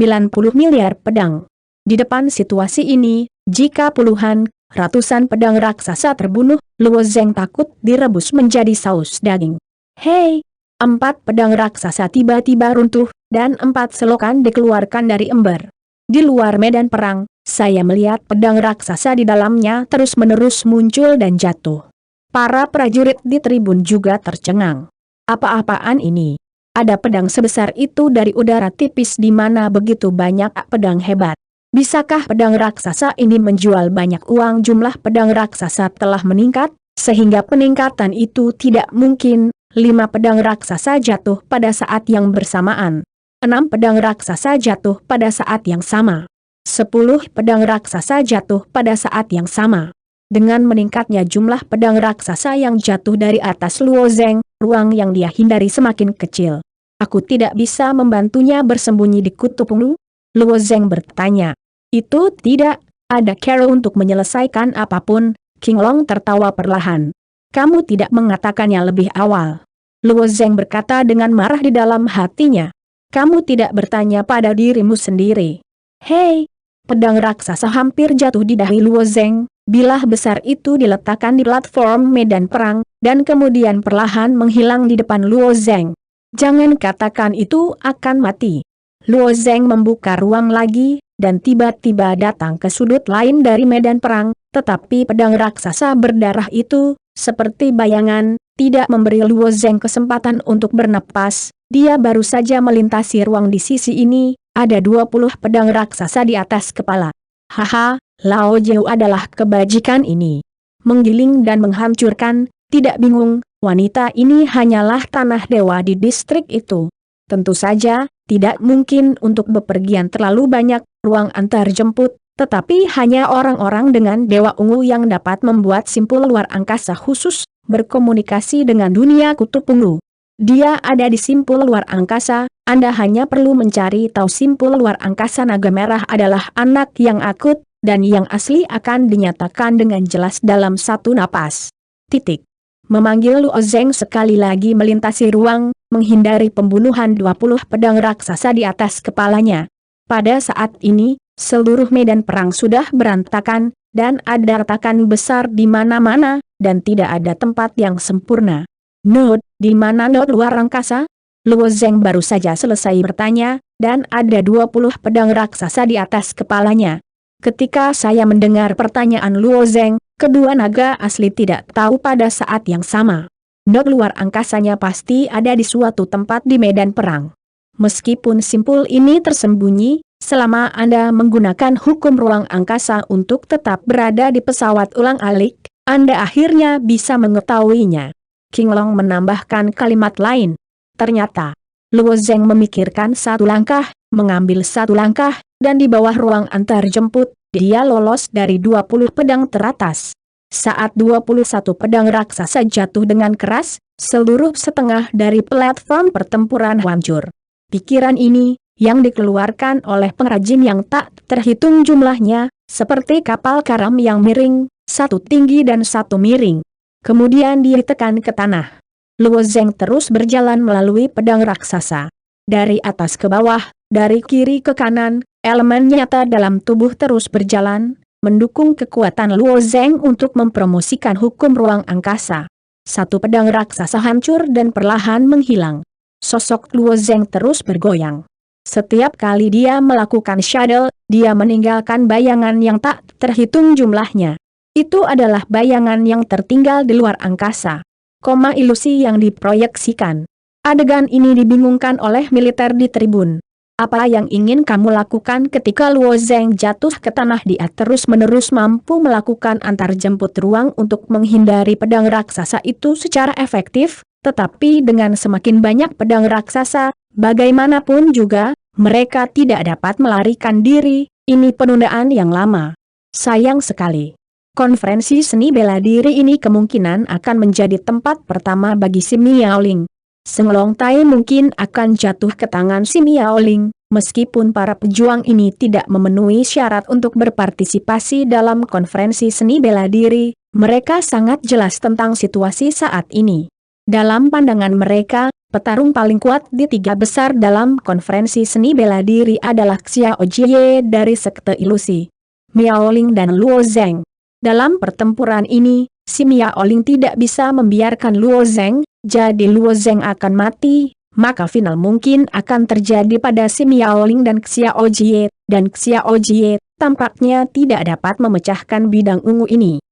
miliar pedang. Di depan situasi ini, jika puluhan, ratusan pedang raksasa terbunuh, Luo Zeng takut direbus menjadi saus daging. Hei! 4 pedang raksasa tiba-tiba runtuh, dan 4 selokan dikeluarkan dari ember. Di luar medan perang, saya melihat pedang raksasa di dalamnya terus-menerus muncul dan jatuh. Para prajurit di tribun juga tercengang. Apa-apaan ini? Ada pedang sebesar itu dari udara tipis di mana begitu banyak pedang hebat. Bisakah pedang raksasa ini menjual banyak uang? Jumlah pedang raksasa telah meningkat, sehingga peningkatan itu tidak mungkin. 5 pedang raksasa jatuh pada saat yang bersamaan. 6 pedang raksasa jatuh pada saat yang sama. 10 pedang raksasa jatuh pada saat yang sama. Dengan meningkatnya jumlah pedang raksasa yang jatuh dari atas Luo Zeng, ruang yang dia hindari semakin kecil. Aku tidak bisa membantunya bersembunyi di kutub ungu? Luo Zeng bertanya. Itu tidak ada cara untuk menyelesaikan apapun. King Long tertawa perlahan. Kamu tidak mengatakannya lebih awal. Luo Zeng berkata dengan marah di dalam hatinya. Kamu tidak bertanya pada dirimu sendiri. Hei! Pedang raksasa hampir jatuh di dahi Luo Zeng. Bilah besar itu diletakkan di platform medan perang, dan kemudian perlahan menghilang di depan Luo Zeng. Jangan katakan itu akan mati. Luo Zeng membuka ruang lagi, dan tiba-tiba datang ke sudut lain dari medan perang, tetapi pedang raksasa berdarah itu, seperti bayangan, tidak memberi Luo Zeng kesempatan untuk bernapas. Dia baru saja melintasi ruang di sisi ini, ada 20 pedang raksasa di atas kepala. Haha, Lao Jiu adalah kebajikan ini. Menggiling dan menghancurkan, tidak bingung, wanita ini hanyalah tanah dewa di distrik itu. Tentu saja, tidak mungkin untuk bepergian terlalu banyak, ruang antar jemput, tetapi hanya orang-orang dengan Dewa Ungu yang dapat membuat simpul luar angkasa khusus, berkomunikasi dengan dunia kutub ungu. Dia ada di simpul luar angkasa, Anda hanya perlu mencari tahu simpul luar angkasa naga merah adalah anak yang akut, dan yang asli akan dinyatakan dengan jelas dalam satu napas. Titik. Memanggil Luo Zeng sekali lagi melintasi ruang, menghindari pembunuhan 20 pedang raksasa di atas kepalanya. Pada saat ini, seluruh medan perang sudah berantakan, dan ada retakan besar di mana-mana, dan tidak ada tempat yang sempurna. Nod, di mana Nod luar angkasa? Luo Zeng baru saja selesai bertanya, dan ada 20 pedang raksasa di atas kepalanya. Ketika saya mendengar pertanyaan Luo Zeng, kedua naga asli tidak tahu pada saat yang sama. Nod luar angkasanya pasti ada di suatu tempat di medan perang. Meskipun simpul ini tersembunyi, selama Anda menggunakan hukum ruang angkasa untuk tetap berada di pesawat ulang-alik, Anda akhirnya bisa mengetahuinya. King Long menambahkan kalimat lain. Ternyata, Luo Zeng memikirkan satu langkah, mengambil satu langkah, dan di bawah ruang antar jemput, dia lolos dari 20 pedang teratas. Saat 21 pedang raksasa jatuh dengan keras, seluruh setengah dari platform pertempuran hancur. Pikiran ini, yang dikeluarkan oleh pengrajin yang tak terhitung jumlahnya, seperti kapal karam yang miring, satu tinggi dan satu miring. Kemudian ditekan ke tanah. Luo Zeng terus berjalan melalui pedang raksasa. Dari atas ke bawah, dari kiri ke kanan, elemen nyata dalam tubuh terus berjalan, mendukung kekuatan Luo Zeng untuk mempromosikan hukum ruang angkasa. Satu pedang raksasa hancur dan perlahan menghilang. Sosok Luo Zeng terus bergoyang. Setiap kali dia melakukan shadow, dia meninggalkan bayangan yang tak terhitung jumlahnya. Itu adalah bayangan yang tertinggal di luar angkasa. Koma ilusi yang diproyeksikan. Adegan ini dibingungkan oleh militer di tribun. Apa yang ingin kamu lakukan ketika Luo Zeng jatuh ke tanah? Dia terus-menerus mampu melakukan antar jemput ruang untuk menghindari pedang raksasa itu secara efektif, Tetapi dengan semakin banyak pedang raksasa, bagaimanapun juga, mereka tidak dapat melarikan diri. Ini penundaan yang lama. Sayang sekali. Konferensi seni bela diri ini kemungkinan akan menjadi tempat pertama bagi si Miaoling. Seng Long Tai mungkin akan jatuh ke tangan si Miaoling, meskipun para pejuang ini tidak memenuhi syarat untuk berpartisipasi dalam konferensi seni bela diri. Mereka sangat jelas tentang situasi saat ini. Dalam pandangan mereka, petarung paling kuat di tiga besar dalam konferensi seni bela diri adalah Xiao Jie dari Sekte Ilusi, Miaoling dan Luo Zheng. Dalam pertempuran ini, si Miaoling tidak bisa membiarkan Luo Zheng, jadi Luo Zheng akan mati, maka final mungkin akan terjadi pada si Miaoling dan Xiao Jie, dan Xiao Jie tampaknya tidak dapat memecahkan bidang ungu ini.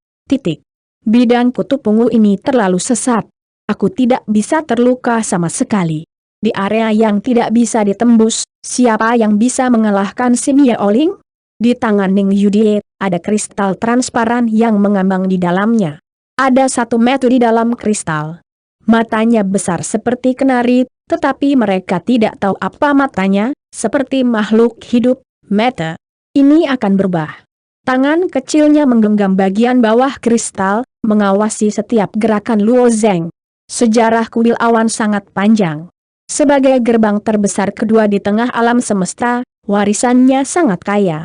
Bidang kutub ungu ini terlalu sesat. Aku tidak bisa terluka sama sekali. Di area yang tidak bisa ditembus, siapa yang bisa mengalahkan si Miaoling? Di tangan Ning Yudie, ada kristal transparan yang mengambang di dalamnya. Ada satu metu di dalam kristal. Matanya besar seperti kenari, tetapi mereka tidak tahu apa matanya, seperti makhluk hidup. Meta ini akan berubah. Tangan kecilnya menggenggam bagian bawah kristal, mengawasi setiap gerakan Luo Zheng. Sejarah kuil awan sangat panjang. Sebagai gerbang terbesar kedua di tengah alam semesta, warisannya sangat kaya.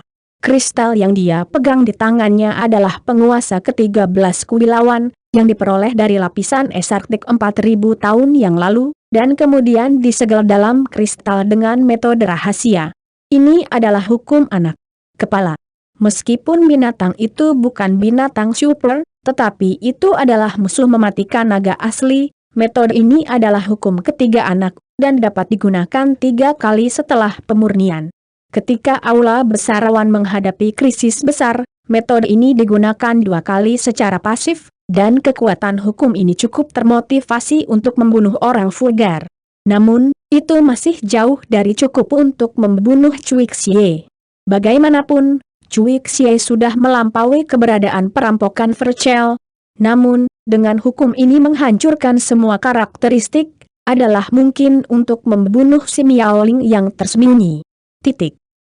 Kristal yang dia pegang di tangannya adalah penguasa ke-13 kuil awan, yang diperoleh dari lapisan es Arktik 4000 tahun yang lalu, dan kemudian disegel dalam kristal dengan metode rahasia. Ini adalah hukum anak kepala. Meskipun binatang itu bukan binatang super, tetapi itu adalah musuh mematikan naga asli. Metode ini adalah hukum ketiga anak, dan dapat digunakan 3 kali setelah pemurnian. Ketika aula besarawan menghadapi krisis besar, metode ini digunakan 2 kali secara pasif, dan kekuatan hukum ini cukup termotivasi untuk membunuh orang vulgar. Namun, itu masih jauh dari cukup untuk membunuh Cui Xie. Bagaimanapun, Cui Xie sudah melampaui keberadaan perampokan Vercel. Namun, dengan hukum ini menghancurkan semua karakteristik, adalah mungkin untuk membunuh si Miaoling yang tersembunyi.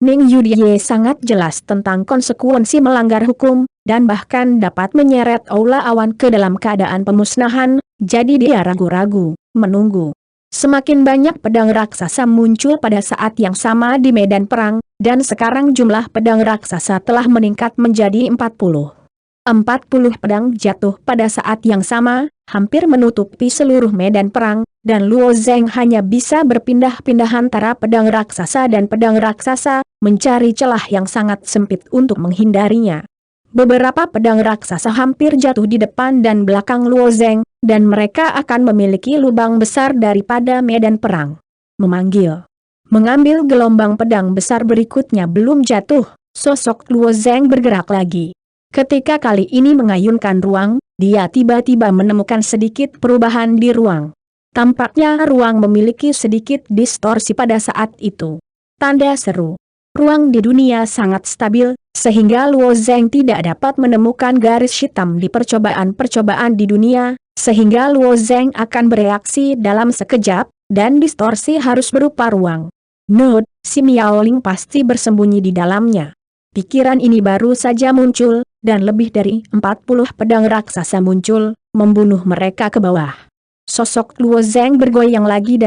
Ning Yudie sangat jelas tentang konsekuensi melanggar hukum, dan bahkan dapat menyeret aula awan ke dalam keadaan pemusnahan, jadi dia ragu-ragu, menunggu. Semakin banyak pedang raksasa muncul pada saat yang sama di medan perang, dan sekarang jumlah pedang raksasa telah meningkat menjadi 40. 40 pedang jatuh pada saat yang sama, hampir menutupi seluruh medan perang, dan Luo Zheng hanya bisa berpindah-pindah antara pedang raksasa dan pedang raksasa, mencari celah yang sangat sempit untuk menghindarinya. Beberapa pedang raksasa hampir jatuh di depan dan belakang Luo Zheng, dan mereka akan memiliki lubang besar daripada medan perang. Mengambil gelombang pedang besar berikutnya belum jatuh, sosok Luo Zheng bergerak lagi. Ketika kali ini mengayunkan ruang, dia tiba-tiba menemukan sedikit perubahan di ruang. Tampaknya ruang memiliki sedikit distorsi pada saat itu. Tanda seru. Ruang di dunia sangat stabil, sehingga Luo Zheng tidak dapat menemukan garis hitam di percobaan-percobaan di dunia, sehingga Luo Zheng akan bereaksi dalam sekejap, dan distorsi harus berupa ruang. Note, si Miaoling pasti bersembunyi di dalamnya. Pikiran ini baru saja muncul, dan lebih dari 40 pedang raksasa muncul, membunuh mereka ke bawah. Sosok Luo Zheng bergoyang lagi,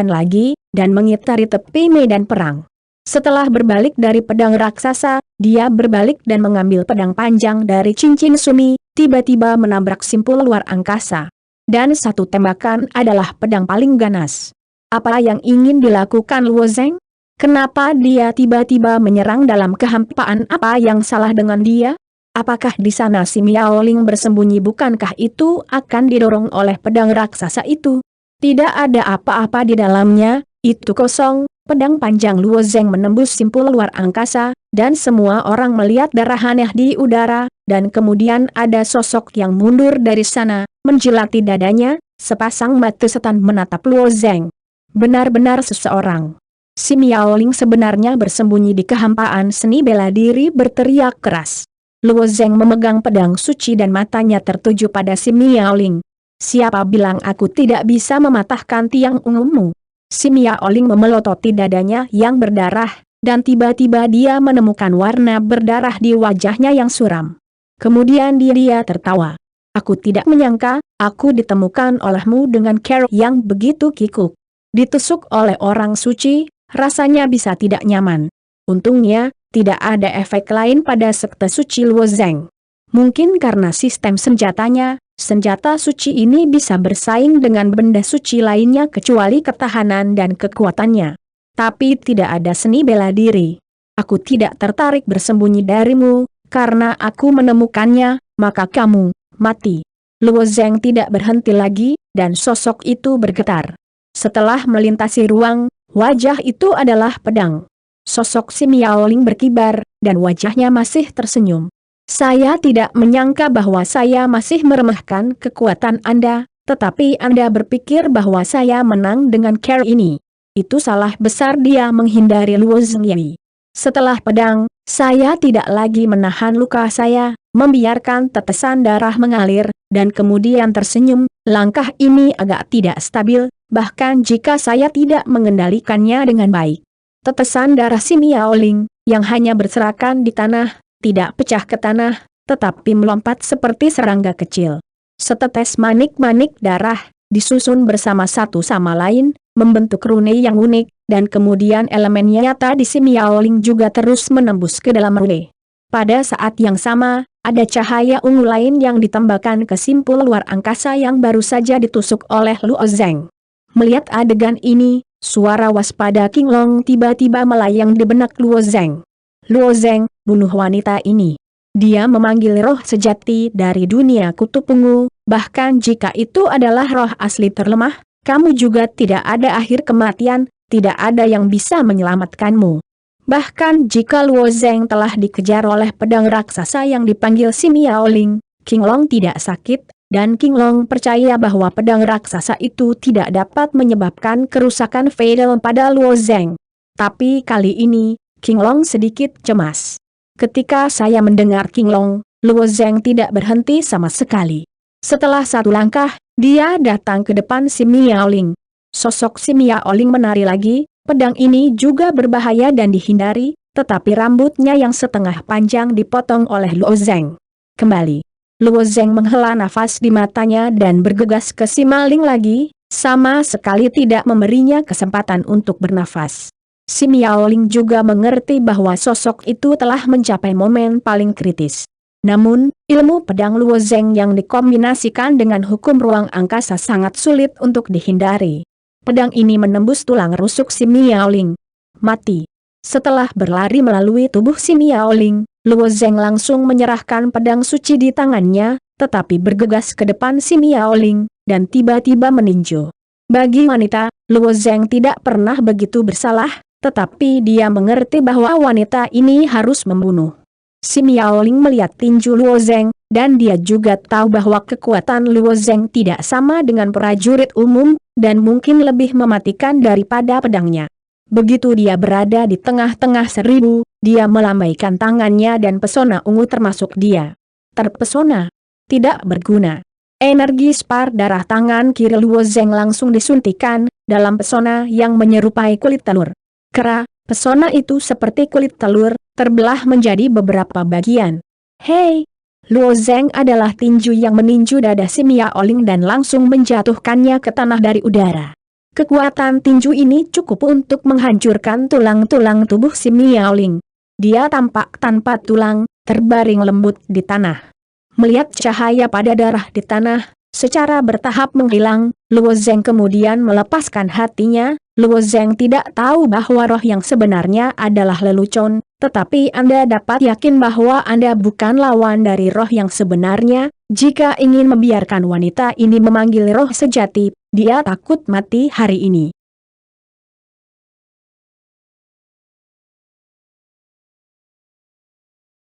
dan mengitari tepi medan perang. Setelah berbalik dari pedang raksasa, dia berbalik dan mengambil pedang panjang dari cincin sumi, tiba-tiba menabrak simpul luar angkasa. Dan satu tembakan adalah pedang paling ganas. Apa yang ingin dilakukan Luo Zheng? Kenapa dia tiba-tiba menyerang dalam kehampaan? Apa yang salah dengan dia? Apakah di sana si Miaoling bersembunyi? Bukankah itu akan didorong oleh pedang raksasa itu? Tidak ada apa-apa di dalamnya, itu kosong. Pedang panjang Luo Zheng menembus simpul luar angkasa, dan semua orang melihat darah aneh di udara, dan kemudian ada sosok yang mundur dari sana, menjilati dadanya, sepasang mata setan menatap Luo Zheng. Benar-benar seseorang. Si Miaoling sebenarnya bersembunyi di kehampaan seni bela diri, berteriak keras. Luo Zheng memegang pedang suci dan matanya tertuju pada si Miaoling. siapa bilang aku tidak bisa mematahkan tiang ungumu? Si Miaoling memelototi dadanya yang berdarah, dan tiba-tiba dia menemukan warna berdarah di wajahnya yang suram. Kemudian dia tertawa. Aku tidak menyangka, aku ditemukan olehmu dengan cara yang begitu kikuk. Ditusuk oleh orang suci, rasanya bisa tidak nyaman. Untungnya, tidak ada efek lain pada sekte suci Luozeng. Mungkin karena sistem senjatanya, senjata suci ini bisa bersaing dengan benda suci lainnya kecuali ketahanan dan kekuatannya. Tapi tidak ada seni bela diri. Aku tidak tertarik bersembunyi darimu, karena aku menemukannya, maka kamu mati. Luozeng tidak berhenti lagi, dan sosok itu bergetar. Setelah melintasi ruang, wajah itu adalah pedang. Sosok si Miaoling berkibar, dan wajahnya masih tersenyum. Saya tidak menyangka bahwa saya masih meremehkan kekuatan Anda, tetapi Anda berpikir bahwa saya menang dengan cara ini. Itu salah besar. Dia menghindari Luozeng Yi. Setelah pedang, saya tidak lagi menahan luka saya, membiarkan tetesan darah mengalir, dan kemudian tersenyum. Langkah ini agak tidak stabil, bahkan jika saya tidak mengendalikannya dengan baik. Tetesan darah si Miaoling, yang hanya berserakan di tanah, tidak pecah ke tanah, tetapi melompat seperti serangga kecil. Setetes manik-manik darah, disusun bersama satu sama lain, membentuk rune yang unik, dan kemudian elemen nyata di si Miaoling juga terus menembus ke dalam rune. Pada saat yang sama, ada cahaya ungu lain yang ditambahkan ke simpul luar angkasa yang baru saja ditusuk oleh Luozeng. Melihat adegan ini, suara waspada King Long tiba-tiba melayang di benak Luozeng. Luozeng, bunuh wanita ini. Dia memanggil roh sejati dari dunia kutub ungu, bahkan jika itu adalah roh asli terlemah, kamu juga tidak ada akhir kematian, tidak ada yang bisa menyelamatkanmu. Bahkan jika Luozeng telah dikejar oleh pedang raksasa yang dipanggil si Miaoling, King Long tidak sakit, dan King Long percaya bahwa pedang raksasa itu tidak dapat menyebabkan kerusakan fatal pada Luozeng. Tapi kali ini, King Long sedikit cemas. Ketika saya mendengar King Long, Luozeng tidak berhenti sama sekali. Setelah satu langkah, dia datang ke depan si Miaoling. Sosok si Miaoling menari lagi, pedang ini juga berbahaya dan dihindari, tetapi rambutnya yang setengah panjang dipotong oleh Luozeng. Kembali. Luozeng menghela nafas di matanya dan bergegas ke si maling lagi, sama sekali tidak memberinya kesempatan untuk bernafas. Si Miaoling juga mengerti bahwa sosok itu telah mencapai momen paling kritis. Namun, ilmu pedang Luozeng yang dikombinasikan dengan hukum ruang angkasa sangat sulit untuk dihindari. Pedang ini menembus tulang rusuk si Miaoling. Mati. Setelah berlari melalui tubuh si Miaoling, Luozeng langsung menyerahkan pedang suci di tangannya, tetapi bergegas ke depan si Miaoling, dan tiba-tiba meninju. Bagi wanita, Luozeng tidak pernah begitu bersalah, tetapi dia mengerti bahwa wanita ini harus membunuh. Si Miaoling melihat tinju Luozeng, dan dia juga tahu bahwa kekuatan Luozeng tidak sama dengan prajurit umum, dan mungkin lebih mematikan daripada pedangnya. Begitu dia berada di tengah-tengah seribu, dia melambaikan tangannya dan pesona ungu termasuk dia. Terpesona. Tidak berguna. Energi spar darah tangan kiri Luozeng langsung disuntikan, dalam pesona yang menyerupai kulit telur. Kera, pesona itu seperti kulit telur, terbelah menjadi beberapa bagian. Hei! Luozeng adalah tinju yang meninju dada si Miaoling dan langsung menjatuhkannya ke tanah dari udara. Kekuatan tinju ini cukup untuk menghancurkan tulang-tulang tubuh si Miaoling. Dia tampak tanpa tulang, terbaring lembut di tanah. Melihat cahaya pada darah di tanah, secara bertahap menghilang, Luozeng kemudian melepaskan hatinya. Luozeng tidak tahu bahwa roh yang sebenarnya adalah lelucon, tetapi Anda dapat yakin bahwa Anda bukan lawan dari roh yang sebenarnya. Jika ingin membiarkan wanita ini memanggil roh sejati, dia takut mati hari ini.